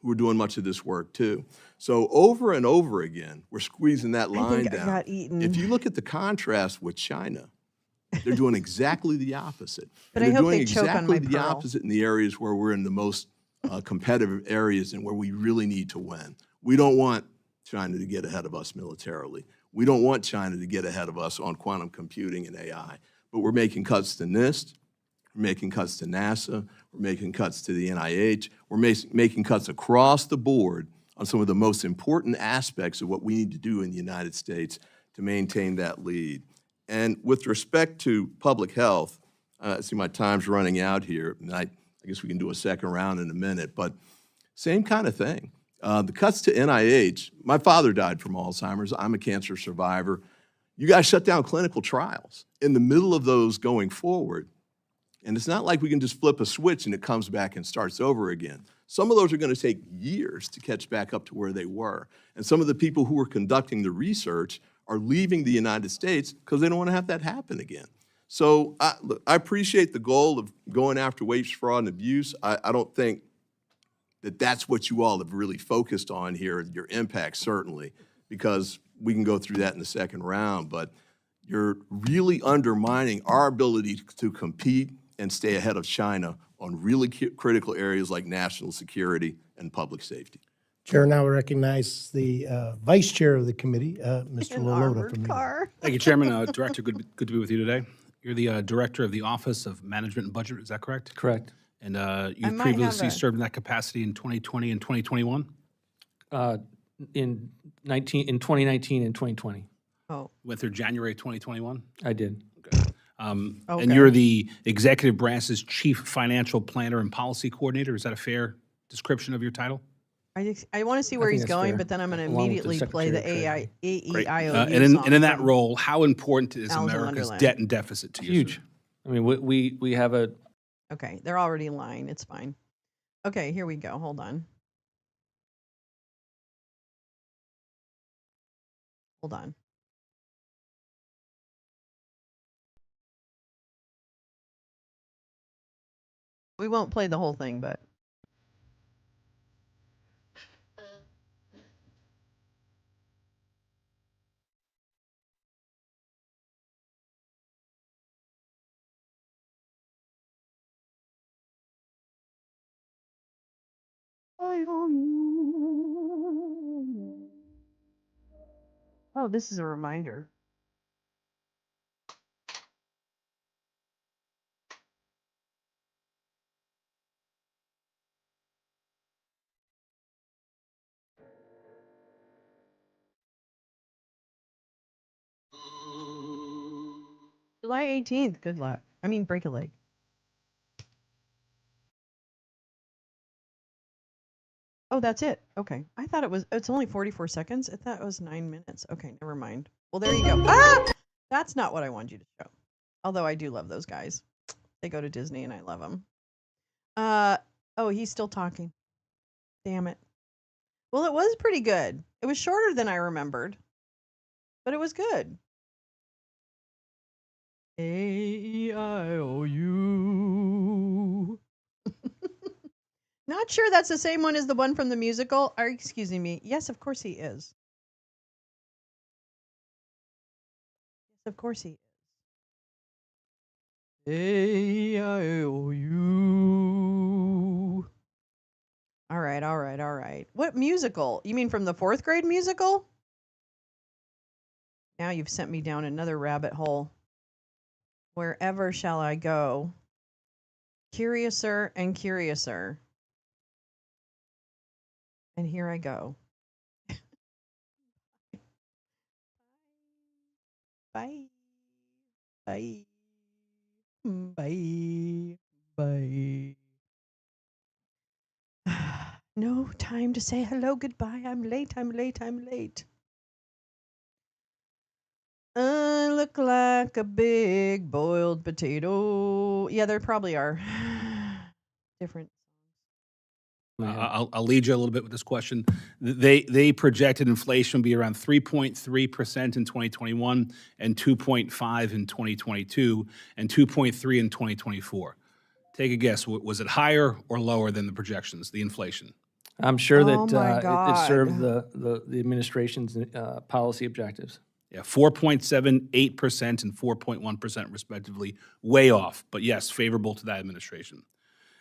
Speaker 12: who are doing much of this work too. So over and over again, we're squeezing that line
Speaker 1: think I
Speaker 12: down.
Speaker 1: got eaten.
Speaker 12: If you look at the contrast with China, they're doing exactly the opposite.
Speaker 1: But
Speaker 12: And
Speaker 1: I
Speaker 12: they're
Speaker 1: hope
Speaker 12: doing
Speaker 1: they choke on
Speaker 12: exactly
Speaker 1: my
Speaker 12: the
Speaker 1: pearl.
Speaker 12: opposite in the areas where we're in the most competitive areas and where we really need to win. We don't want China to get ahead of us militarily. We don't want China to get ahead of us on quantum computing and AI. But we're making cuts to NIST. We're making cuts to NASA. We're making cuts to the NIH. We're making cuts across the board on some of the most important aspects of what we need to do in the United States to maintain that lead. And with respect to public health, I see my time's running out here, and I guess we can do a second round in a minute, but same kind of thing. The cuts to NIH, my father died from Alzheimer's. I'm a cancer survivor. You guys shut down clinical trials in the middle of those going forward. And it's not like we can just flip a switch and it comes back and starts over again. Some of those are going to take years to catch back up to where they were. And some of the people who are conducting the research are leaving the United States because they don't want to have that happen again. So look, I appreciate the goal of going after waste, fraud, and abuse. I don't think that that's what you all have really focused on here, your impact certainly, because we can go through that in the second round, but you're really undermining our ability to compete and stay ahead of China on really critical areas like national security and public safety.
Speaker 2: Chair now recognize the Vice Chair of the committee, Mr.
Speaker 1: An
Speaker 2: Lolo.
Speaker 1: armored car.
Speaker 13: Thank you, Chairman. Director, good to be with you today. You're the Director of the Office of Management and Budget, is that correct?
Speaker 6: Correct.
Speaker 13: And
Speaker 1: I
Speaker 13: you've
Speaker 1: might have
Speaker 13: previously
Speaker 1: a-
Speaker 13: served in that capacity in 2020 and 2021?
Speaker 6: In 2019 and 2020,
Speaker 1: Oh,
Speaker 13: Went through January 2021?
Speaker 6: I did.
Speaker 13: And
Speaker 1: Okay.
Speaker 13: you're the Executive Branch's Chief Financial Planner and Policy Coordinator. Is that a fair description of your title?
Speaker 1: I want to see where
Speaker 6: think
Speaker 1: he's
Speaker 6: that's
Speaker 1: going,
Speaker 6: fair,
Speaker 1: but then I'm going to
Speaker 6: along with the
Speaker 1: immediately play the
Speaker 6: Secretary of Treasury.
Speaker 1: AEIOU
Speaker 13: And
Speaker 1: song
Speaker 13: in that
Speaker 1: from-
Speaker 13: role, how important is
Speaker 1: Alice in
Speaker 13: America's
Speaker 1: Wonderland.
Speaker 13: debt and deficit to you?
Speaker 6: Huge.
Speaker 13: sir?
Speaker 6: I mean, we have a,
Speaker 1: Okay, they're already lying. It's fine. Okay, here we go. Hold on. Hold on. We won't play the whole thing, but oh, this is a reminder. July 18th. Good luck. I mean, break a leg. Oh, that's it. Okay. I thought it's only 44 seconds. I thought it was 9 minutes. Okay, never mind. Well, there you go. Ah! That's not what I wanted you to show. Although I do love those guys. They go to Disney and I love them. Oh, he's still talking. Damn it. Well, it was pretty good. It was shorter than I remembered, but it was good. A-E-I-O-U. Not sure that's the same one as the one from the musical. Or, excuse me. Yes, of course he is. Yes, of course he is. A-E-I-O-U. All right, all right, all right. What musical? You mean from the 4th grade musical? Now you've sent me down another rabbit hole. Wherever shall I go? Curiouser and curiouser. And here I go. Bye. Bye. Bye. Bye. No time to say hello, goodbye. I'm late, I'm late, I'm late. I look like a big boiled potato. Yeah, there probably are different.
Speaker 13: I'll lead you a little bit with this question. They projected inflation will be around 3.3% in 2021 and 2.5 in 2022 and 2.3 in 2024. Take a guess. Was it higher or lower than the projections, the inflation?
Speaker 6: I'm sure
Speaker 1: Oh
Speaker 6: that
Speaker 1: my
Speaker 6: it served
Speaker 1: God.
Speaker 6: the administration's policy objectives.
Speaker 13: Yeah, 4.78% and 4.1% respectively, way off, but yes, favorable to that administration.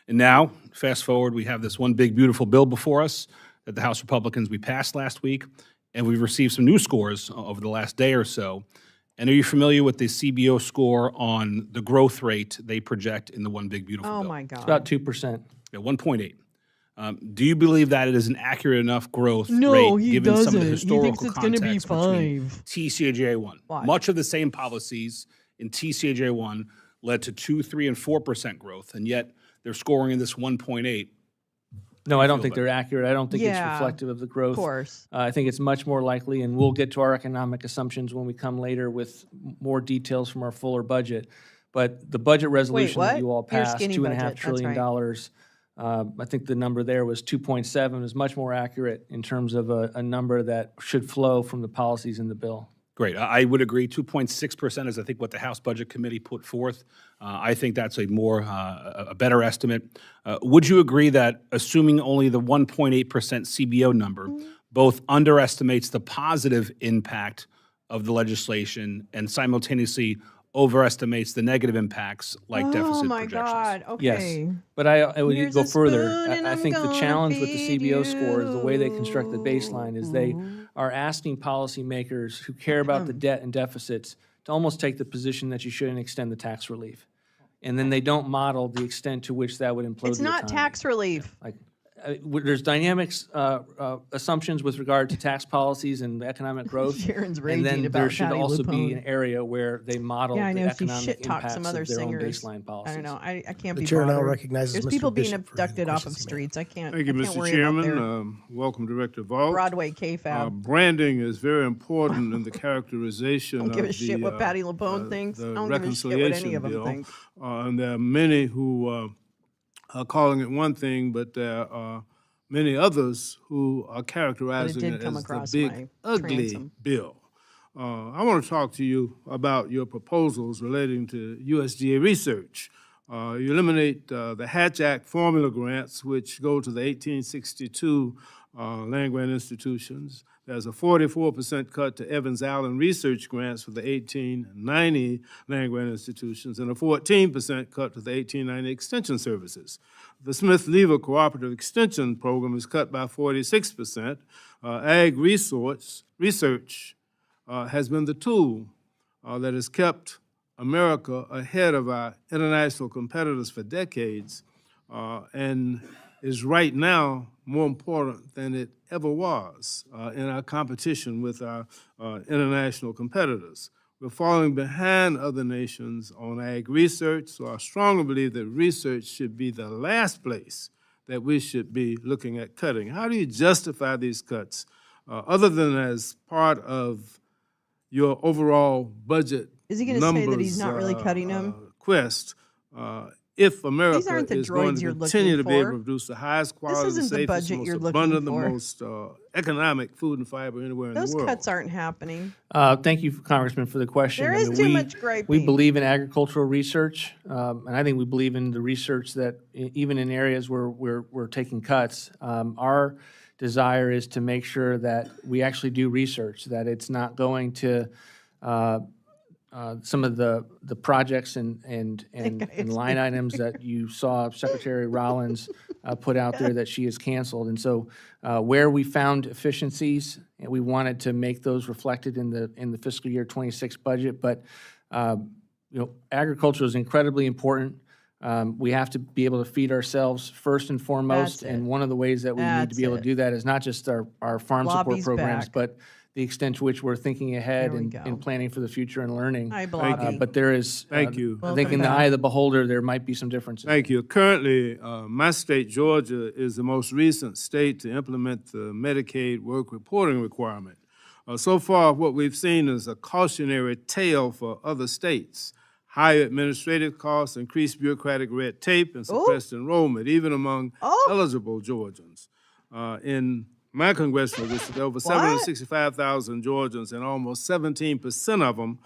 Speaker 13: And now, fast forward, we have this one big, beautiful bill before us that the House Republicans we passed last week, and we've received some new scores over the last day or so. And are you familiar with the CBO score on the growth rate they project in the one big, beautiful
Speaker 1: Oh
Speaker 13: bill?
Speaker 1: my God.
Speaker 6: It's about 2%.
Speaker 13: Yeah, 1.8. Do you believe that it is an accurate enough growth
Speaker 1: No,
Speaker 13: rate
Speaker 1: he
Speaker 13: given some of the
Speaker 1: doesn't. He
Speaker 13: historical
Speaker 1: thinks it's gonna be
Speaker 13: context between
Speaker 1: 5.
Speaker 13: TCJA1?
Speaker 1: Watch.
Speaker 13: Much of the same policies in TCJA1 led to 2, 3, and 4% growth, and yet they're scoring in this 1.8.
Speaker 6: No, I don't
Speaker 13: feel
Speaker 6: think
Speaker 13: about
Speaker 6: they're accurate. I don't think it's
Speaker 1: Yeah,
Speaker 6: reflective of the growth.
Speaker 1: Of course.
Speaker 6: I think it's much more likely, and we'll get to our economic assumptions when we come later with more details from our fuller budget. But the budget resolution that
Speaker 1: what?
Speaker 6: you all
Speaker 1: Your
Speaker 6: passed,
Speaker 1: skinny
Speaker 6: $2.5
Speaker 1: budget, that's
Speaker 6: trillion
Speaker 1: right.
Speaker 6: dollars. I think the number there was 2.7, is much more accurate in terms of a number that should flow from the policies in the bill.
Speaker 13: Great. I would agree. 2.6% is, I think, what the House Budget Committee put forth. I think that's a better estimate. Would you agree that assuming only the 1.8% CBO number both underestimates the positive impact of the legislation and simultaneously overestimates the negative impacts like
Speaker 1: Oh
Speaker 13: deficit
Speaker 1: my
Speaker 13: projections.
Speaker 1: God,
Speaker 6: Yes,
Speaker 1: okay.
Speaker 6: but I would
Speaker 1: Here's
Speaker 6: go
Speaker 1: a
Speaker 6: further.
Speaker 1: spoon and
Speaker 6: I
Speaker 1: I'm
Speaker 6: think the
Speaker 1: gonna
Speaker 6: challenge with the
Speaker 1: feed
Speaker 6: CBO score is the way they construct the
Speaker 1: you.
Speaker 6: baseline is they are asking policymakers who care about the debt and deficits to almost take the position that you shouldn't extend the tax relief. And then they don't model the extent to which that would implode
Speaker 1: It's
Speaker 6: the
Speaker 1: not
Speaker 6: economy.
Speaker 1: tax relief.
Speaker 6: Like, there's dynamics, assumptions with regard to tax policies and economic growth.
Speaker 1: Sharon's
Speaker 6: And
Speaker 1: raging
Speaker 6: then there
Speaker 1: about
Speaker 6: should
Speaker 1: Patti
Speaker 6: also be
Speaker 1: LuPone.
Speaker 6: an area where they model
Speaker 1: Yeah, I
Speaker 6: the
Speaker 1: know. She
Speaker 6: economic
Speaker 1: shit talks
Speaker 6: impacts
Speaker 1: some other
Speaker 6: of their own
Speaker 1: singers.
Speaker 6: baseline policies.
Speaker 1: I don't know. I can't
Speaker 2: The
Speaker 1: be
Speaker 2: chair now
Speaker 1: bothered.
Speaker 2: recognizes
Speaker 1: There's
Speaker 2: Mr.
Speaker 1: people being
Speaker 2: Bishop for any
Speaker 1: abducted off of
Speaker 2: questions he may have.
Speaker 1: streets. I can't.
Speaker 14: Thank you,
Speaker 1: I can't
Speaker 14: Mr.
Speaker 1: worry about their
Speaker 14: Chairman. Welcome, Director Vought.
Speaker 1: Broadway K-Fab.
Speaker 14: Branding is very important in the characterization
Speaker 1: I don't give a
Speaker 14: of
Speaker 1: shit what Patti LuPone thinks. I don't give a shit what any of them
Speaker 14: bill.
Speaker 1: think.
Speaker 14: And there are many who are calling it one thing, but there are many others who are characterizing
Speaker 1: did
Speaker 14: it
Speaker 1: come
Speaker 14: as the
Speaker 1: across my
Speaker 14: big, ugly
Speaker 1: transom.
Speaker 14: bill. I want to talk to you about your proposals relating to USDA research. You eliminate the Hatch Act formula grants, which go to the 1862 land grant institutions. There's a 44% cut to Evans Allen research grants for the 1890 land grant institutions and a 14% cut to the 1890 extension services. The Smith-Lever Cooperative Extension Program is cut by 46%. Ag research has been the tool that has kept America ahead of our international competitors for decades and is right now more important than it ever was in our competition with our international competitors. We're falling behind other nations on ag research, so I strongly believe that research should be the last place that we should be looking at cutting. How do you justify these cuts other than as part of your overall budget
Speaker 1: Is he going to say that he's not really cutting them?
Speaker 14: quest? If America
Speaker 1: aren't the
Speaker 14: is going
Speaker 1: droids
Speaker 14: to
Speaker 1: you're
Speaker 14: continue to
Speaker 1: looking
Speaker 14: be able
Speaker 1: for.
Speaker 14: to produce the highest quality, the
Speaker 1: isn't the
Speaker 14: safest,
Speaker 1: budget
Speaker 14: the most
Speaker 1: you're looking
Speaker 14: abundant, the
Speaker 1: for.
Speaker 14: most economic food and fiber anywhere in
Speaker 1: Those
Speaker 14: the world.
Speaker 1: cuts aren't happening.
Speaker 6: Thank you, Congressman, for the question.
Speaker 1: There
Speaker 6: I
Speaker 1: is
Speaker 6: mean,
Speaker 1: too much griping.
Speaker 6: We believe in agricultural research, and I think we believe in the research that even in areas where we're taking cuts, our desire is to make sure that we actually do research, that it's not going to some of the projects and line items that you saw Secretary Rollins put out there that she has canceled. And so where we found efficiencies, and we wanted to make those reflected in the fiscal year 26 budget. But agriculture is incredibly important. We have to be able to feed ourselves first and foremost.
Speaker 1: That's it.
Speaker 6: And one of the ways that we need to be able to do that is not just our farm support
Speaker 1: Lobby's
Speaker 6: programs,
Speaker 1: back.
Speaker 6: but the extent to which we're thinking ahead
Speaker 1: There we
Speaker 6: and
Speaker 1: go.
Speaker 6: planning for the future and learning.
Speaker 1: Hi, Blobby.
Speaker 6: But there is,
Speaker 14: Thank you.
Speaker 6: I think in the eye of the beholder, there might be some differences.
Speaker 14: Thank you. Currently, my state, Georgia, is the most recent state to implement the Medicaid work reporting requirement. So far, what we've seen is a cautionary tale for other states. Higher administrative costs, increased bureaucratic red tape, and suppressed enrollment, even among eligible Georgians. In my congressional district, over 765,000 Georgians, and almost 17% of them,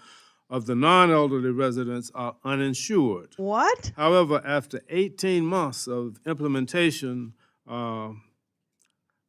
Speaker 14: of the non-elderly residents, are uninsured.
Speaker 1: What?
Speaker 14: However, after 18 months of implementation,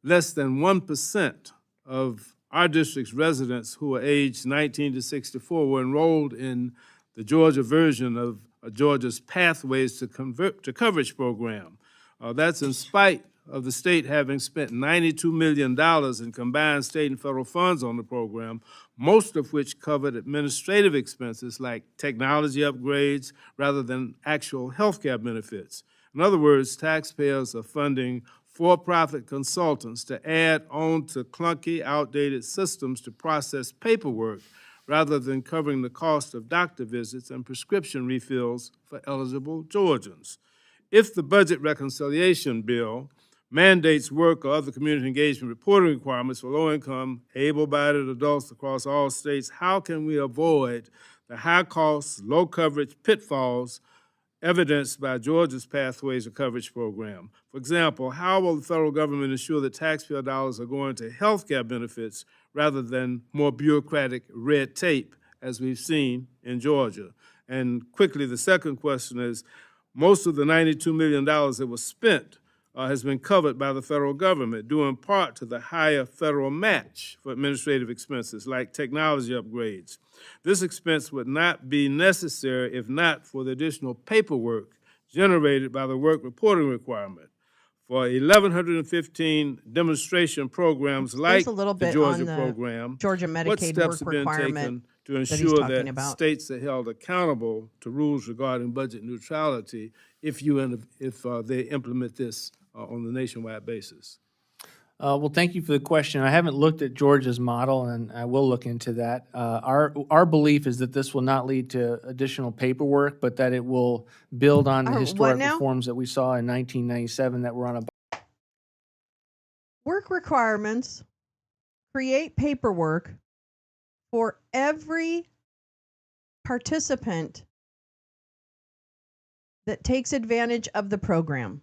Speaker 14: less than 1% of our district's residents who are aged 19 to 64 were enrolled in the Georgia version of Georgia's Pathways to Coverage program. That's in spite of the state having spent $92 million in combined state and federal funds on the program, most of which covered administrative expenses like technology upgrades rather than actual health care benefits. In other words, taxpayers are funding for-profit consultants to add on to clunky, outdated systems to process paperwork rather than covering the cost of doctor visits and prescription refills for eligible Georgians. If the budget reconciliation bill mandates work or other community engagement reporting requirements for low-income, able-bodied adults across all states, how can we avoid the high-cost, low-coverage pitfalls evidenced by Georgia's Pathways to Coverage program? For example, how will the federal government ensure that taxpayer dollars are going to health care benefits rather than more bureaucratic red tape, as we've seen in Georgia? And quickly, the second question is, most of the $92 million that was spent has been covered by the federal government, due in part to the higher federal match for administrative expenses like technology upgrades. This expense would not be necessary if not for the additional paperwork generated by the work reporting requirement. For 1,115 demonstration programs like
Speaker 1: a little
Speaker 14: the
Speaker 1: bit
Speaker 14: Georgia
Speaker 1: on the
Speaker 14: program,
Speaker 1: Georgia
Speaker 14: what
Speaker 1: Medicaid
Speaker 14: steps
Speaker 1: work
Speaker 14: have been
Speaker 1: requirement
Speaker 14: taken to
Speaker 1: that he's
Speaker 14: ensure
Speaker 1: talking
Speaker 14: that
Speaker 1: about.
Speaker 14: states are held accountable to rules regarding budget neutrality if they implement this on the nationwide basis?
Speaker 6: Well, thank you for the question. I haven't looked at Georgia's model, and I will look into that. Our belief is that this will not lead to additional paperwork, but that it will build on the
Speaker 1: What
Speaker 6: historic
Speaker 1: now?
Speaker 6: reforms that we saw in 1997 that were on a.
Speaker 1: Work requirements create paperwork for every participant that takes advantage of the program.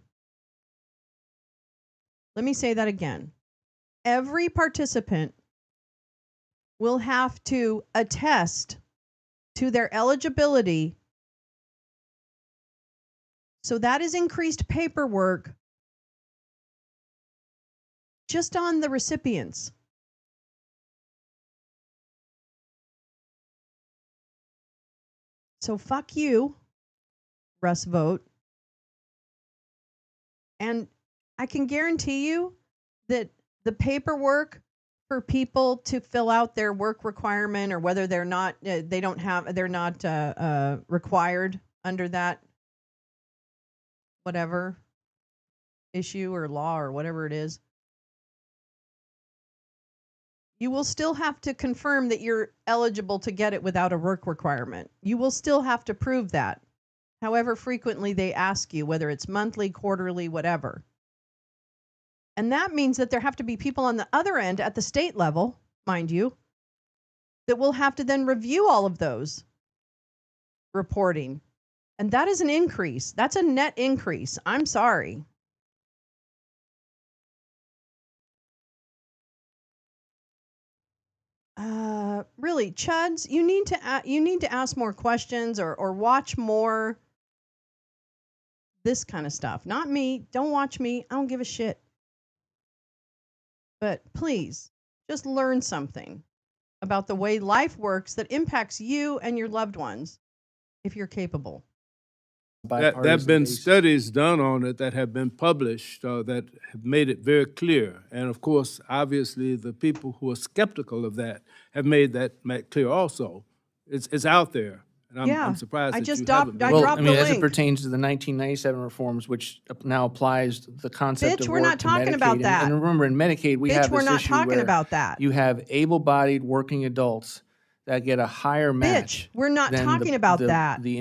Speaker 1: Let me say that again. Every participant will have to attest to their eligibility. So that is increased paperwork just on the recipients. So fuck you, Russ Vote. And I can guarantee you that the paperwork for people to fill out their work requirement, or whether they're not, they're not required under that whatever issue or law or whatever it is, you will still have to confirm that you're eligible to get it without a work requirement. You will still have to prove that, however frequently they ask you, whether it's monthly, quarterly, whatever. And that means that there have to be people on the other end at the state level, mind you, that will have to then review all of those reporting. And that is an increase. That's a net increase. I'm sorry. Really, Chuds, you need to ask more questions or watch more this kind of stuff. Not me. Don't watch me. I don't give a shit. But please, just learn something about the way life works that impacts you and your loved ones if you're capable.
Speaker 14: There have been studies done on it that have been published that have made it very clear. And of course, obviously, the people who are skeptical of that have made that clear also. It's out there. And I'm surprised that you haven't been.
Speaker 6: Well, I mean, as it pertains to the 1997 reforms, which now applies the concept of
Speaker 1: we're
Speaker 6: work
Speaker 1: not
Speaker 6: to
Speaker 1: talking
Speaker 6: Medicaid.
Speaker 1: about that.
Speaker 6: And remember, in Medicaid, we have this
Speaker 1: we're not
Speaker 6: issue
Speaker 1: talking
Speaker 6: where
Speaker 1: about that.
Speaker 6: you have able-bodied working adults that get a higher match.
Speaker 1: We're not
Speaker 6: than
Speaker 1: talking about that.
Speaker 6: The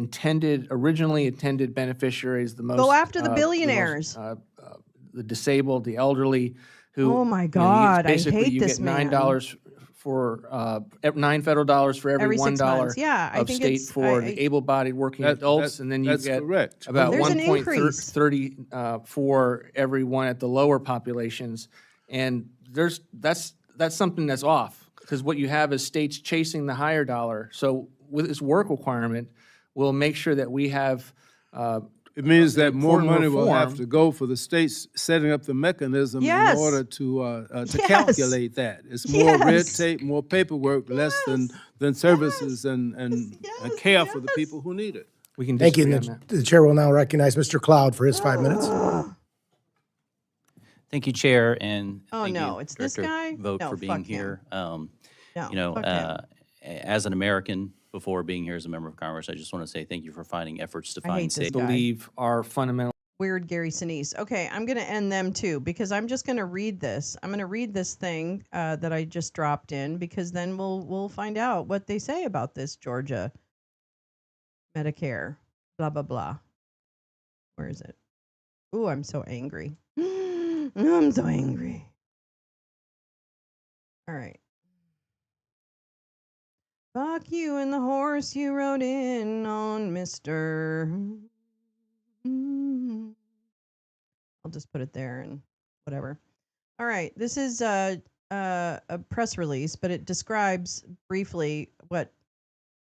Speaker 6: originally intended beneficiaries, the most.
Speaker 1: Go after the billionaires.
Speaker 6: The disabled, the elderly, who.
Speaker 1: Oh my God, I
Speaker 6: basically
Speaker 1: hate
Speaker 6: you
Speaker 1: this
Speaker 6: get
Speaker 1: man.
Speaker 6: $9 for $9 federal dollars for every
Speaker 1: Every 6
Speaker 6: $1
Speaker 1: months. Yeah, I
Speaker 6: of
Speaker 1: think
Speaker 6: state
Speaker 1: it's-
Speaker 6: for the able-bodied working adults, and then you
Speaker 14: that's
Speaker 6: get
Speaker 14: correct.
Speaker 6: about
Speaker 1: There's an increase.
Speaker 6: 1.30 for every one at the lower populations, and that's something that's off, because what you have is states chasing the higher dollar. So with this work requirement, we'll make sure that we have.
Speaker 14: It means that more
Speaker 6: important
Speaker 14: money will have
Speaker 6: reform.
Speaker 14: to go for the states setting up the mechanism
Speaker 1: Yes.
Speaker 14: in order to
Speaker 1: Yes.
Speaker 14: calculate that. It's more red
Speaker 1: Yes.
Speaker 14: tape, more paperwork, less than services and care for the people who need it.
Speaker 6: We can
Speaker 2: Thank you.
Speaker 6: disagree
Speaker 2: And
Speaker 6: on that.
Speaker 2: the chair will now recognize Mr. Cloud for his 5 minutes.
Speaker 15: Thank you, Chair, and
Speaker 1: Oh,
Speaker 15: thank
Speaker 1: no,
Speaker 15: you,
Speaker 1: it's this
Speaker 15: Director
Speaker 1: guy?
Speaker 15: Vogt,
Speaker 1: No,
Speaker 15: for being
Speaker 1: fuck him.
Speaker 15: here.
Speaker 1: No,
Speaker 15: Fuck
Speaker 1: him.
Speaker 15: As an American, before being here as a member of Congress, I just want to say thank you for finding efforts to
Speaker 1: I
Speaker 15: find
Speaker 1: hate this
Speaker 15: safe.
Speaker 1: guy.
Speaker 6: Believe our fundamental.
Speaker 1: Weird Gary Sinise. Okay, I'm going to end them too, because I'm just going to read this. I'm going to read this thing that I just dropped in, because then we'll find out what they say about this Georgia Medicare. Blah blah blah. Where is it? Ooh, I'm so angry. I'm so angry. All right. Fuck you and the horse you rode in on, mister. I'll just put it there and whatever. All right. This is a press release, but it describes briefly what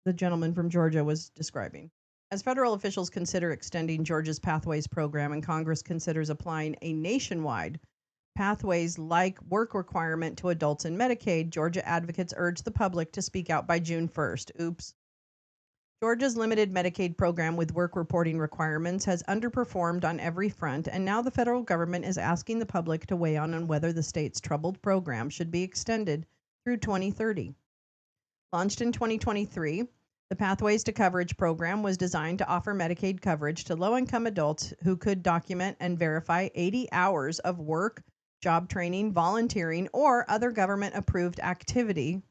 Speaker 1: the gentleman from Georgia was describing. As federal officials consider extending Georgia's Pathways program and Congress considers applying a nationwide Pathways-like work requirement to adults in Medicaid, Georgia advocates urge the public to speak out by June 1st. Oops. Georgia's limited Medicaid program with work reporting requirements has underperformed on every front, and now the federal government is asking the public to weigh in on whether the state's troubled program should be extended through 2030. Launched in 2023, the Pathways to Coverage program was designed to offer Medicaid coverage to low-income adults who could document and verify 80 hours of work, job training, volunteering, or other government-approved activity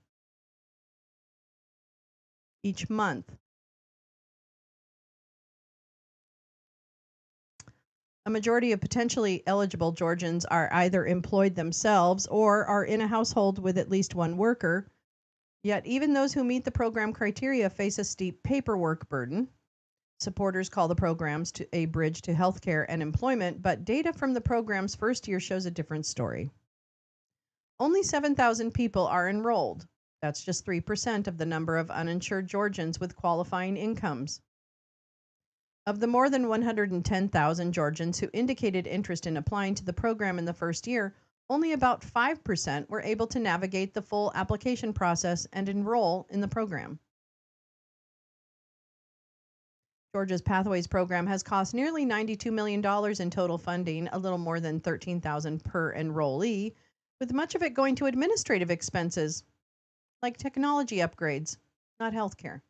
Speaker 1: each month. A majority of potentially eligible Georgians are either employed themselves or are in a household with at least one worker. Yet even those who meet the program criteria face a steep paperwork burden. Supporters call the programs a bridge to healthcare and employment, but data from the program's first year shows a different story. Only 7,000 people are enrolled. That's just 3% of the number of uninsured Georgians with qualifying incomes. Of the more than 110,000 Georgians who indicated interest in applying to the program in the first year, only about 5% were able to navigate the full application process and enroll in the program. Georgia's Pathways program has cost nearly $92 million in total funding, a little more than $13,000 per enrollee, with much of it going to administrative expenses, like technology upgrades, not healthcare.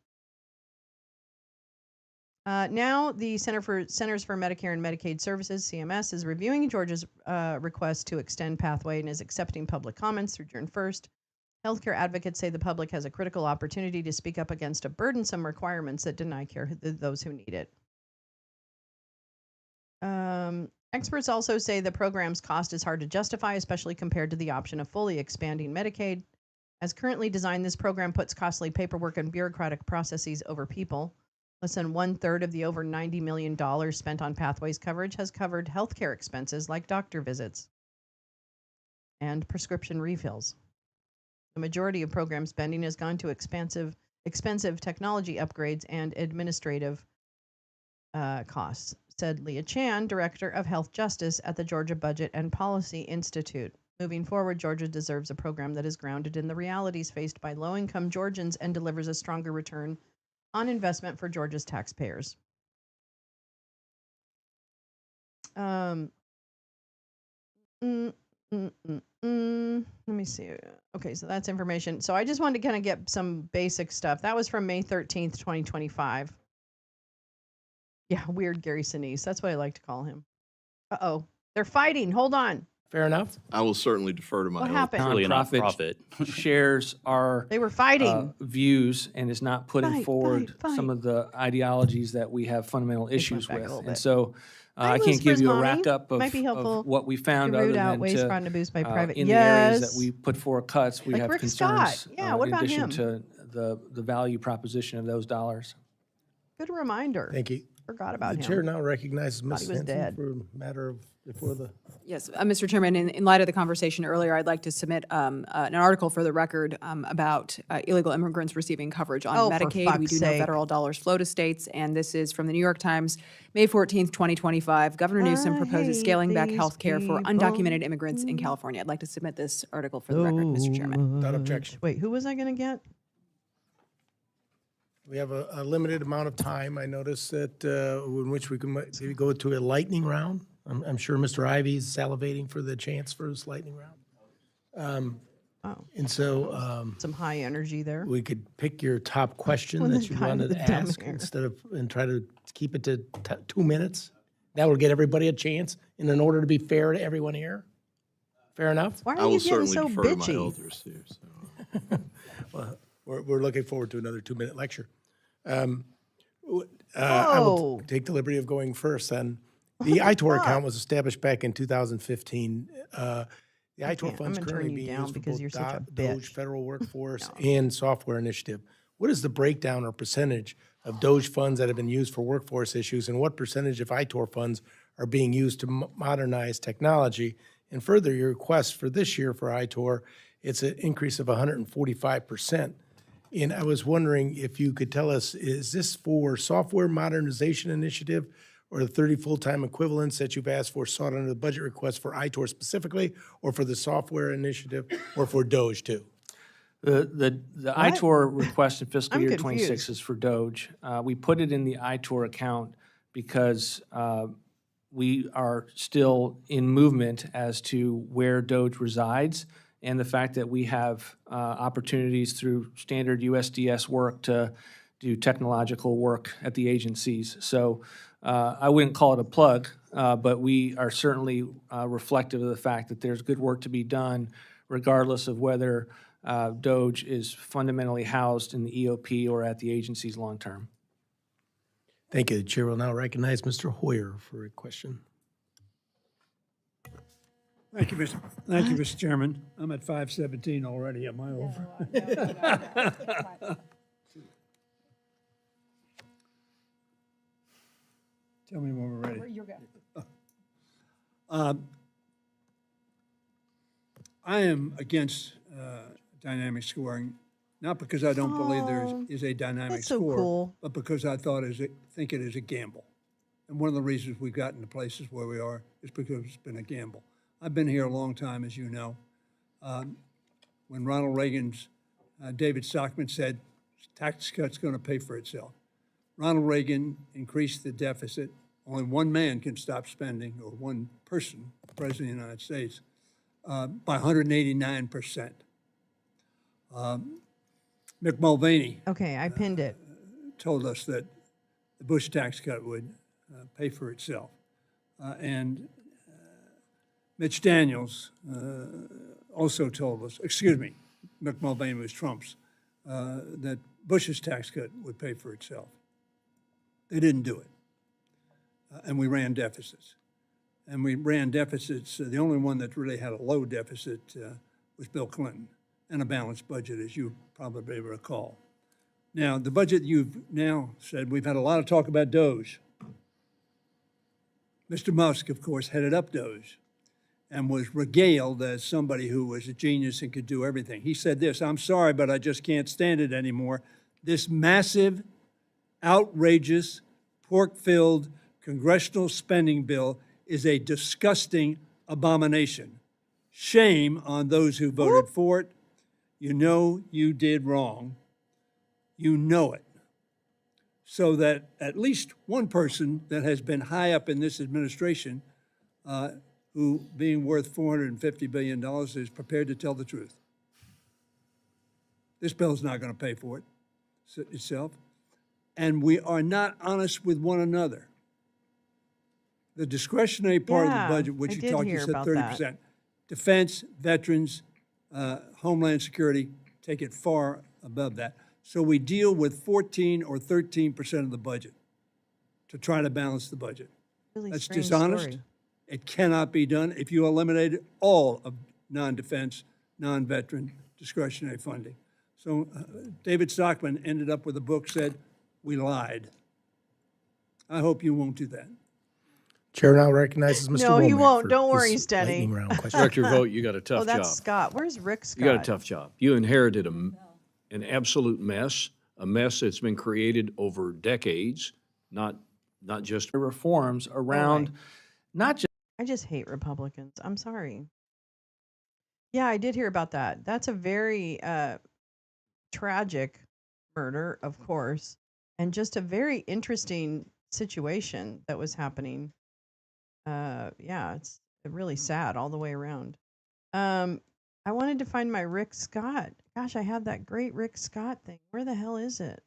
Speaker 1: Now, the Centers for Medicare and Medicaid Services, CMS, is reviewing Georgia's request to extend Pathway and is accepting public comments through June 1st. Healthcare advocates say the public has a critical opportunity to speak up against a burdensome requirements that deny care to those who need it. Experts also say the program's cost is hard to justify, especially compared to the option of fully expanding Medicaid. As currently designed, this program puts costly paperwork and bureaucratic processes over people. Less than 1/3 of the over $90 million spent on Pathways coverage has covered healthcare expenses like doctor visits and prescription refills. The majority of program spending has gone to expensive technology upgrades and administrative costs, said Leah Chan, Director of Health Justice at the Georgia Budget and Policy Institute. Moving forward, Georgia deserves a program that is grounded in the realities faced by low-income Georgians and delivers a stronger return on investment for Georgia's taxpayers. Let me see. Okay, so that's information. So I just wanted to kind of get some basic stuff. That was from May 13th, 2025. Yeah, weird Gary Sinise. That's what I like to call him. Uh-oh. They're fighting. Hold on.
Speaker 2: Fair enough.
Speaker 12: I will certainly defer to my
Speaker 1: What
Speaker 12: own.
Speaker 1: happened?
Speaker 15: Truly a
Speaker 6: Nonprofit
Speaker 15: nonprofit.
Speaker 6: shares our
Speaker 1: They were fighting.
Speaker 6: views and is not putting
Speaker 1: Fight,
Speaker 6: forward
Speaker 1: fight,
Speaker 6: some
Speaker 1: fight.
Speaker 6: of the ideologies that we have fundamental issues
Speaker 1: back a
Speaker 6: with.
Speaker 1: little
Speaker 6: And
Speaker 1: bit.
Speaker 6: so
Speaker 1: Hi,
Speaker 6: I
Speaker 1: Liz
Speaker 6: can't give you a
Speaker 1: Prismani.
Speaker 6: wrapped up
Speaker 1: Might be helpful
Speaker 6: of what we found
Speaker 1: to
Speaker 6: other
Speaker 1: root out
Speaker 6: than
Speaker 1: waste,
Speaker 6: to,
Speaker 1: fraud, and abuse by private.
Speaker 6: in the areas
Speaker 1: Yes.
Speaker 6: that we put forward cuts, we
Speaker 1: Like
Speaker 6: have
Speaker 1: Rick
Speaker 6: concerns
Speaker 1: Scott. Yeah, what
Speaker 6: in
Speaker 1: about
Speaker 6: addition
Speaker 1: him?
Speaker 6: to the value proposition of those dollars.
Speaker 1: Good reminder.
Speaker 2: Thank you.
Speaker 1: Forgot about
Speaker 2: The
Speaker 1: him.
Speaker 2: chair now recognizes
Speaker 1: Thought
Speaker 2: Ms.
Speaker 1: he was
Speaker 2: Stanton
Speaker 1: dead.
Speaker 2: for a matter of before the.
Speaker 7: Yes, Mr. Chairman, in light of the conversation earlier, I'd like to submit an article for the record about illegal immigrants receiving coverage on
Speaker 1: Oh, for
Speaker 7: Medicaid. We
Speaker 1: fuck's
Speaker 7: do know
Speaker 1: sake.
Speaker 7: federal dollars flow to states, and this is from the New York Times, May 14th, 2025. Governor Newsom
Speaker 1: I
Speaker 7: proposes
Speaker 1: hate
Speaker 7: scaling back
Speaker 1: these
Speaker 7: health care for
Speaker 1: people.
Speaker 7: undocumented immigrants in California. I'd like to submit this article for the record, Mr. Chairman.
Speaker 2: Without objection.
Speaker 1: Wait, who was I going to get?
Speaker 2: We have a limited amount of time. I noticed that in which we can maybe go to a lightning round. I'm sure Mr. Ivy is salivating for the chance for this lightning round.
Speaker 1: Oh,
Speaker 2: And so
Speaker 1: some high energy there.
Speaker 2: we could pick your top question
Speaker 1: Well,
Speaker 2: that
Speaker 1: the
Speaker 2: you
Speaker 1: guy
Speaker 2: wanted
Speaker 1: with
Speaker 2: to
Speaker 1: the dumb
Speaker 2: ask
Speaker 1: hair.
Speaker 2: instead of, and try to keep it to 2 minutes. That will get everybody a chance, and in order to be fair to everyone here. Fair enough?
Speaker 1: Why
Speaker 12: I
Speaker 1: are
Speaker 12: will
Speaker 1: you getting
Speaker 12: certainly
Speaker 1: so
Speaker 12: defer to my
Speaker 1: bitchy?
Speaker 12: elders here. So.
Speaker 2: Well, we're looking forward to another 2-minute lecture. I will
Speaker 1: Oh.
Speaker 2: take the liberty of going first then. The ITOR account was established back in 2015. The ITOR
Speaker 1: can't. I'm
Speaker 2: funds
Speaker 1: gonna turn
Speaker 2: currently
Speaker 1: you
Speaker 2: being
Speaker 1: down
Speaker 2: used for
Speaker 1: because
Speaker 2: both
Speaker 1: you're such a
Speaker 2: Doge
Speaker 1: bitch.
Speaker 2: federal workforce and software initiative. What is the breakdown or percentage of Doge funds that have been used for workforce issues, and what percentage of ITOR funds are being used to modernize technology? And further, your request for this year for ITOR, it's an increase of 145%. And I was wondering if you could tell us, is this for software modernization initiative or the 30 full-time equivalents that you've asked for sought under the budget request for ITOR specifically, or for the software initiative, or for Doge too?
Speaker 6: The ITOR request in fiscal
Speaker 1: I'm
Speaker 6: year
Speaker 1: confused.
Speaker 6: '26 is for Doge. We put it in the ITOR account because we are still in movement as to where Doge resides, and the fact that we have opportunities through standard USDS work to do technological work at the agencies. So I wouldn't call it a plug, but we are certainly reflective of the fact that there's good work to be done regardless of whether Doge is fundamentally housed in the EOP or at the agencies long-term.
Speaker 2: Thank you. The chair will now recognize Mr. Hoyer for a question.
Speaker 3: Thank you, Mr. Chairman. I'm at 5:17 already. Am I over? Tell me when we're ready.
Speaker 7: You're good.
Speaker 3: I am against dynamic scoring, not because I don't believe there is a dynamic
Speaker 1: that's so
Speaker 3: score,
Speaker 1: cool.
Speaker 3: but because I think it is a gamble. And one of the reasons we've gotten to places where we are is because it's been a gamble. I've been here a long time, as you know. When Ronald Reagan's David Stockman said, tax cut's going to pay for itself. Ronald Reagan increased the deficit. Only one man can stop spending, or one person, the President of the United States, by 189%. Mick Mulvaney
Speaker 1: Okay, I pinned it.
Speaker 3: told us that the Bush tax cut would pay for itself. And Mitch Daniels also told us, Mick Mulvaney was Trump's, that Bush's tax cut would pay for itself. They didn't do it. And we ran deficits. And we ran deficits, the only one that really had a low deficit was Bill Clinton, and a balanced budget, as you probably recall. Now, the budget you've now said, we've had a lot of talk about Doge. Mr. Musk, of course, headed up Doge and was regaled as somebody who was a genius and could do everything. He said this, "I'm sorry, but I just can't stand it anymore. This massive, outrageous, pork-filled congressional spending bill is a disgusting abomination. Shame on those who voted for it. You know you did wrong. You know it." So that at least one person that has been high up in this administration, who being worth $450 billion, is prepared to tell the truth. This bill is not going to pay for it itself. And we are not honest with one another. The discretionary part of the budget, which you talked, you said 30%. Defense, veterans, Homeland Security, take it far above that. So we deal with 14 or 13% of the budget to try to balance the budget.
Speaker 1: Really
Speaker 3: That's
Speaker 1: strange
Speaker 3: dishonest.
Speaker 1: story.
Speaker 3: It cannot be done if you eliminated all of non-defense, non-veteran discretionary funding. So David Stockman ended up with a book said, "We lied." I hope you won't do that.
Speaker 2: Chair now recognizes Mr.
Speaker 1: No, he
Speaker 2: Womack
Speaker 1: won't.
Speaker 2: for
Speaker 1: Don't worry,
Speaker 2: his
Speaker 1: Stenny.
Speaker 2: lightning round question.
Speaker 5: Director Vogt, you got a tough
Speaker 1: Oh, that's
Speaker 5: job.
Speaker 1: Scott. Where's Rick Scott?
Speaker 5: You got a tough job. You inherited an absolute mess, a mess that's been created over decades, not just
Speaker 6: Reforms around not just
Speaker 1: I just hate Republicans. I'm sorry. Yeah, I did hear about that. That's a very tragic murder, of course, and just a very interesting situation that was happening. Yeah, it's really sad all the way around. I wanted to find my Rick Scott. Gosh, I have that great Rick Scott thing. Where the hell is it?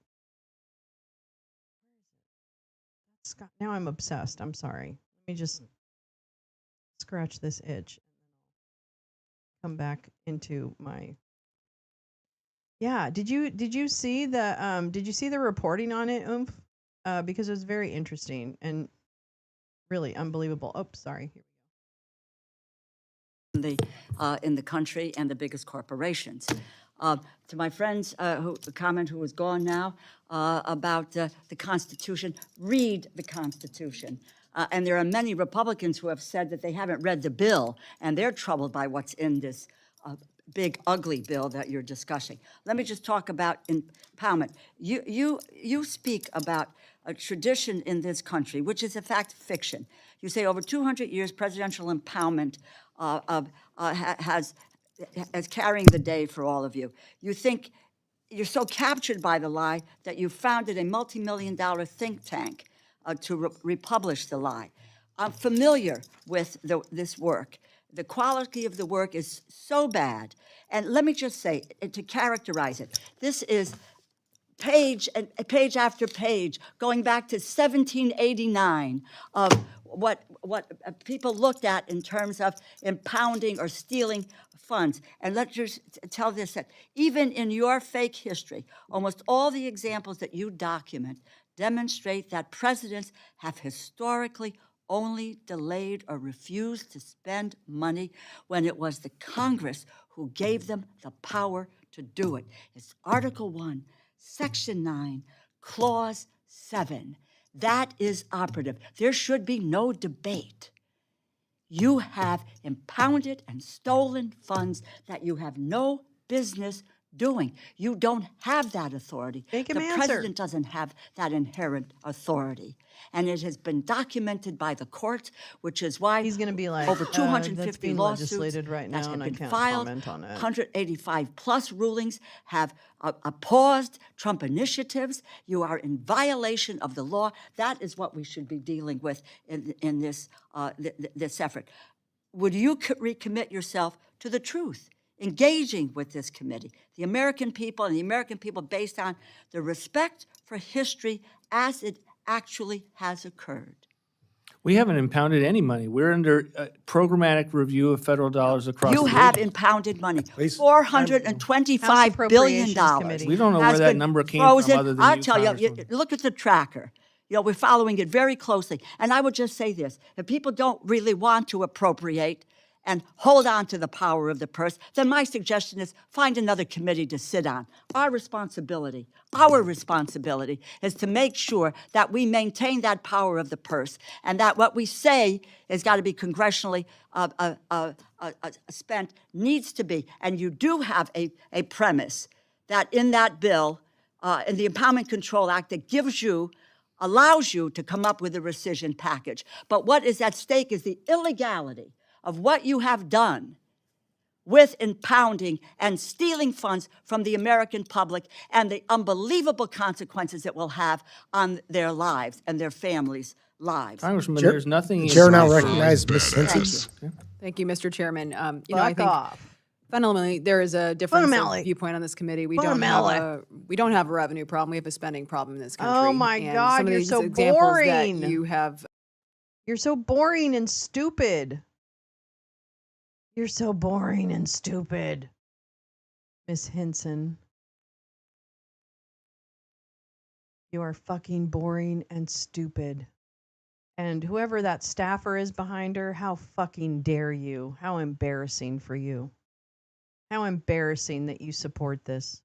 Speaker 1: Scott. Now I'm obsessed. I'm sorry. Let me just scratch this itch. Come back into my. Yeah. Did you see the reporting on it, Oomph? Because it was very interesting and really unbelievable. Oh, sorry. Here
Speaker 4: in the country and the biggest corporations. To my friends who was gone now about the Constitution, read the Constitution. And there are many Republicans who have said that they haven't read the bill and they're troubled by what's in this big, ugly bill that you're discussing. Let me just talk about empowerment. You speak about a tradition in this country, which is in fact fiction. You say over 200 years, presidential empowerment has carrying the day for all of you. You think you're so captured by the lie that you founded a multi-million-dollar think tank to republish the lie. I'm familiar with this work. The quality of the work is so bad. And let me just say, to characterize it, this is page after page, going back to 1789, of what people looked at in terms of impounding or stealing funds. And let's just tell this, that even in your fake history, almost all the examples that you document demonstrate that presidents have historically only delayed or refused to spend money when it was the Congress who gave them the power to do it. It's Article 1, Section 9, Clause 7. That is operative. There should be no debate. You have impounded and stolen funds that you have no business doing. You don't have that authority.
Speaker 1: Make him
Speaker 4: the
Speaker 1: answer.
Speaker 4: president doesn't have that inherent authority. And it has been documented by the court, which is why
Speaker 1: He's going to be like,
Speaker 4: over
Speaker 1: that's
Speaker 4: 250
Speaker 1: being
Speaker 4: lawsuits
Speaker 1: legislated right
Speaker 4: that
Speaker 1: now,
Speaker 4: have
Speaker 1: and I
Speaker 4: been
Speaker 1: can't
Speaker 4: filed,
Speaker 1: comment on it.
Speaker 4: 185 plus rulings have paused Trump initiatives. You are in violation of the law. That is what we should be dealing with in this this effort. Would you recommit yourself to the truth, engaging with this committee, the American people, and the American people based on the respect for history as it actually has occurred?
Speaker 6: We haven't impounded any money. We're under programmatic review of federal dollars across
Speaker 4: You
Speaker 6: the
Speaker 4: have
Speaker 6: nation.
Speaker 4: impounded money.
Speaker 2: Please.
Speaker 4: $425 billion.
Speaker 1: Committee.
Speaker 6: We don't know where
Speaker 4: has
Speaker 6: that
Speaker 4: been
Speaker 6: number came
Speaker 4: frozen.
Speaker 6: from other than
Speaker 4: I'll
Speaker 6: you,
Speaker 4: tell you,
Speaker 6: Congresswoman.
Speaker 4: look at the tracker. You know, we're following it very closely. And I would just say this, if people don't really want to appropriate and hold on to the power of the purse, then my suggestion is find another committee to sit on. Our responsibility is to make sure that we maintain that power of the purse, and that what we say has got to be congressionally spent needs to be. And you do have a premise that in that bill, in the Empowerment Control Act, that allows you to come up with a rescission package. But what is at stake is the illegality of what you have done with impounding and stealing funds from the American public, and the unbelievable consequences it will have on their lives and their families' lives.
Speaker 6: Congressman, there's nothing.
Speaker 2: The
Speaker 6: in
Speaker 2: chair now
Speaker 6: my-
Speaker 2: recognizes Ms. Henson.
Speaker 7: Thank you, Mr. Chairman. You know, I
Speaker 1: Fuck
Speaker 7: think
Speaker 1: off.
Speaker 7: fundamentally there is a difference
Speaker 1: Fundamentally.
Speaker 7: of viewpoint on this committee. We
Speaker 1: Fundamentally.
Speaker 7: don't have a revenue problem. We have a spending problem in this country.
Speaker 1: Oh my
Speaker 7: And
Speaker 1: God,
Speaker 7: some of
Speaker 1: you're
Speaker 7: these
Speaker 1: so
Speaker 7: examples that
Speaker 1: boring.
Speaker 7: you have.
Speaker 1: You're so boring and stupid. You're so boring and stupid, Miss Henson. You are fucking boring and stupid. And whoever that staffer is behind her, how fucking dare you? How embarrassing for you. How embarrassing that you support this.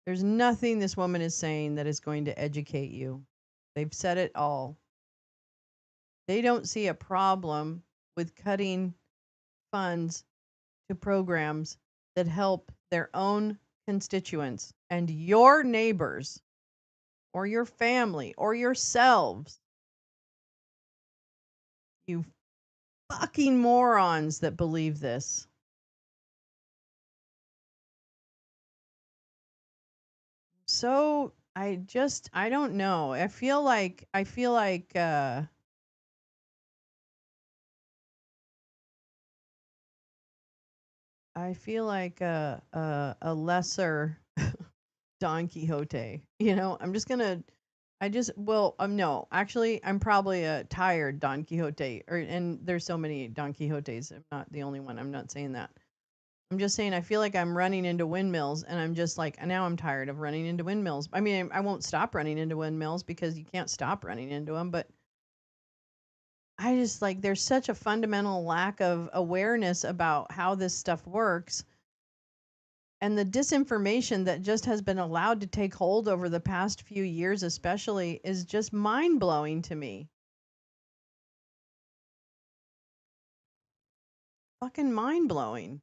Speaker 1: There's nothing this woman is saying that is going to educate you. They've said it all. They don't see a problem with cutting funds to programs that help their own constituents and your neighbors or your family or yourselves. You fucking morons that believe this. So I don't know. I feel like a lesser Don Quixote. You know, no, actually, I'm probably a tired Don Quixote, and there's so many Don Quixotes. I'm not the only one. I'm not saying that. I'm just saying I feel like I'm running into windmills, and I'm just like, now I'm tired of running into windmills. I mean, I won't stop running into windmills because you can't stop running into them, but I just like, there's such a fundamental lack of awareness about how this stuff works. And the disinformation that just has been allowed to take hold over the past few years, especially, is just mind-blowing to me. fucking mind-blowing.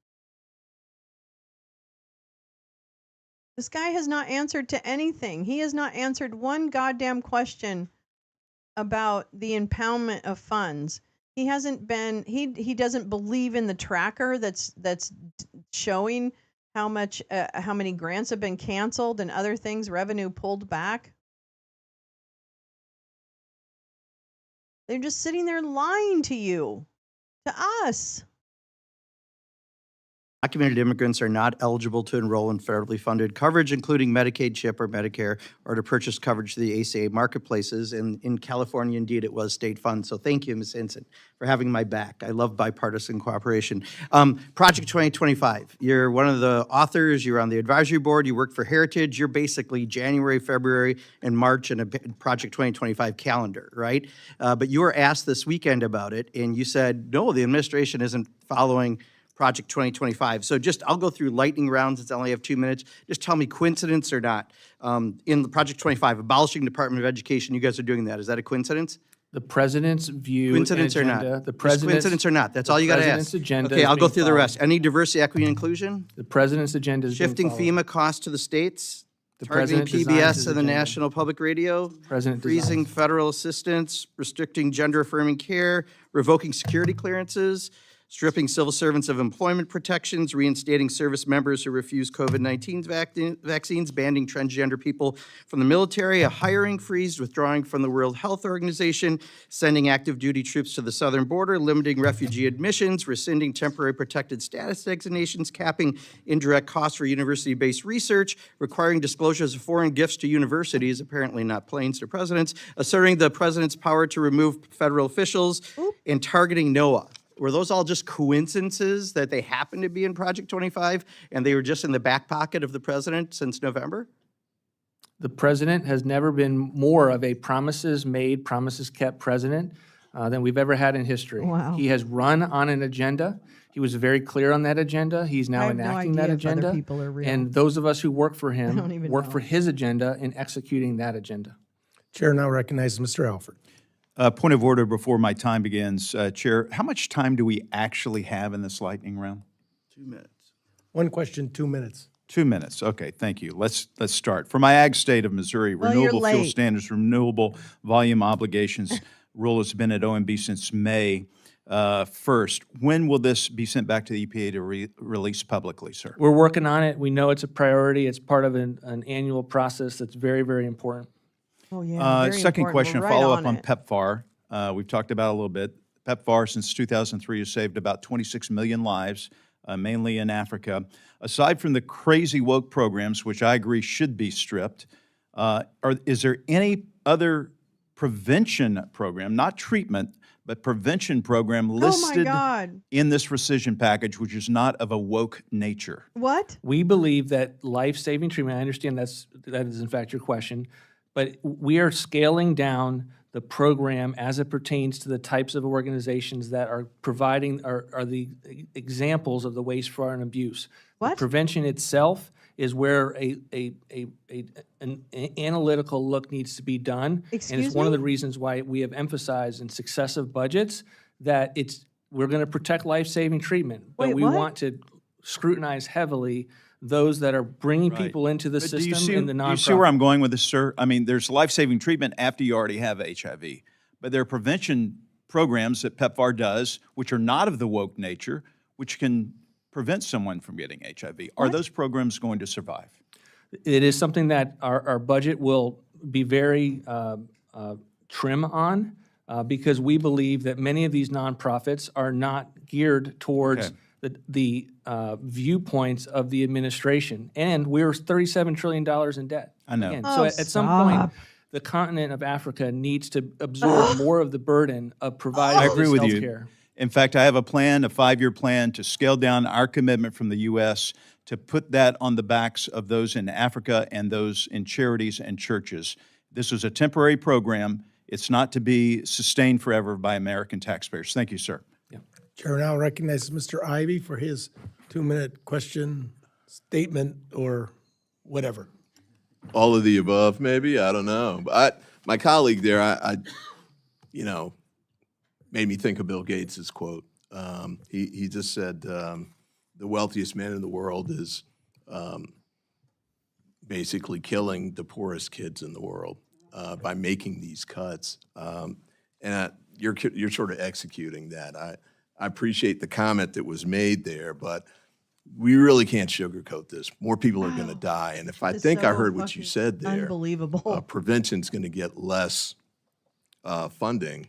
Speaker 1: This guy has not answered to anything. He has not answered one goddamn question about the impoundment of funds. He hasn't been, he doesn't believe in the tracker that's showing how many grants have been canceled and other things, revenue pulled back. They're just sitting there lying to you, to us.
Speaker 8: Documented immigrants are not eligible to enroll in federally funded coverage, including Medicaid, CHIP, or Medicare, or to purchase coverage through the ACA marketplaces. And in California, indeed, it was state funds. So thank you, Ms. Hinson, for having my back. I love bipartisan cooperation. Project 2025, you're one of the authors. You're on the advisory board. You work for Heritage. You're basically January, February, and March in a Project 2025 calendar, right? But you were asked this weekend about it, and you said, no, the administration isn't following Project 2025. So I'll go through lightning rounds since I only have 2 minutes. Just tell me coincidence or not. In the Project 25, abolishing Department of Education, you guys are doing that. Is that a coincidence?
Speaker 6: The president's view
Speaker 8: Coincidence
Speaker 6: and
Speaker 8: or
Speaker 6: agenda.
Speaker 8: not?
Speaker 6: The
Speaker 8: Just
Speaker 6: president's
Speaker 8: coincidence or not? That's all you got to ask.
Speaker 6: president's agenda
Speaker 8: Okay,
Speaker 6: is
Speaker 8: I'll go
Speaker 6: being
Speaker 8: through the
Speaker 6: followed.
Speaker 8: rest. Any diversity, equity, and inclusion?
Speaker 6: The president's agenda is being
Speaker 8: Shifting
Speaker 6: followed.
Speaker 8: FEMA costs to the states?
Speaker 6: The
Speaker 8: Targeting
Speaker 6: president designs his
Speaker 8: PBS and the
Speaker 6: agenda.
Speaker 8: National Public Radio?
Speaker 6: President
Speaker 8: Freezing
Speaker 6: designs.
Speaker 8: federal assistance? Restricting gender-affirming care? Revoking security clearances? Stripping civil servants of employment protections, reinstating service members who refuse COVID-19 vaccines, banning transgender people from the military, a hiring freeze, withdrawing from the World Health Organization, sending active duty troops to the southern border, limiting refugee admissions, rescinding temporary protected status designations, capping indirect costs for university-based research, requiring disclosures of foreign gifts to universities, apparently not planes to presidents, asserting the president's power to remove federal officials, and targeting NOAA. Were those all just coincidences that they happened to be in Project 25 and they were just in the back pocket of the president since November?
Speaker 6: The president has never been more of a promises made, promises kept president than we've ever had in history.
Speaker 1: Wow.
Speaker 6: He has run on an agenda. He was very clear on that agenda. He's now
Speaker 1: I have no
Speaker 6: enacting that
Speaker 1: idea if other
Speaker 6: agenda.
Speaker 1: people are real.
Speaker 6: And those of us who work for
Speaker 1: don't
Speaker 6: him
Speaker 1: even
Speaker 6: work
Speaker 1: know.
Speaker 6: for his agenda in executing that agenda.
Speaker 2: Chair now recognizes Mr. Alford.
Speaker 11: Point of order before my time begins. Chair, how much time do we actually have in this lightning round?
Speaker 8: 2 minutes.
Speaker 2: One question, 2 minutes.
Speaker 11: 2 minutes. Okay, thank you. Let's start. For my ag state of Missouri,
Speaker 1: Well, you're
Speaker 11: renewable fuel
Speaker 1: late.
Speaker 11: standards, renewable volume obligations rule has been at OMB since May 1st. When will this be sent back to the EPA to release publicly, sir?
Speaker 6: We're working on it. We know it's a priority. It's part of an annual process that's very, very important.
Speaker 1: Oh, yeah. very
Speaker 11: Second
Speaker 1: important.
Speaker 11: question,
Speaker 1: We're
Speaker 11: follow
Speaker 1: right
Speaker 11: up on
Speaker 1: it.
Speaker 11: PEPFAR. We've talked about it a little bit. PEPFAR since 2003 has saved about 26 million lives, mainly in Africa. Aside from the crazy woke programs, which I agree should be stripped, is there any other prevention program, not treatment, but prevention program listed
Speaker 1: God.
Speaker 11: in this rescission package, which is not of a woke nature?
Speaker 1: What?
Speaker 6: We believe that life-saving treatment, I understand that is in fact your question, but we are scaling down the program as it pertains to the types of organizations that are providing, are the examples of the waste, fraud, and abuse.
Speaker 1: What?
Speaker 6: The prevention itself is where an analytical look needs to be done. And
Speaker 1: Excuse
Speaker 6: it's one of
Speaker 1: me?
Speaker 6: the reasons why we have emphasized in successive budgets that we're going to protect life-saving treatment, but
Speaker 1: Wait,
Speaker 6: we
Speaker 1: what?
Speaker 6: want to scrutinize heavily those that are bringing people into the
Speaker 11: But do
Speaker 6: system in the nonprofit.
Speaker 11: you see where I'm going with this, sir? I mean, there's life-saving treatment after you already have HIV, but there are prevention programs that PEPFAR does, which are not of the woke nature, which can prevent someone from getting HIV. Are those programs going to survive?
Speaker 6: It is something that our budget will be very trim on because we believe that many of these nonprofits are not geared towards the viewpoints of the administration. And we're $37 trillion in debt.
Speaker 11: I know.
Speaker 6: Again,
Speaker 1: Oh,
Speaker 6: so at some point, the continent of Africa needs to absorb more of the burden of providing
Speaker 11: I agree
Speaker 6: this
Speaker 11: with
Speaker 6: health
Speaker 11: you.
Speaker 6: care.
Speaker 11: In fact, I have a plan, a 5-year plan, to scale down our commitment from the U.S. to put that on the backs of those in Africa and those in charities and churches. This was a temporary program. It's not to be sustained forever by American taxpayers. Thank you, sir.
Speaker 2: Chair now recognizes Mr. Ivy for his 2-minute question, statement, or whatever.
Speaker 12: All of the above, maybe, I don't know. But my colleague there, made me think of Bill Gates's quote. He just said the wealthiest man in the world is basically killing the poorest kids in the world by making these cuts. You're sort of executing that. I appreciate the comment that was made there, but we really can't sugarcoat this. More people are going to die. And if I think I heard what you said there,
Speaker 1: unbelievable.
Speaker 12: Prevention's going to get less funding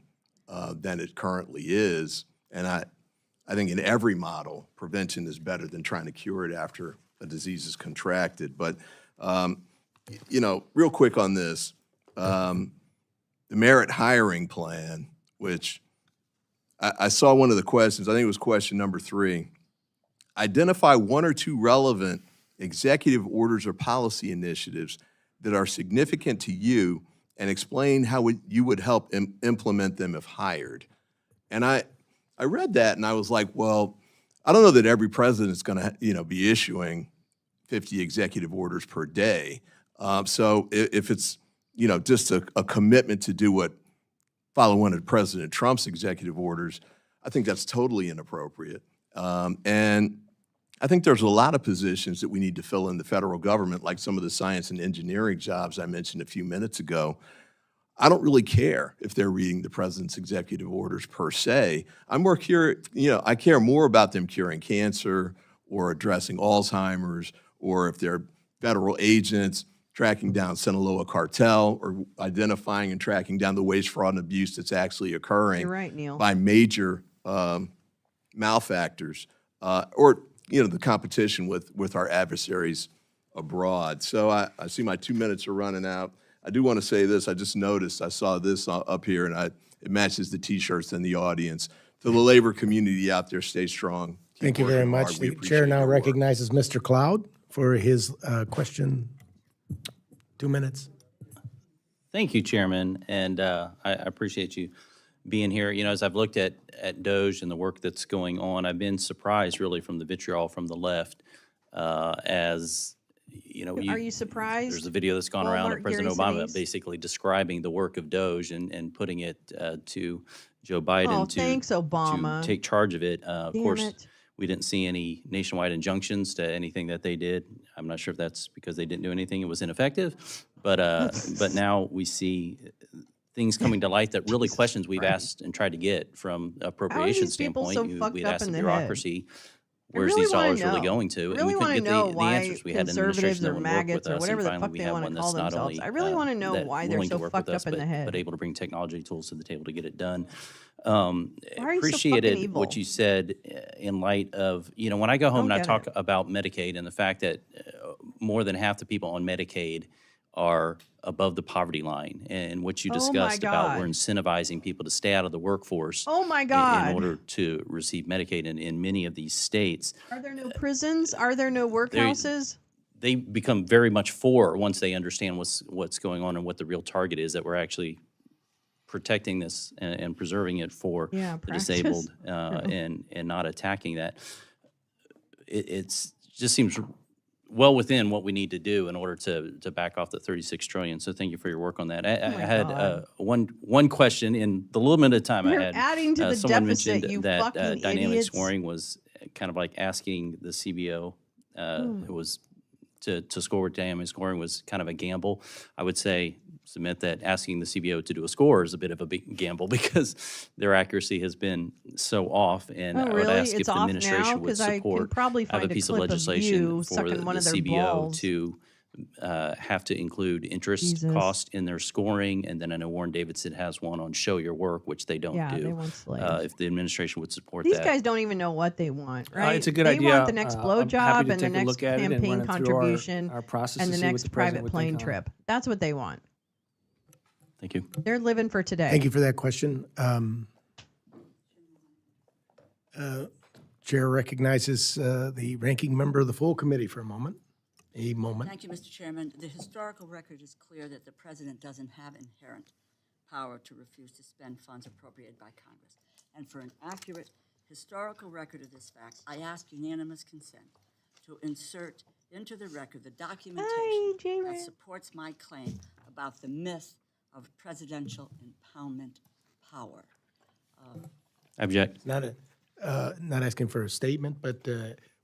Speaker 12: than it currently is. And I think in every model, prevention is better than trying to cure it after a disease is contracted. But, you know, real quick on this, the merit hiring plan, which I saw one of the questions, I think it was question number 3. Identify 1 or 2 relevant executive orders or policy initiatives that are significant to you and explain how you would help implement them if hired. And I read that and I was like, well, I don't know that every president's going to be issuing 50 executive orders per day. So if it's just a commitment to follow one of President Trump's executive orders, I think that's totally inappropriate. And I think there's a lot of positions that we need to fill in the federal government, like some of the science and engineering jobs I mentioned a few minutes ago. I don't really care if they're reading the president's executive orders per se. I'm more curious, I care more about them curing cancer or addressing Alzheimer's, or if they're federal agents tracking down Sinaloa cartel or identifying and tracking down the waste, fraud, and abuse that's actually occurring.
Speaker 1: You're right, Neil.
Speaker 12: By major malfactors, or the competition with our adversaries abroad. So I see my 2 minutes are running out. I do want to say this. I just noticed, I saw this up here, and it matches the T-shirts in the audience. To the labor community out there, stay strong. Keep
Speaker 2: Thank you very
Speaker 12: working hard.
Speaker 2: much.
Speaker 12: We
Speaker 2: The
Speaker 12: appreciate
Speaker 2: chair now
Speaker 12: your work.
Speaker 2: recognizes Mr. Cloud for his question. 2 minutes.
Speaker 15: Thank you, Chairman, and I appreciate you being here. As I've looked at DOGE and the work that's going on, I've been surprised really from the vitriol from the left as
Speaker 1: Are you surprised?
Speaker 15: There's a video that's gone around of
Speaker 1: Walmart
Speaker 15: President
Speaker 1: Gary
Speaker 15: Obama
Speaker 1: Sinise?
Speaker 15: basically describing the work of DOGE and putting it to Joe Biden
Speaker 1: Oh,
Speaker 15: to,
Speaker 1: thanks, Obama.
Speaker 15: to take charge of it. Of
Speaker 1: Damn
Speaker 15: course,
Speaker 1: it.
Speaker 15: we didn't see any nationwide injunctions to anything that they did. I'm not sure if that's because they didn't do anything, it was ineffective. But now we see things coming to light that really questions we've asked and tried to get from appropriation
Speaker 1: these people
Speaker 15: standpoint.
Speaker 1: so fucked
Speaker 15: We'd
Speaker 1: up
Speaker 15: asked
Speaker 1: in
Speaker 15: the
Speaker 1: the head?
Speaker 15: bureaucracy,
Speaker 1: I
Speaker 15: where's
Speaker 1: really
Speaker 15: these
Speaker 1: wanna
Speaker 15: dollars really
Speaker 1: know.
Speaker 15: going to?
Speaker 1: I
Speaker 15: And
Speaker 1: really
Speaker 15: we couldn't
Speaker 1: want to
Speaker 15: get
Speaker 1: know
Speaker 15: the
Speaker 1: why
Speaker 15: answers. We had an
Speaker 1: conservatives
Speaker 15: administration that
Speaker 1: or
Speaker 15: wouldn't work with
Speaker 1: maggots or
Speaker 15: us,
Speaker 1: whatever
Speaker 15: and
Speaker 1: the
Speaker 15: finally
Speaker 1: fuck
Speaker 15: we
Speaker 1: they
Speaker 15: have
Speaker 1: want
Speaker 15: one
Speaker 1: to call
Speaker 15: that's not
Speaker 1: themselves.
Speaker 15: only
Speaker 1: I really want to know
Speaker 15: that
Speaker 1: why they're
Speaker 15: willing to
Speaker 1: so
Speaker 15: work
Speaker 1: fucked
Speaker 15: with us,
Speaker 1: up in the head.
Speaker 15: but able to bring technology tools to the table to get it done.
Speaker 1: Why are you so fucking
Speaker 15: Appreciated
Speaker 1: evil?
Speaker 15: what you said in light of, when I go home and I
Speaker 1: get
Speaker 15: talk about Medicaid and the fact that more than half the people on Medicaid are above the poverty line, and what you
Speaker 1: Oh my
Speaker 15: discussed about we're
Speaker 1: God.
Speaker 15: incentivizing people to stay out of the workforce
Speaker 1: Oh my
Speaker 15: in
Speaker 1: God.
Speaker 15: order to receive Medicaid in many of these states.
Speaker 1: Are there no prisons? Are there no workhouses?
Speaker 15: They become very much for once they understand what's going on and what the real target is, that we're actually protecting this and preserving it for
Speaker 1: Yeah,
Speaker 15: the
Speaker 1: practice.
Speaker 15: disabled and not attacking that. It's just seems well within what we need to do in order to back off the 36 trillion. So thank you for your work on that. I
Speaker 1: my
Speaker 15: had
Speaker 1: God.
Speaker 15: one question in the little bit of time
Speaker 1: You're
Speaker 15: I had.
Speaker 1: adding to the
Speaker 15: someone
Speaker 1: deficit,
Speaker 15: mentioned
Speaker 1: you
Speaker 15: that
Speaker 1: fucking
Speaker 15: dynamic
Speaker 1: idiots.
Speaker 15: scoring was kind of like asking the CBO who was to score with dynamic scoring was kind of a gamble. I would submit that asking the CBO to do a score is a bit of a big gamble because their accuracy has been so off. And
Speaker 1: Oh,
Speaker 15: I would
Speaker 1: really?
Speaker 15: ask if
Speaker 1: It's
Speaker 15: the
Speaker 1: off now?
Speaker 15: administration would
Speaker 1: 'Cause I can
Speaker 15: support.
Speaker 1: probably
Speaker 15: I have
Speaker 1: find
Speaker 15: a
Speaker 1: a
Speaker 15: piece of
Speaker 1: clip of
Speaker 15: legislation
Speaker 1: you
Speaker 15: for
Speaker 1: sucking
Speaker 15: the
Speaker 1: one of their
Speaker 15: CBO
Speaker 1: balls.
Speaker 15: to have to include interest
Speaker 1: Jesus.
Speaker 15: cost in their scoring. And then I know Warren Davidson has one on show your work, which they don't
Speaker 1: Yeah,
Speaker 15: do.
Speaker 1: they want slaves.
Speaker 15: If the administration would support
Speaker 1: These
Speaker 15: that.
Speaker 1: guys don't even know what they want, right?
Speaker 6: It's a good
Speaker 1: they
Speaker 6: idea.
Speaker 1: want the next
Speaker 6: I'm happy
Speaker 1: blowjob
Speaker 6: to
Speaker 1: and the
Speaker 6: take a
Speaker 1: next
Speaker 6: look at it and run
Speaker 1: campaign
Speaker 6: it through our
Speaker 1: contribution
Speaker 6: process
Speaker 1: and
Speaker 6: to
Speaker 1: the
Speaker 6: see what
Speaker 1: next
Speaker 6: the president
Speaker 1: private
Speaker 6: would
Speaker 1: plane
Speaker 6: think on it.
Speaker 1: trip. That's what they want.
Speaker 15: Thank you.
Speaker 1: They're living for today.
Speaker 2: Thank you for that question. Chair recognizes the ranking member of the full committee for a moment.
Speaker 4: Thank you, Mr. Chairman. The historical record is clear that the president doesn't have inherent power to refuse to spend funds appropriated by Congress. And for an accurate historical record of this fact, I ask unanimous consent to insert into the record the documentation that supports my claim about the myth of presidential impoundment power.
Speaker 15: Object.
Speaker 2: Not a, Not asking for a statement, but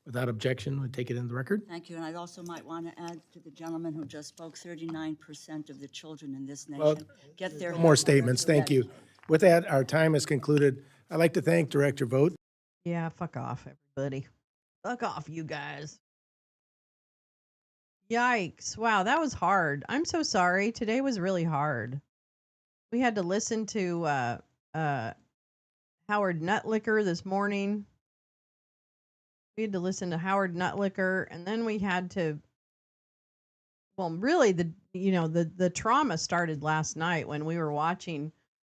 Speaker 2: without objection, we take it in the record.
Speaker 4: Thank you, and I also might want to add to the gentleman who just spoke, 39% of the children in this
Speaker 2: Well,
Speaker 4: nation get their.
Speaker 2: no more
Speaker 4: health
Speaker 2: statements. Thank you. With that, our time is concluded. I'd like to thank Director Vogt.
Speaker 1: Yeah, fuck off, everybody. Fuck off, you guys. Yikes. Wow, that was hard. I'm so sorry. Today was really hard. We had to listen to Howard Nutlicker this morning. We had to listen to Howard Nutlicker, and then we had to, well, really the trauma started last night when we were watching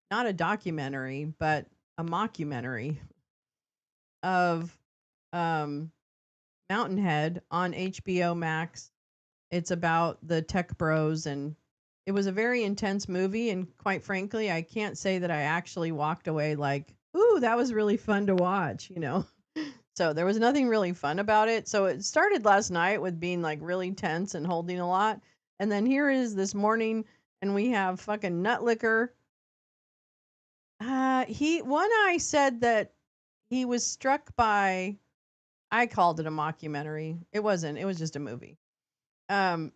Speaker 1: not a documentary, but a mockumentary of Mountainhead on HBO Max. It's about the tech bros, and it was a very intense movie, and quite frankly, I can't say that I actually walked away like, ooh, that was really fun to watch, So there was nothing really fun about it. So it started last night with being like really tense and holding a lot. And then here it is this morning, and we have fucking Nutlicker. One eye said that he was struck by, I called it a mockumentary. It wasn't, it was just a movie. But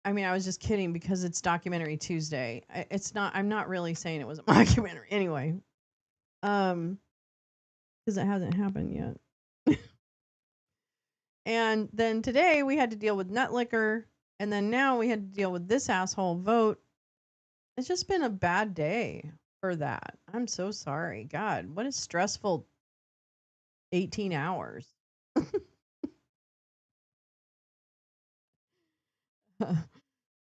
Speaker 1: I mean, I was just kidding because it's Documentary Tuesday. It's not, I'm not really saying it was a mockumentary anyway. Because it hasn't happened yet. And then today we had to deal with Nutlicker, and then now we had to deal with this asshole Vote. It's just been a bad day for that. I'm so sorry. God, what a stressful 18 hours.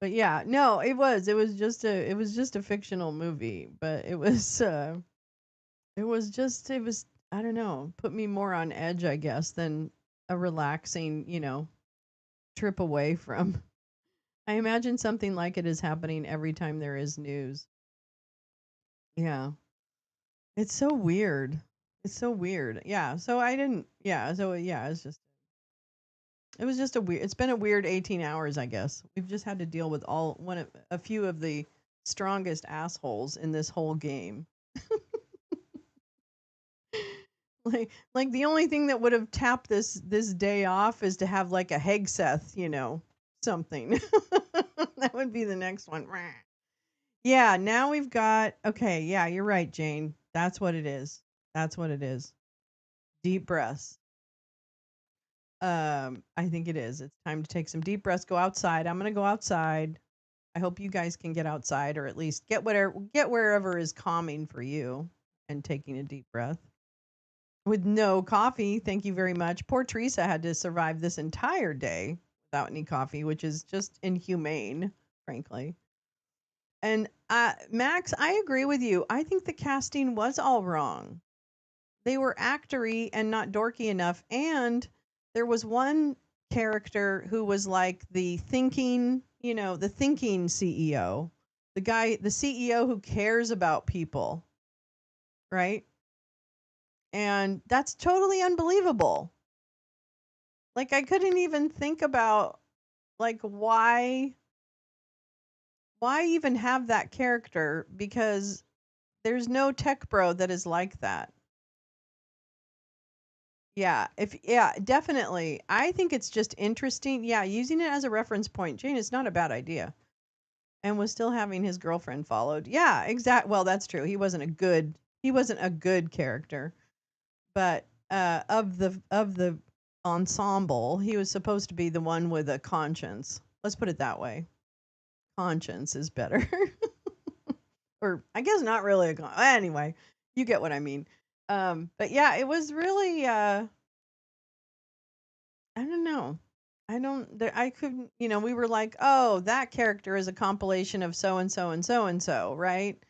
Speaker 1: But yeah, no, it was just a fictional movie, but it was I don't know, put me more on edge, I guess, than a relaxing, trip away from. I imagine something like it is happening every time there is news. Yeah. It's so weird. It's so weird. Yeah. So I didn't, yeah. So yeah, it was just it's been a weird 18 hours, I guess. We've just had to deal with a few of the strongest assholes in this whole game. Like the only thing that would have tapped this day off is to have like a Hegseth, something. That would be the next one. Yeah, now we've got, okay, yeah, you're right, Jane. That's what it is. That's what it is. Deep breaths. I think it is. It's time to take some deep breaths, go outside. I'm going to go outside. I hope you guys can get outside, or at least get wherever is calming for you, and taking a deep breath. With no coffee, thank you very much. Poor Teresa had to survive this entire day without any coffee, which is just inhumane, frankly. And Max, I agree with you. I think the casting was all wrong. They were actory and not dorky enough. And there was one character who was like the thinking CEO, the CEO who cares about people, right? And that's totally unbelievable. Like, I couldn't even think about, like, why even have that character, because there's no tech bro that is like that. Yeah, definitely. I think it's just interesting. Yeah, using it as a reference point, Jane, is not a bad idea. And was still having his girlfriend followed. Yeah, exact. Well, that's true. He wasn't a good character, but of the ensemble, he was supposed to be the one with a conscience. Let's put it that way. Conscience is better. Or I guess not really anyway, you get what I mean. But yeah, it was really I don't know. I couldn't, we were like, oh, that character is a compilation of so and so and so and so, right?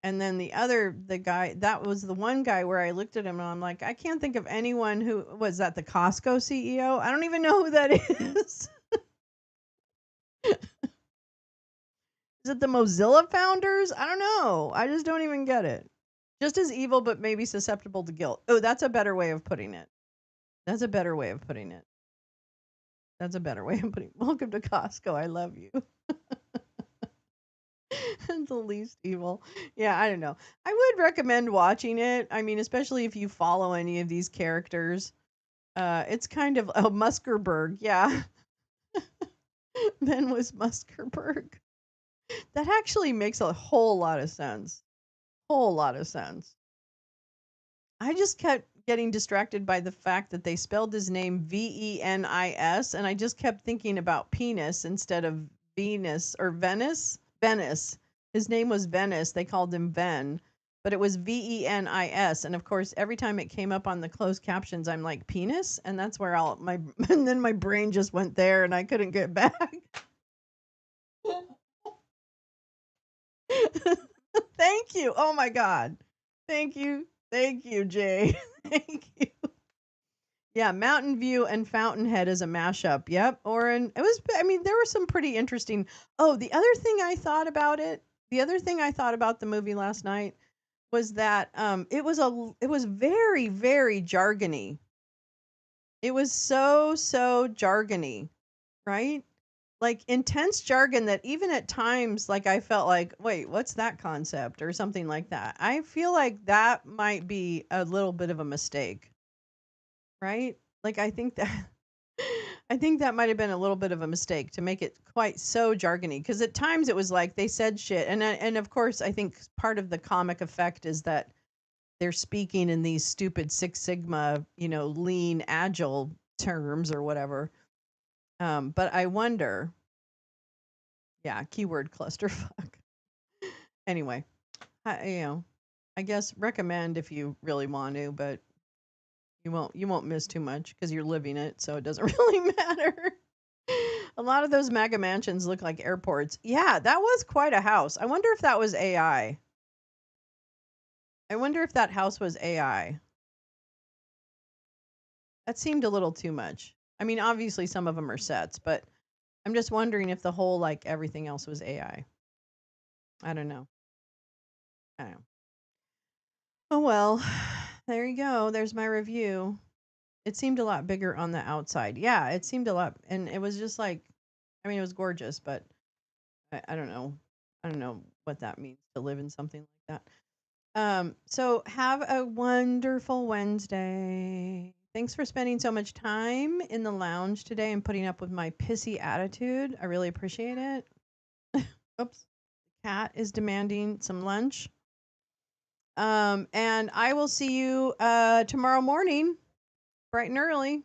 Speaker 1: And then the guy, that was the one guy where I looked at him and I'm like, I can't think of anyone who was that, the Costco CEO. I don't even know who that is. Is it the Mozilla founders? I don't know. I just don't even get it. Just as evil, but maybe susceptible to guilt. Oh, that's a better way of putting it. That's a better way of putting it. Welcome to Costco. I love you. The least evil. Yeah, I don't know. I would recommend watching it. I mean, especially if you follow any of these characters. It's kind of Muskerberg. Yeah, Ben was Muskerberg. That actually makes a whole lot of sense. Whole lot of sense. I just kept getting distracted by the fact that they spelled his name Venis, and I just kept thinking about penis instead of Venus or Venice. Venice. His name was Venice. They called him Ven, but it was Venis. And of course, every time it came up on the closed captions, I'm like penis, and that's where all my and then my brain just went there, and I couldn't get back. Thank you. Oh my God. Thank you. Thank you, Jay. Thank you. Yeah, Mountain View and Fountainhead is a mashup. Yep. Oren. It was, I mean, there were some pretty interesting. Oh, the other thing I thought about it, the other thing I thought about the movie last night was that it was very, very jargony. It was so jargony, right? Like intense jargon that even at times, like I felt like, wait, what's that concept or something like that. I feel like that might be a little bit of a mistake, right? Like I think that might have been a little bit of a mistake to make it quite so jargony because at times it was like they said shit, and of course I think part of the comic effect is that they're speaking in these stupid Six Sigma, lean, agile terms or whatever. But I wonder, yeah, keyword clusterfuck. Anyway, I guess recommend if you really want to, but you won't miss too much because you're living it, so it doesn't really matter. A lot of those mega mansions look like airports. Yeah, that was quite a house. I wonder if that was AI. I wonder if that house was AI. That seemed a little too much. I mean, obviously some of them are sets, but I'm just wondering if the whole like everything else was AI. I don't know. I don't know. Oh well, there you go. There's my review. It seemed a lot bigger on the outside. Yeah, it seemed a lot, and it was just like, I mean, it was gorgeous, but I don't know. I don't know what that means to live in something like that. So have a wonderful Wednesday. Thanks for spending so much time in the lounge today and putting up with my pissy attitude. I really appreciate it. Oops. Cat is demanding some lunch. And I will see you tomorrow morning, bright and early,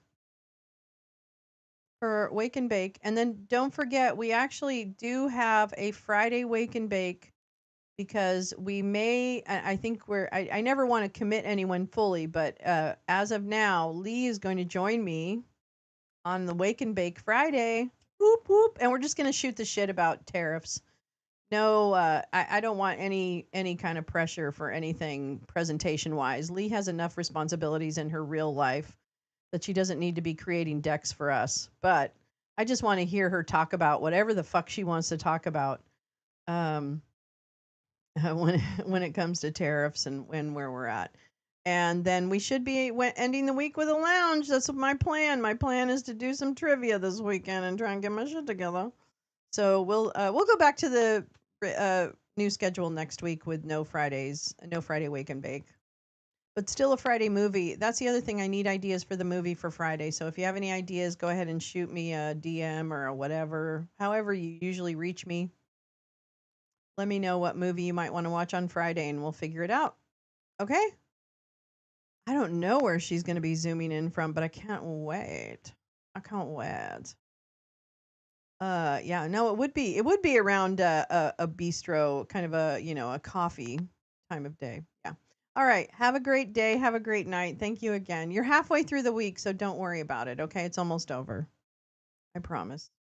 Speaker 1: for Wake and Bake. And then don't forget, we actually do have a Friday Wake and Bake because we may, I think I never want to commit anyone fully, but as of now, Lee is going to join me on the Wake and Bake Friday. Whoop, whoop. And we're just going to shoot the shit about tariffs. No, I don't want any kind of pressure for anything presentation wise. Lee has enough responsibilities in her real life that she doesn't need to be creating decks for us. But I just want to hear her talk about whatever the fuck she wants to talk about when it comes to tariffs and where we're at. And then we should be ending the week with a lounge. That's my plan. My plan is to do some trivia this weekend and try and get my shit together. So we'll go back to the new schedule next week with no Friday Wake and Bake, but still a Friday movie. That's the other thing. I need ideas for the movie for Friday. So if you have any ideas, go ahead and shoot me a DM or a whatever, however you usually reach me. Let me know what movie you might want to watch on Friday, and we'll figure it out. Okay? I don't know where she's going to be zooming in from, but I can't wait. I can't wait. Yeah, no, it would be around a bistro, kind of a coffee time of day. Yeah. All right. Have a great day. Have a great night. Thank you again. You're halfway through the week, so don't worry about it. Okay, it's almost over. I promise.